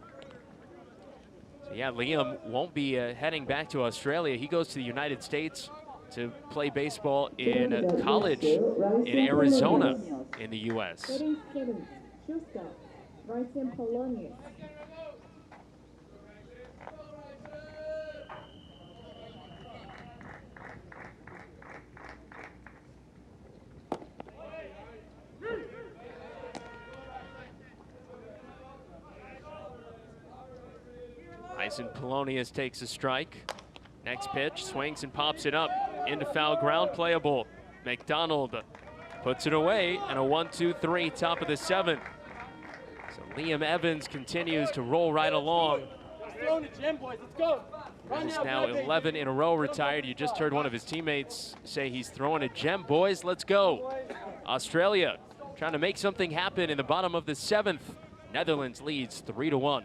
So yeah, Liam won't be heading back to Australia. He goes to the United States to play baseball in college in Arizona in the U.S. 37, Schuster, Bryson Polonius. Bryson Polonius takes a strike. Next pitch, swings and pops it up into foul ground, playable. McDonald puts it away, and a 1-2-3, top of the 7th. So Liam Evans continues to roll right along. He's now 11 in a row retired. You just heard one of his teammates say he's throwing a gem. Boys, let's go. Australia trying to make something happen in the bottom of the 7th. Netherlands leads 3-1.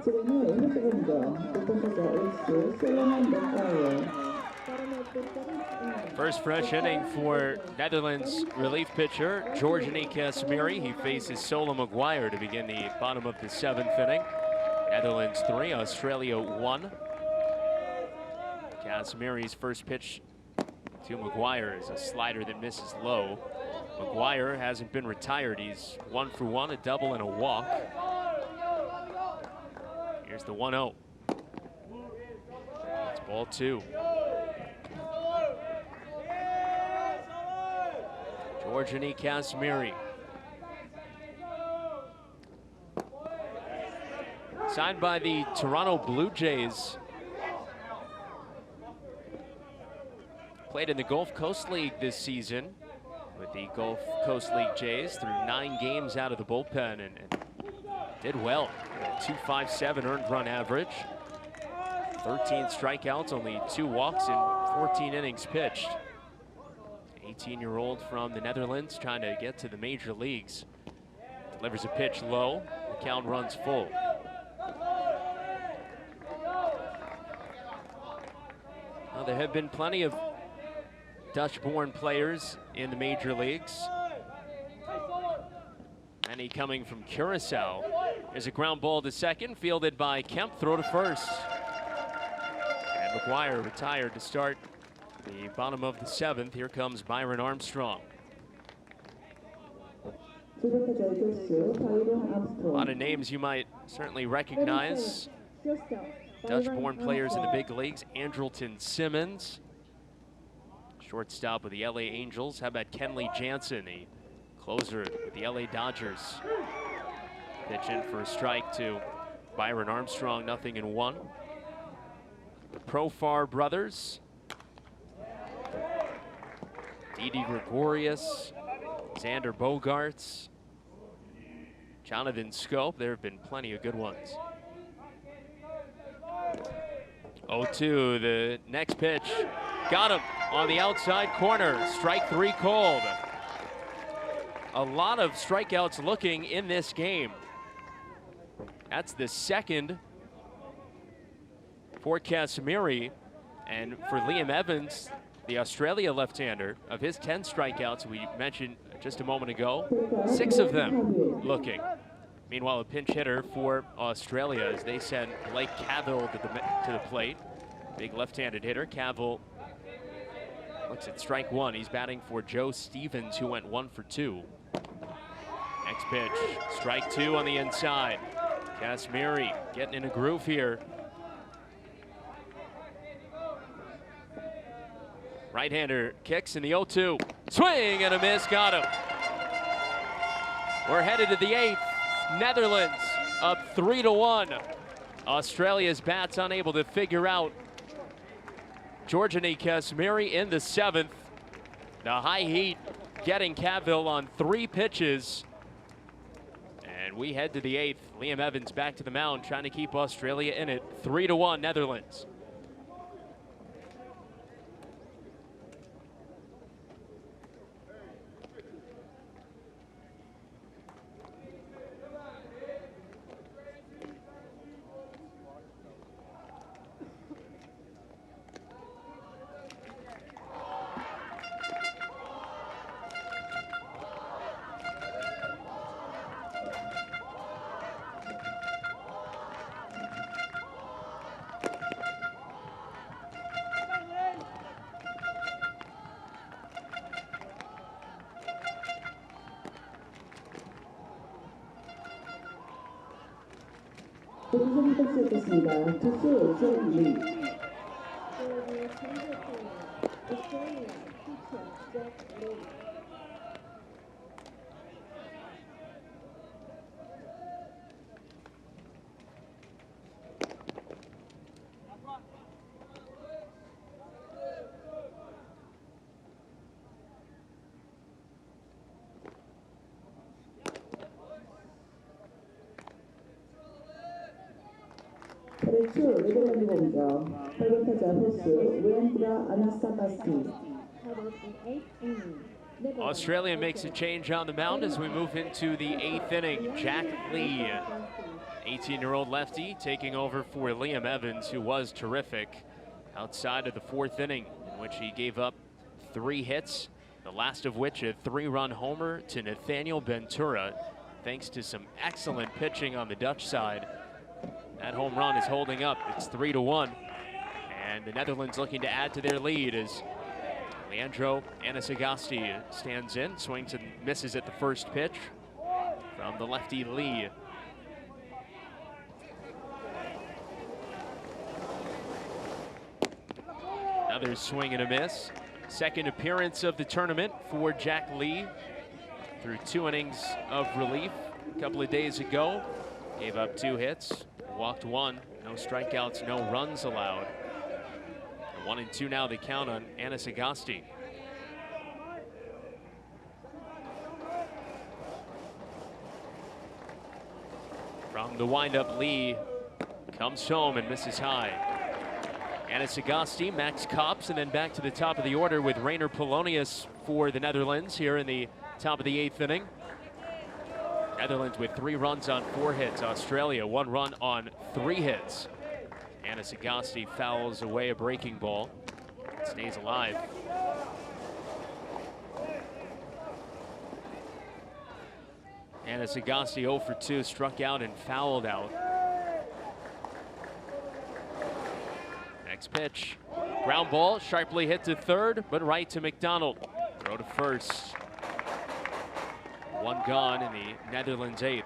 지금은 후수 공격 6번 타자 에이스 솔로몬 맥과이어. First fresh inning for Netherlands relief pitcher Georgiany Casimiri. He faces Solo Maguire to begin the bottom of the 7th inning. Netherlands 3, Australia 1. Casimiri's first pitch to Maguire is a slider that misses low. Maguire hasn't been retired. He's 1 for 1, a double and a walk. Here's the 1-0. It's ball 2. Georgiany Casimiri. Signed by the Toronto Blue Jays. Played in the Gulf Coast League this season with the Gulf Coast League Jays through 9 games out of the bullpen and did well. A 2.57 earned run average. 13 strikeouts, only 2 walks in 14 innings pitched. 18-year-old from the Netherlands trying to get to the major leagues. Delivers a pitch low. The count runs full. Well, there have been plenty of Dutch-born players in the major leagues. Many coming from Curacao. There's a ground ball to second, fielded by Kemp, throw to first. And Maguire retired to start the bottom of the 7th. Here comes Byron Armstrong. A lot of names you might certainly recognize. Dutch-born players in the big leagues. Andrelton Simmons, shortstop with the LA Angels. How about Kenley Jansen, the closer with the LA Dodgers? Pitch in for a strike to Byron Armstrong, 0-1. The Profar brothers. Didi Gregorius, Xander Bogaerts, Jonathan Scope. There have been plenty of good ones. 0-2, the next pitch. Got him on the outside corner. Strike 3 called. A lot of strikeouts looking in this game. That's the second for Casimiri. And for Liam Evans, the Australia left-hander, of his 10 strikeouts we mentioned just a moment ago, 6 of them looking. Meanwhile, a pinch hitter for Australia as they send Blake Cavill to the plate. Big left-handed hitter. Cavill looks at strike 1. He's batting for Joe Stevens, who went 1 for 2. Next pitch, strike 2 on the inside. Casimiri getting in a groove here. Right-hander kicks in the 0-2. Swing and a miss, got him. We're headed to the 8th. Netherlands up 3-1. Australia's bats unable to figure out Georgiany Casimiri in the 7th. The high heat getting Cavill on 3 pitches. And we head to the 8th. Liam Evans back to the mound, trying to keep Australia in it. 3-1 Netherlands. 선택했습니다. 투수 조리. 네덜란드 공격 8번 타자 호수 웬드라 아나스타카스. Australia makes a change on the mound as we move into the 8th inning. Jack Lee, 18-year-old lefty taking over for Liam Evans, who was terrific outside of the 4th inning, in which he gave up 3 hits, the last of which a 3-run homer to Nathaniel Ventura, thanks to some excellent pitching on the Dutch side. That home run is holding up. It's 3-1. And the Netherlands looking to add to their lead as Leandro Anasagasti stands in, swings and misses at the first pitch from the lefty Lee. Another swing and a miss. Second appearance of the tournament for Jack Lee through 2 innings of relief a couple of days ago. Gave up 2 hits, walked 1, no strikeouts, no runs allowed. 1-2 now the count on Anasagasti. From the windup, Lee comes home and misses high. Anasagasti, Max Kops, and then back to the top of the order with Rainer Polonius for the Netherlands here in the top of the 8th inning. Netherlands with 3 runs on 4 hits. Australia 1 run on 3 hits. Anasagasti fouls away a breaking ball. Stays alive. Anasagasti 0 for 2, struck out and fouled out. Next pitch. Ground ball, sharply hit to third, but right to McDonald. Throw to first. 1 gone in the Netherlands 8th.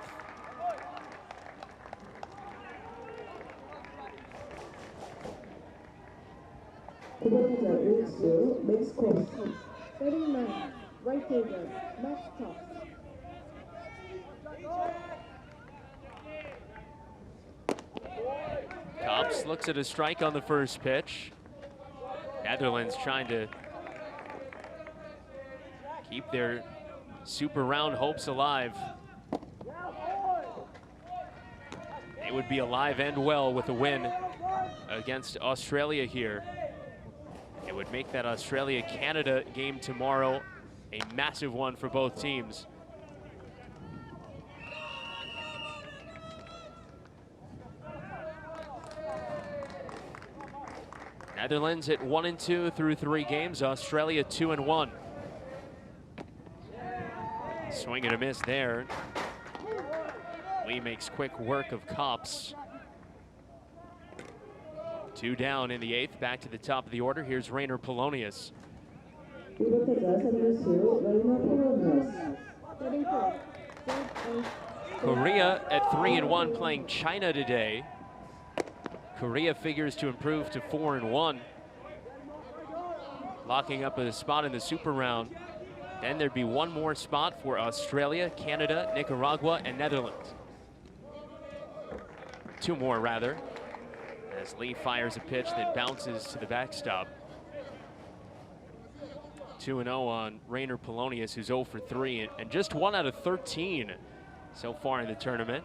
Next course. 39, right fielder, Max Kops. Kops looks at a strike on the first pitch. Netherlands trying to keep their super round hopes alive. They would be alive and well with a win against Australia here. It would make that Australia-Canada game tomorrow a massive one for both teams. Netherlands at 1-2 through 3 games. Australia 2-1. Swing and a miss there. Lee makes quick work of Kops. 2 down in the 8th. Back to the top of the order. Here's Rainer Polonius. Korea at 3-1, playing China today. Korea figures to improve to 4-1, locking up a spot in the super round. Then there'd be 1 more spot for Australia, Canada, Nicaragua, and Netherlands. 2 more, rather, as Lee fires a pitch that bounces to the backstop. 2-0 on Rainer Polonius, who's 0 for 3, and just 1 out of 13 so far in the tournament.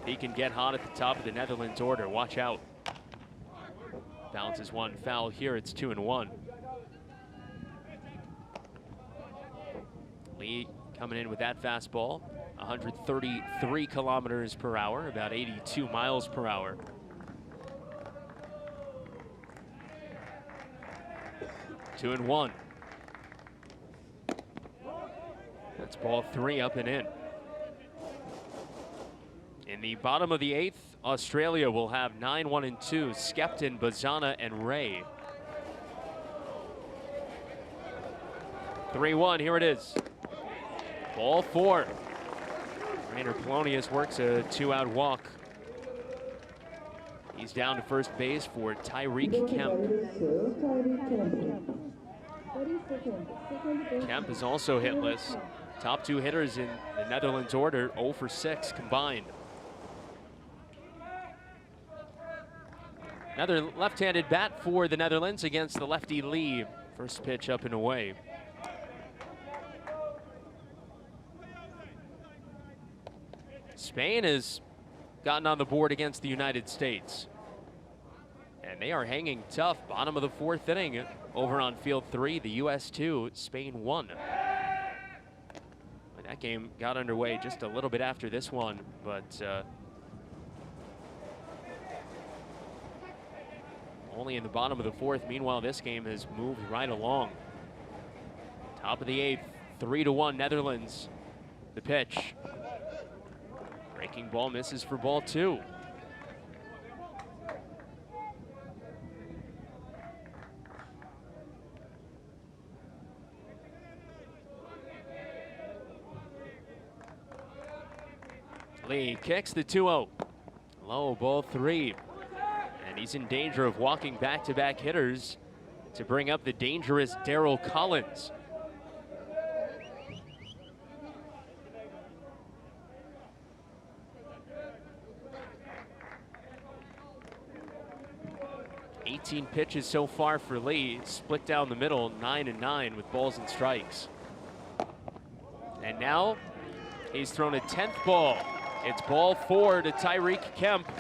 He can get hot at the top of the Netherlands order. Watch out. Bounces 1 foul here. It's 2-1. Lee coming in with that fastball. 133 kilometers per hour, about 82 miles per hour. Two and one. That's ball 3 up and in. In the bottom of the 8th, Australia will have 9, 1, and 2. Skepton, Bazana, and Ray. 3-1, here it is. Ball 4. Rainer Polonius works a 2-out walk. He's down to first base for Tyreek Kemp. Kemp is also hitless. Top 2 hitters in the Netherlands order, 0 for 6 combined. Another left-handed bat for the Netherlands against the lefty Lee. First pitch up and away. Spain has gotten on the board against the United States. And they are hanging tough. Bottom of the 4th inning over on field 3. The U.S. 2, Spain 1. With That game got underway just a little bit after this one, but only in the bottom of the fourth. Meanwhile, this game has moved right along. Top of the eighth, 3-1 Netherlands. The pitch. Breaking ball misses for ball two. Lee kicks the 2-0. Low, ball three. And he's in danger of walking back-to-back hitters to bring up the dangerous Daryl Collins. Pitches so far for Lee, split down the middle, 9-9 with balls and strikes. And now he's thrown a 10th ball. It's ball four to Tyreek Kemp.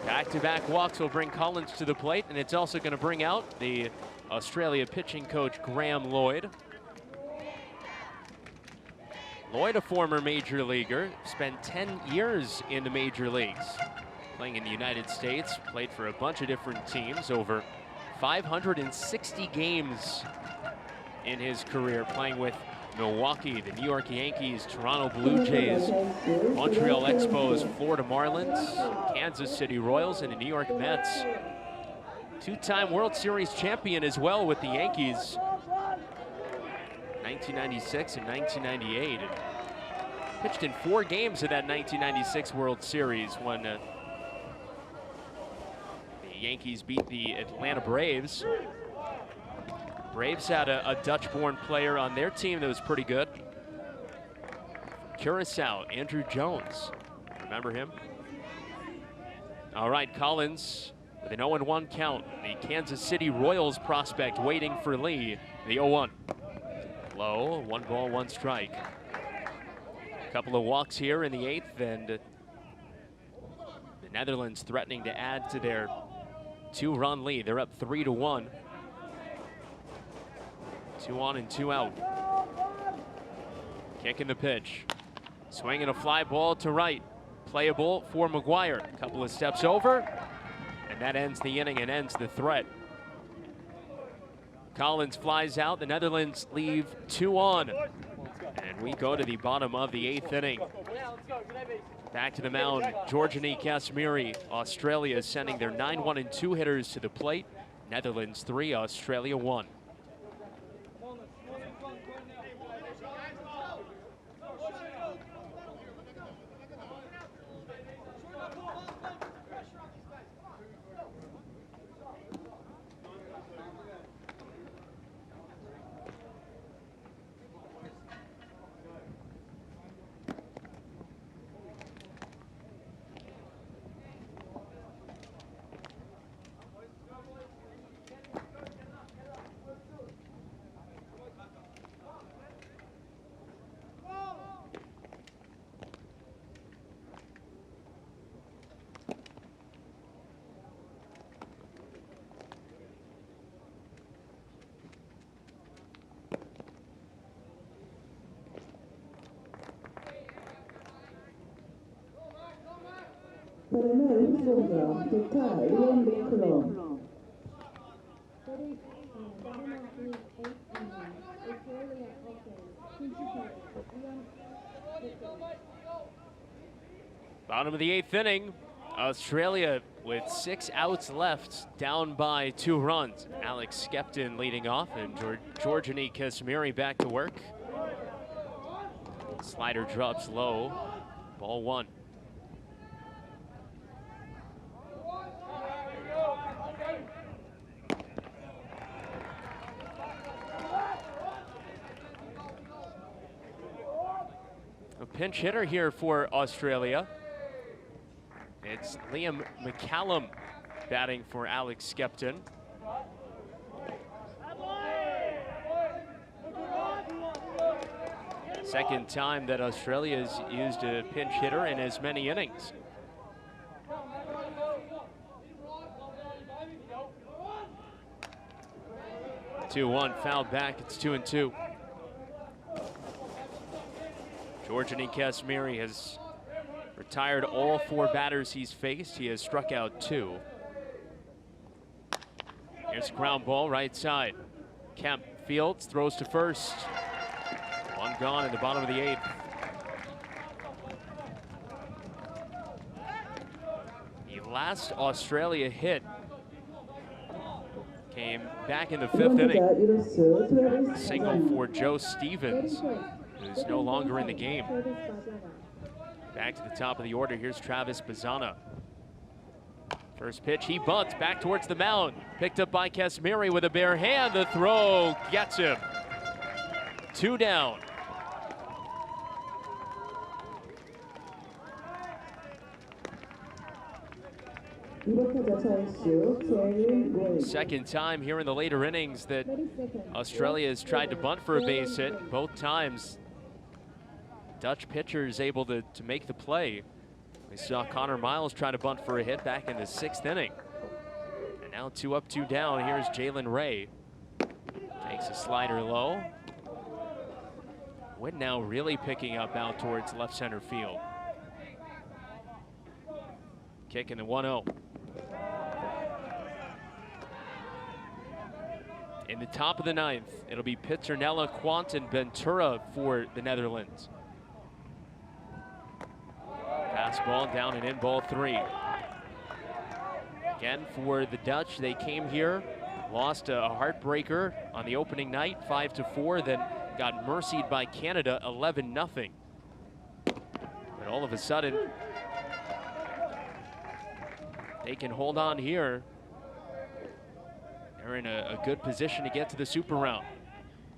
Back-to-back walks will bring Collins to the plate, and it's also going to bring out the Australia pitching coach, Graham Lloyd. Lloyd, a former major leaguer, spent 10 years in the major leagues. Playing in the United States, played for a bunch of different teams, over 560 games in his career, playing with Milwaukee, the New York Yankees, Toronto Blue Jays, Montreal Expos, Florida Marlins, Kansas City Royals, and the New York Mets. Two-time World Series champion as well with the Yankees, 1996 and 1998. And pitched in 4 games of that 1996 World Series when the Yankees beat the Atlanta Braves. Braves had a Dutch-born player on their team that was pretty good. Curacao, Andrew Jones. Remember him? All right, Collins with an 0-1 count. The Kansas City Royals prospect waiting for Lee. The 0-1. Low, 1 ball, 1 strike. A couple of walks here in the 8th, and the Netherlands threatening to add to their 2-run lead. They're up 3-1. 2 on and 2 out. Kicking the pitch. Swinging a fly ball to right. Playable for McGuire. A couple of steps over, and that ends the inning and ends the threat. Collins flies out. The Netherlands leave 2 on. And we go to the bottom of the 8th inning. Back to the mound, Georgiani Casimiri. Australia is sending their 9-1 and 2 hitters to the plate. Netherlands 3, Australia 1. Bottom of the 8th inning, Australia with 6 outs left, down by 2 runs. Alex Skepton leading off, and Georgiani Casimiri back to work. Slider drops low, ball 1. A pinch hitter here for Australia. It's Liam McCallum batting for Alex Skepton. Second time that Australia has used a pinch hitter in as many innings. Two-one, fouled back, it's 2-2. Georgian Kasmiri has retired all 4 batters he's faced. He has struck out 2. Here's a ground ball right side. Kemp fields, throws to first. 1 gone in the bottom of the 8th. The last Australia hit came back in the 5th inning. A single for Joe Stevens, who's no longer in the game. Back to the top of the order, here's Travis Bazana. First pitch, he bunts back towards the mound. Picked up by Kasmiri with a bare hand. The throw gets him. 2 down. Second time here in the later innings that Australia has tried to bunt for a base hit. Both times, Dutch pitcher is able to make the play. We saw Connor Miles try to bunt for a hit back in the 6th inning. And now 2 up, 2 down. Here's Jalen Ray. Takes a slider low. Wind now really picking up out towards left center field. Kick in the 1-0. In the top of the 9th, it'll be Piternella, Quant, and Ventura for the Netherlands. Fastball down and in, ball 3. Again, for the Dutch, they came here, lost a heartbreaker on the opening night, 5-4, then got mercied by Canada, 11-0. But all of a sudden, they can hold on here. They're in a good position to get to the super round.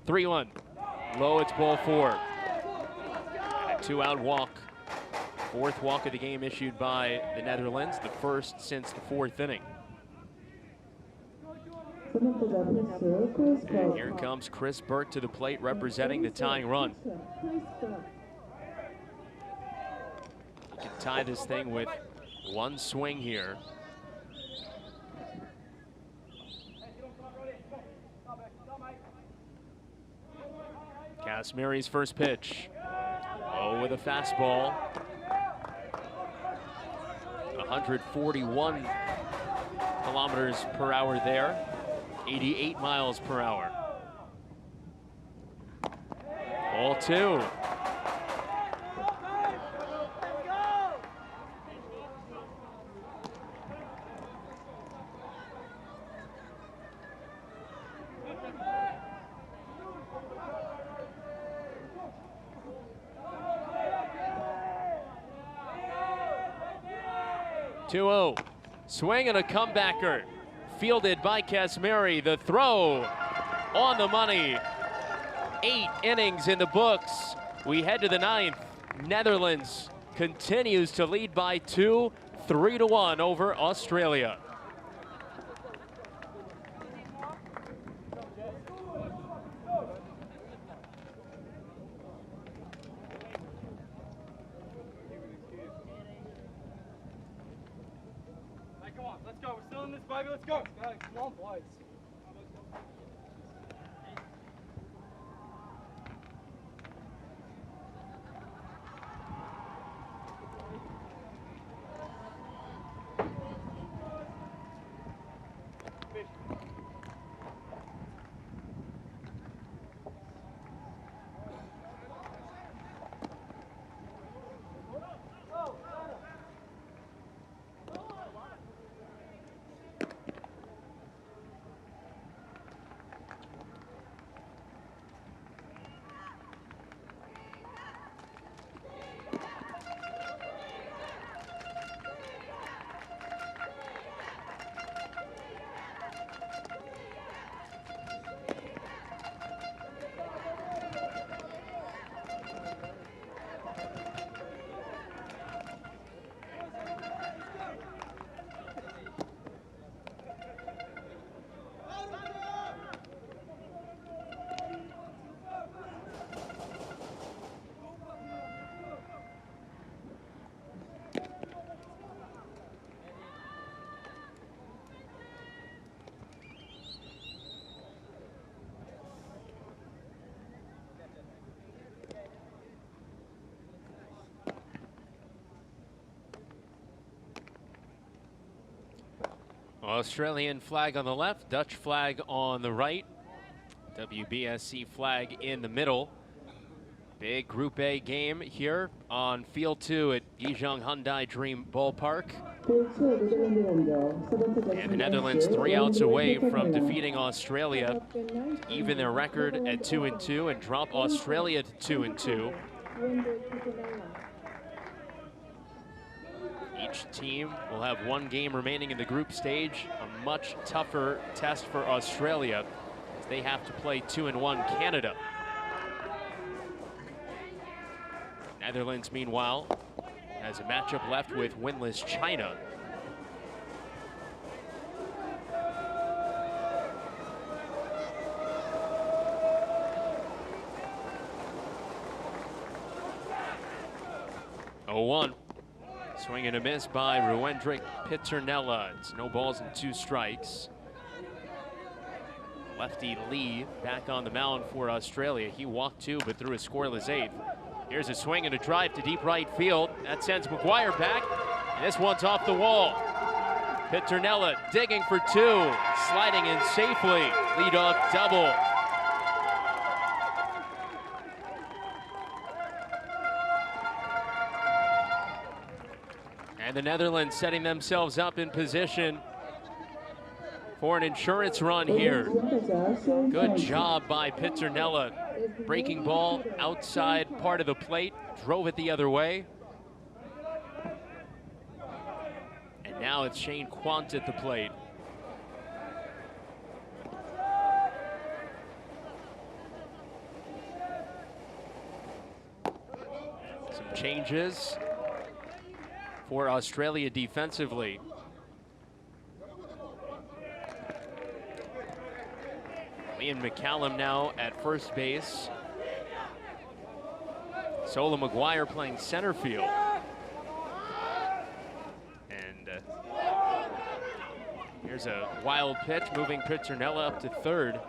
3-1. Low, it's ball 4. And a 2-out walk. 4th walk of the game issued by the Netherlands, the first since the 4th inning. And here comes Chris Burke to the plate, representing the tying run. He can tie this thing with 1 swing here. Kasmiri's first pitch. Oh, with a fastball. 141 kilometers per hour there. 88 miles per hour. Ball 2. Swing and a comebacker. Fielded by Kasmiri. The throw on the money. 8 innings in the books. We head to the 9th. Netherlands continues to lead by 2, 3-1 over Australia. Let's go. We're still in this, baby. Let's go. Come on, boys. Australian flag on the left, Dutch flag on the right, WBSC flag in the middle. Big Group A game here on Field 2 at Gijang-Hyundai Dream Ballpark. And the Netherlands 3 outs away from defeating Australia, even their record at 2-2 and drop Australia to 2-2. Each team will have one game remaining in the group stage, a much tougher test for Australia as they have to play 2-1 Canada. Netherlands, meanwhile, has a matchup left with winless China. Oh, 1. Swing and a miss by Ruendrik Piternella. It's no balls and 2 strikes. Lefty Lee back on the mound for Australia. He walked 2 but threw a scoreless 8th. Here's a swing and a drive to deep right field. That sends McGuire back, and this one's off the wall. Piternella digging for 2, sliding in safely. Leadoff double. And the Netherlands setting themselves up in position for an insurance run here. Good job by Piternella. Breaking ball outside part of the plate, drove it the other way. And now it's Shane Quant at the plate. Some changes for Australia defensively. Ian McCallum now at first base. Sola McGuire playing center field. And here's a wild pitch, moving Piternella up to third.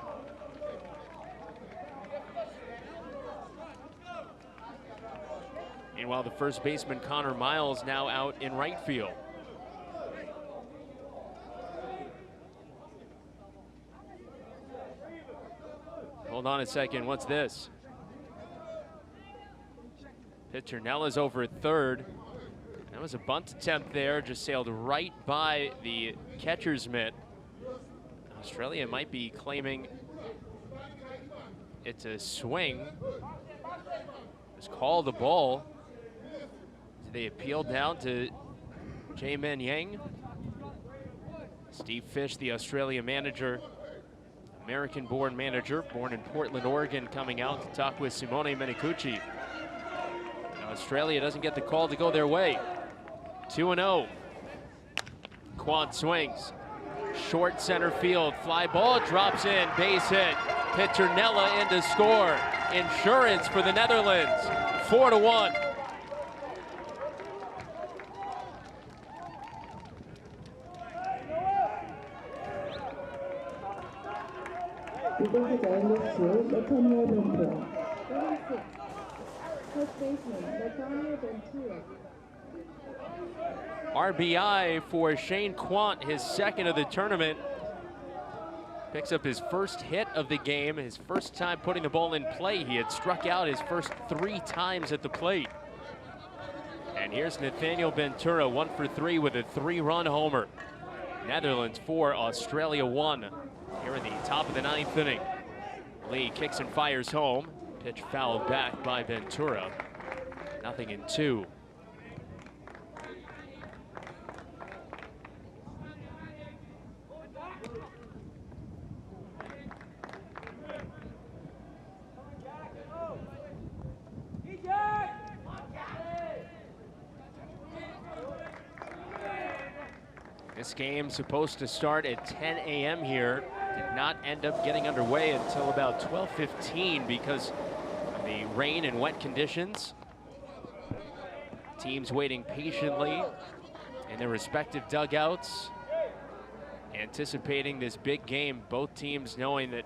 Meanwhile, the first baseman Connor Miles now out in right field. Hold on a second, what's this? Piternella's over at third. That was a bunt attempt there, just sailed right by the catcher's mitt. Australia might be claiming it's a swing. It's called a ball. They appeal down to Jae-min Yang. Steve Fish, the Australia manager, American-born manager, born in Portland, Oregon, coming out to talk with Simone Menikuchi. And Australia doesn't get the call to go their way. 2-0. Quant swings. Short center field. Fly ball drops in. Base hit. Piternella in to score. Insurance for the Netherlands. 4-1. RBI for Shane Quant, his second of the tournament. Picks up his first hit of the game, his first time putting the ball in play. He had struck out his first 3 times at the plate. And here's Nathaniel Ventura, 1 for 3 with a 3-run homer. Netherlands 4, Australia 1. Here in the top of the 9th inning. Lee kicks and fires home. Pitch fouled back by Ventura. 0-2. This game's supposed to start at 10 a.m. here. Did not end up getting underway until about 12:15 because of the rain and wet conditions. Teams waiting patiently in their respective dugouts, anticipating this big game. Both teams knowing that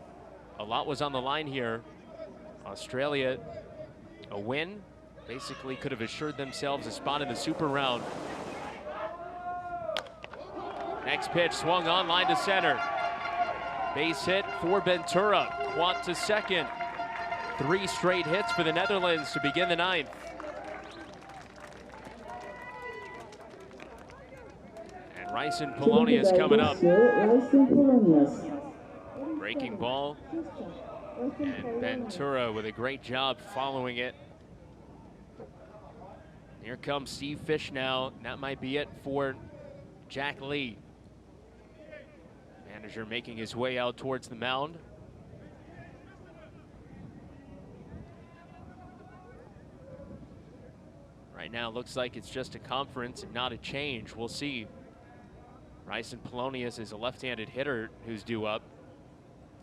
a lot was on the line here. Australia, a win, basically could have assured themselves a spot in the Super Round. Next pitch swung on, line to center. Base hit for Ventura. Quant to second. 3 straight hits for the Netherlands to begin the 9th. And Ryson Polonius coming up. Breaking ball. And Ventura with a great job following it. Here comes Steve Fish now. That might be it for Jack Lee. Manager making his way out towards the mound. Right now, it looks like it's just a conference and not a change. We'll see. Ryson Polonius is a left-handed hitter who's due up.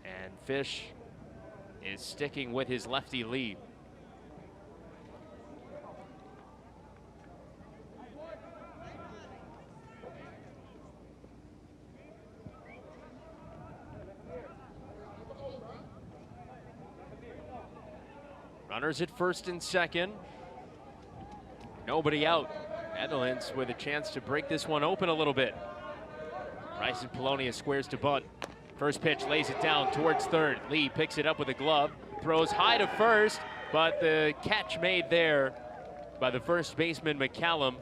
And Fish is sticking with his lefty lead. Runners at first and second. Nobody out. Netherlands with a chance to break this one open a little bit. Ryson Polonius squares to bunt. First pitch lays it down towards third. Lee picks it up with a glove, throws high to first, but the catch made there by the first baseman McCallum.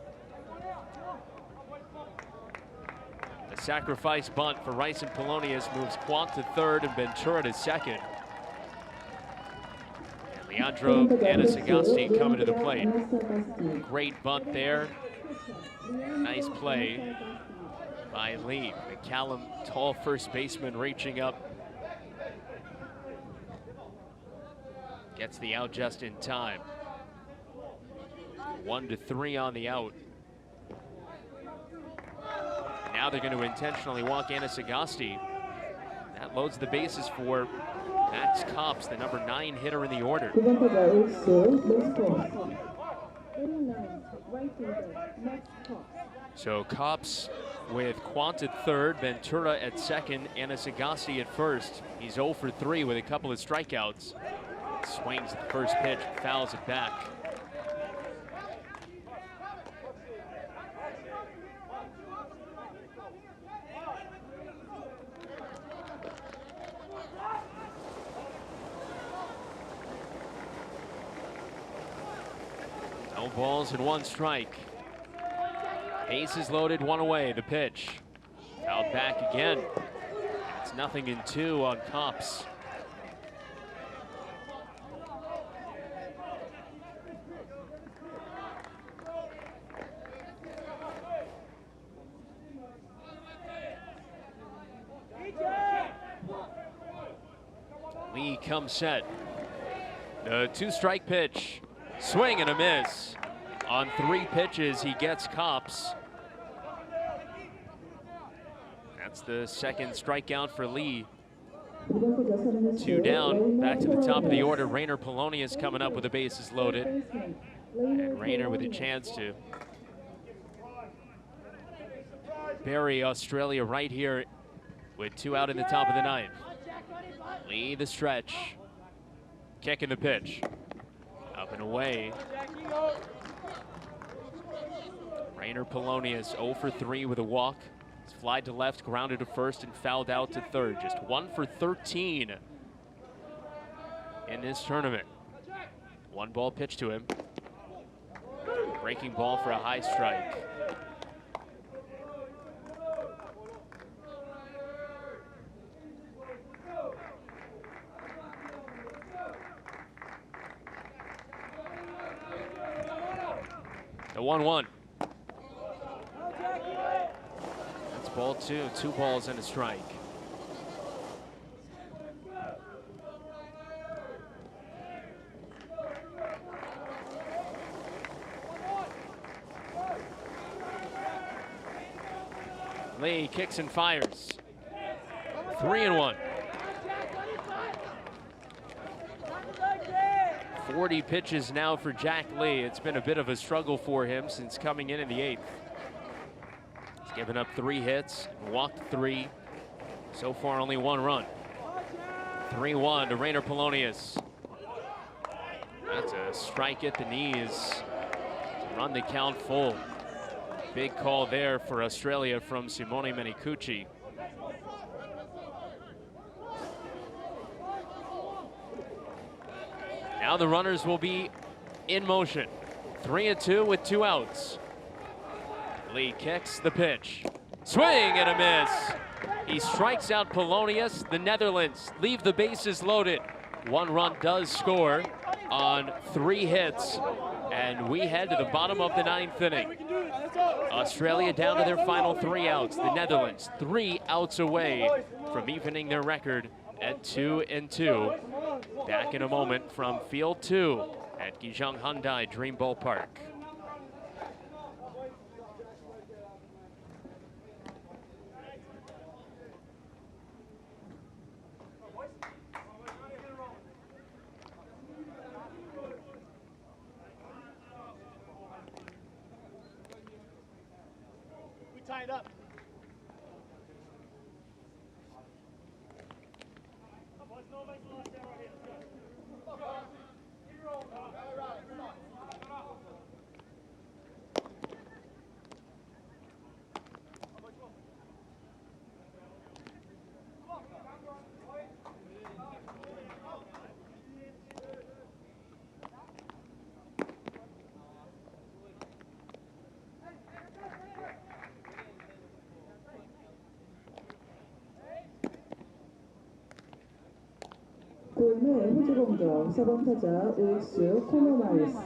A sacrifice bunt for Ryson Polonius moves Quant to third and Ventura to second. And Leandro Anasagasti coming to the plate. Great bunt there. Nice play by Lee. McCallum, tall first baseman, reaching up. Gets the out just in time. 1-3 on the out. Now they're going to intentionally walk Anasagasti. That loads the bases for Max Kops, the number 9 hitter in the order. So Kops with Quant at third, Ventura at second, Anasagasti at first. He's 0 for 3 with a couple of strikeouts. Swings at the first pitch, fouls it back. No balls and 1 strike. Bases loaded, 1 away. The pitch. Fouled back again. It's 0-2 on Kops. Lee comes set. The 2-strike pitch. Swing and a miss. On 3 pitches, he gets Kops. That's the second strikeout for Lee. 2 down, back to the top of the order. Rainer Polonius coming up with the bases loaded. And Rainer with a chance to bury Australia right here with 2 out in the top of the 9th. Lee the stretch. Kicking the pitch. Up and away. Rainer Polonius 0 for 3 with a walk. He's flied to left, grounded to first, and fouled out to third. Just 1 for 13 in this tournament. 1 ball pitch to him. Breaking ball for a high strike. The 1-1. That's ball 2. 2 balls and a strike. Lee kicks and fires. 3-1. 40 pitches now for Jack Lee. It's been a bit of a struggle for him since coming in the 8th. He's given up 3 hits, walked 3. So far, only 1 run. 3-1 to Rainer Polonius. That's a strike at the knees to run the count full. big call there for Australia from Simone Menikuchi. Now the runners will be in motion. 3-2 with 2 outs. Lee kicks the pitch. Swing and a miss. He strikes out Polonius. The Netherlands leave the bases loaded. 1 run does score on 3 hits. And we head to the bottom of the 9th inning. Australia down to their final 3 outs. The Netherlands 3 outs away from evening their record at 2-2. Back in a moment from Field 2 at Gijang-Hyundai Dream Ballpark. We tied up. 골의 호주 공격 4번 타자 우익수 코너 마이스.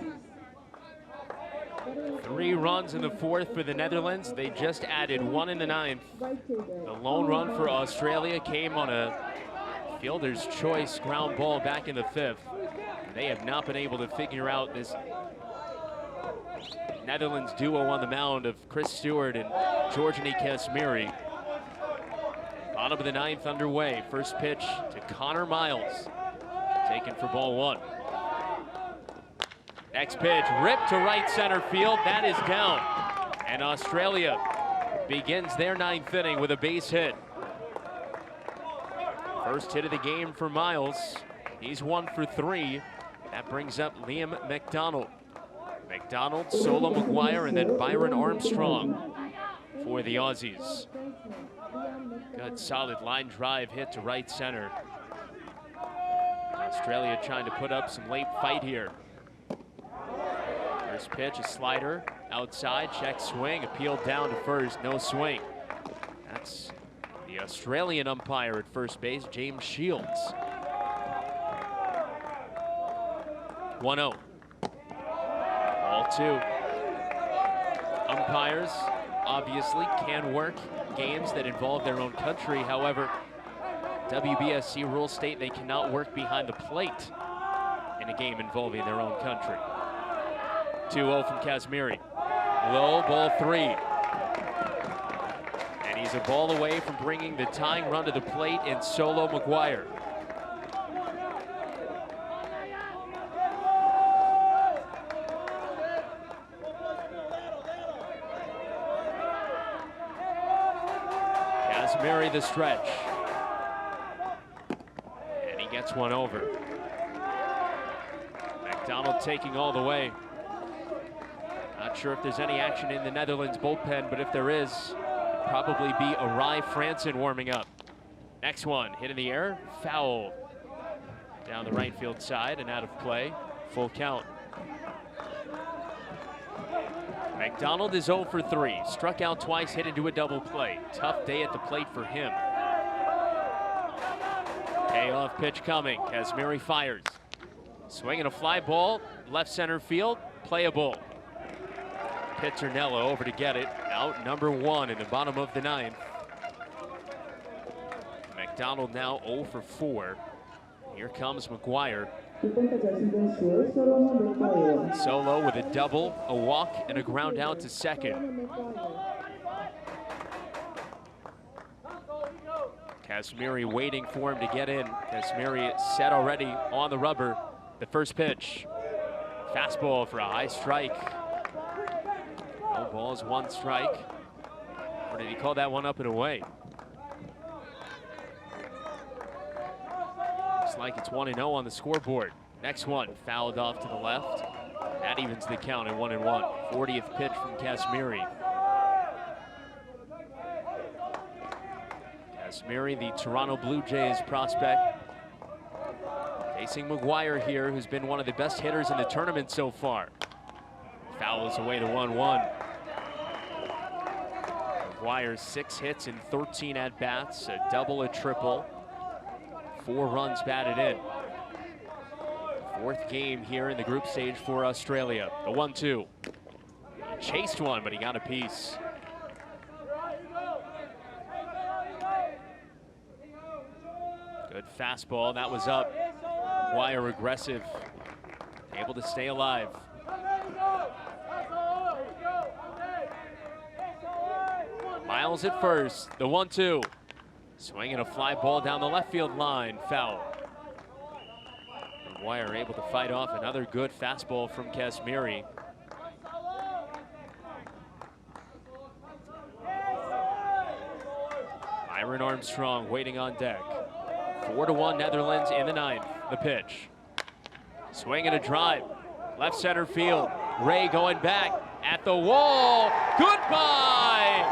3 runs in the 4th for the Netherlands. They just added 1 in the 9th. The lone run for Australia came on a fielder's choice ground ball back in the 5th. They have not been able to figure out this Netherlands duo on the mound of Chris Stewart and Georgiany Kazmiri. Bottom of the 9th underway. First pitch to Connor Miles. Taken for ball 1. Next pitch, ripped to right center field. That is down. And Australia begins their 9th inning with a base hit. First hit of the game for Miles. He's 1 for 3. That brings up Liam McDonald. McDonald, Solo McGuire, and then Byron Armstrong for the Aussies. Good solid line drive hit to right center. Australia trying to put up some late fight here. First pitch, a slider outside, check swing, appealed down to first, no swing. That's the Australian umpire at first base, James Shields. 1-0. Ball 2. Umpires obviously can work games that involve their own country. However, WBSC rules state they cannot work behind the plate in a game involving their own country. 2-0 from Kazmiri. Low, ball 3. And he's a ball away from bringing the tying run to the plate in Solo McGuire. Kazmiri the stretch. And he gets one over. McDonald taking all the way. Not sure if there's any action in the Netherlands bullpen, but if there is, it'd probably be Arai Franson warming up. Next one, hit in the air, foul. Down the right field side and out of play, full count. McDonald is 0 for 3, struck out twice, hit into a double play. Tough day at the plate for him. Payoff pitch coming, Kazmiri fires. Swinging a fly ball, left center field, playable. Pizzernello over to get it, out number 1 in the bottom of the 9th. McDonald now 0 for 4. Here comes McGuire. Solo with a double, a walk, and a ground out to second. Kazmiri waiting for him to get in. Kazmiri set already on the rubber. The first pitch. Fastball for a high strike. No balls, 1 strike. Or did he call that one up and away? Looks like it's 1-0 on the scoreboard. Next one, fouled off to the left. That evens the count at 1-1. 40th pitch from Kazmiri. Asmiri, the Toronto Blue Jays prospect, facing McGuire here, who's been one of the best hitters in the tournament so far. Fouls away to 1-1. McGuire 6 hits in 13 at-bats, a double, a triple, 4 runs batted in. 4th game here in the group stage for Australia. The 1-2. He chased one, but he got a piece. Good fastball, that was up. McGuire aggressive, able to stay alive. Miles at first, the 1-2. Swinging a fly ball down the left field line, foul. McGuire able to fight off another good fastball from Kasmiri. Byron Armstrong waiting on deck. 4-1 Netherlands in the 9th. The pitch. Swing and a drive. Left center field. Ray going back at the wall. Goodbye!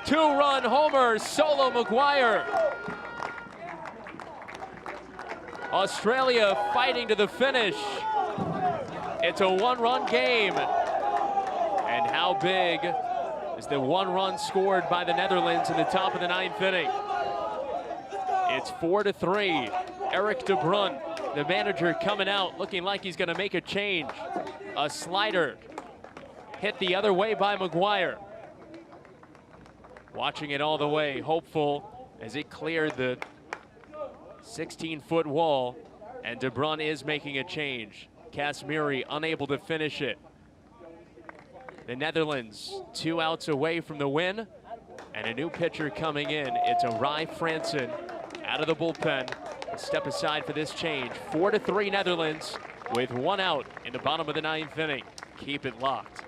Two-run homer, Solo McGuire. Australia fighting to the finish. It's a 1-run game. And how big is the 1 run scored by the Netherlands in the top of the 9th inning? It's 4-3. Eric De Bruyne, the manager, coming out looking like he's going to make a change. A slider hit the other way by McGuire. Watching it all the way, hopeful as it cleared the 16-foot wall, and De Bruyne is making a change. Kasmiri unable to finish it. The Netherlands 2 outs away from the win, and a new pitcher coming in. It's Rai Franson out of the bullpen. A step aside for this change. 4-3 Netherlands with 1 out in the bottom of the 9th inning. Keep it locked.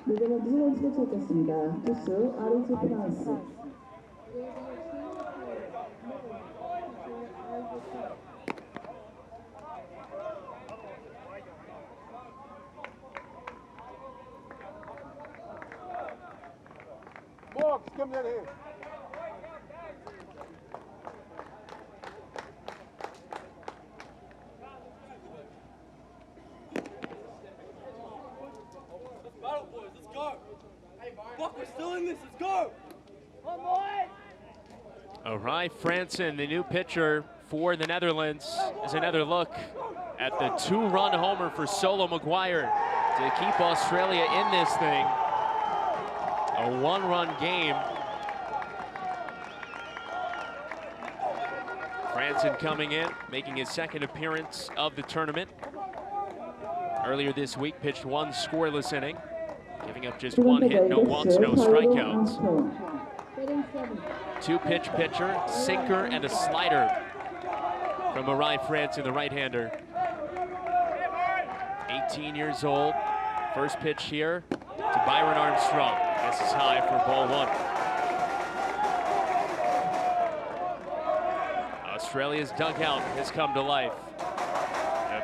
이제는 누구 선수가 찾겠습니다. 투수 아르지 프랑스. Mark, come down here. Battle boys, let's go. Hey, Buck, we're still in this. Let's go. Come on, Rai Franson, the new pitcher for the Netherlands, is another look at the 2-run homer for Solo McGuire to keep Australia in this thing. A 1-run game. Franson coming in, making his 2nd appearance of the tournament. Earlier this week, pitched 1 scoreless inning, giving up just 1 hit, no walks, no strikeouts. 2-pitch pitcher, sinker and a slider from Rai Franson, the right-hander. 18 years old, first pitch here to Byron Armstrong. This is high for ball 1. Australia's dugout has come to life.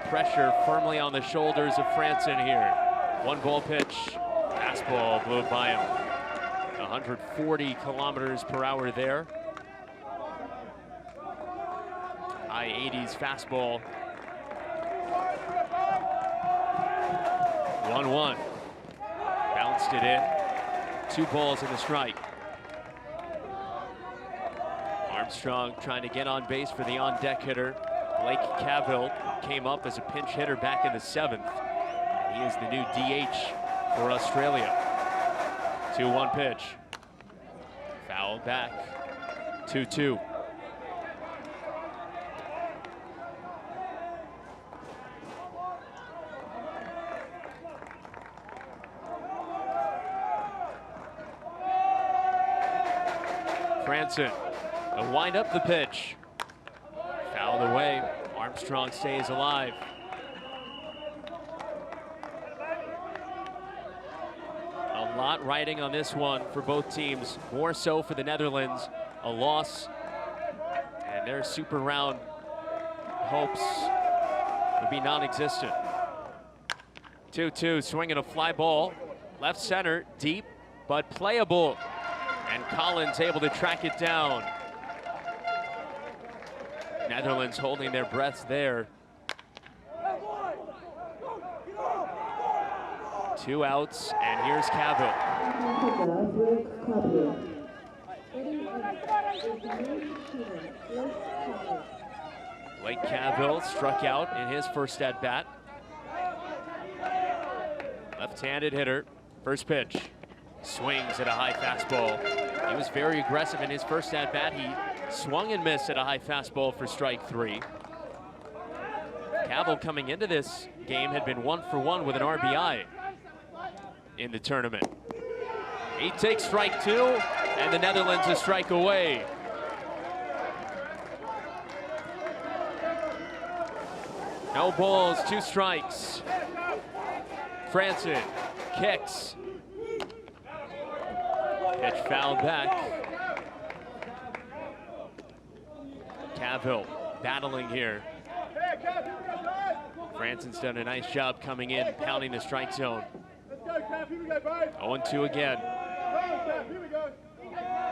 Pressure firmly on the shoulders of Franson here. 1-ball pitch, fastball blew it by him. 140 kilometers per hour there. High 80s fastball. 1-1. Bounced it in. 2 balls and a strike. Armstrong trying to get on base for the on-deck hitter. Blake Cavill came up as a pinch hitter back in the 7th. He is the new DH for Australia. 2-1 pitch. Foul back. 2-2. Franson will wind up the pitch. Fouled away. Armstrong stays alive. A lot riding on this one for both teams. More so for the Netherlands. A loss, and their super round hopes would be non-existent. 2-2, swinging a fly ball. Left center, deep, but playable. And Collins able to track it down. Netherlands holding their breaths there. 2 outs, and here's Cavill. Blake Cavill struck out in his first at bat. Left-handed hitter, first pitch. Swings at a high fastball. He was very aggressive in his first at bat. He swung and missed at a high fastball for strike 3. Cavill coming into this game had been 1 for 1 with an RBI in the tournament. He takes strike 2, and the Netherlands a strike away. No balls, 2 strikes. Franson kicks. Pitch fouled back. Cavill battling here. Franson's done a nice job coming in, pounding the strike zone. 0-2 again.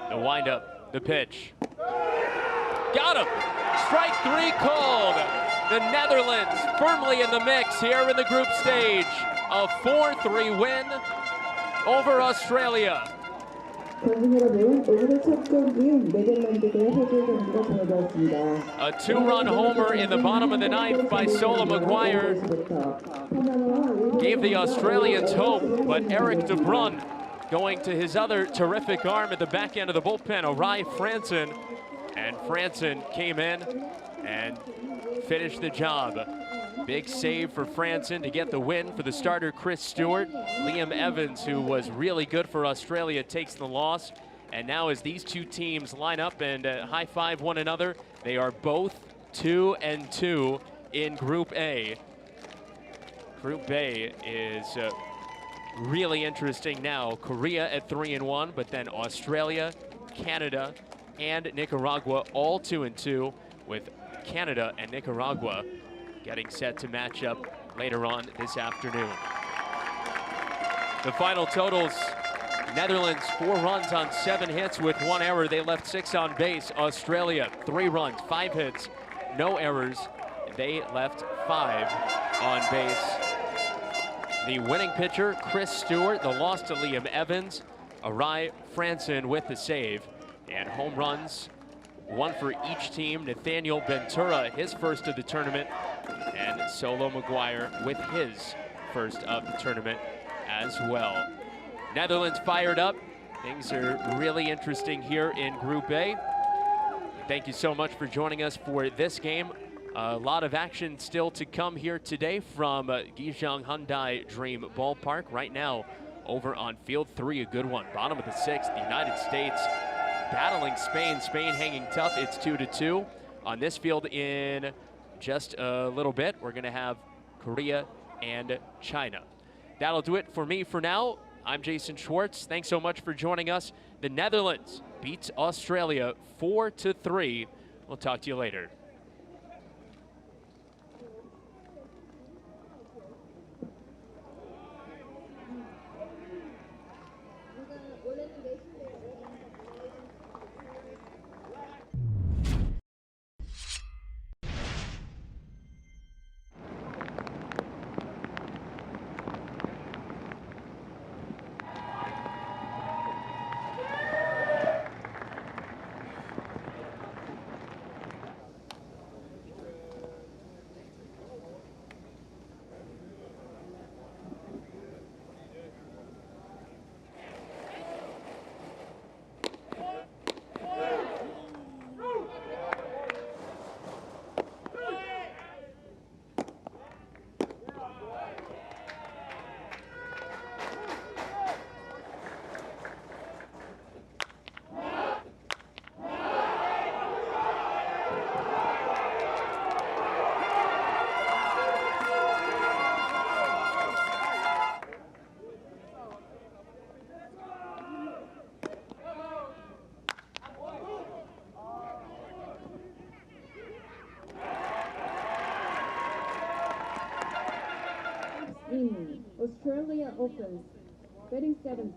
The windup, the pitch. Got him! Strike 3 called. The Netherlands firmly in the mix here in the group stage. A 4-3 win over Australia. A 2-run homer in the bottom of the 9th by Solo Maguire gave the Australians hope, but Eric de Brun going to his other terrific arm at the back end of the bullpen, Arai Franson, and Franson came in and finished the job. Big save for Franson to get the win for the starter Chris Stewart. Liam Evans, who was really good for Australia, takes the loss. And now as these two teams line up and high-five one another, they are both 2-2 in Group A. Group A is really interesting now. Korea at 3-1, but then Australia, Canada, and Nicaragua all 2-2, with Canada and Nicaragua getting set to match up later on this afternoon. The final totals: Netherlands 4 runs on 7 hits with 1 error. They left 6 on base. Australia 3 runs, 5 hits, no errors. They left 5 on base. The winning pitcher, Chris Stewart. The loss to Liam Evans. Arai Franson with the save. And home runs, 1 for each team. Nathaniel Ventura, his first of the tournament. And Solo Maguire with his first of the tournament as well. Netherlands fired up. Things are really interesting here in Group A. Thank you so much for joining us for this game. A lot of action still to come here today from Gijang-Hyundai Dream Ballpark. Right now, over on Field 3, a good one. Bottom of the 6th, the United States battling Spain. Spain hanging tough. It's 2-2. On this field in just a little bit, we're going to have Korea and China. That'll do it for me for now. I'm Jason Schwartz. Thanks so much for joining us. The Netherlands beats Australia 4-3. We'll talk to you later. opens. Betting 7.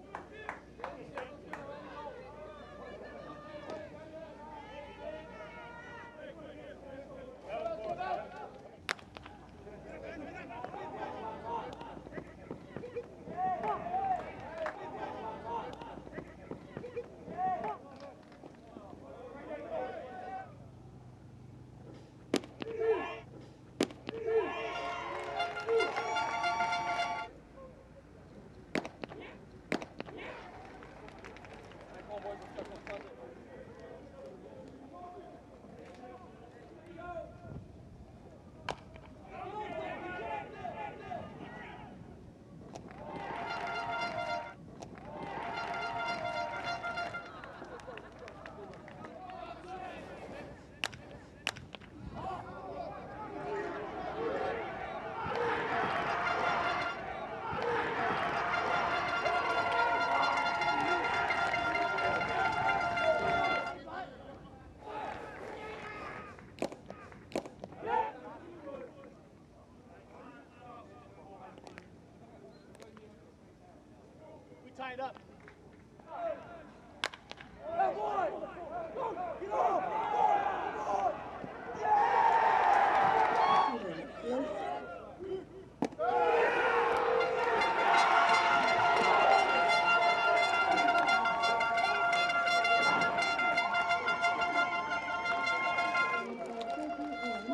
Tie it up.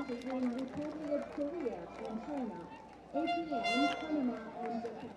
Between the Republic of Korea and China, 8 p.m. Panama and Japan.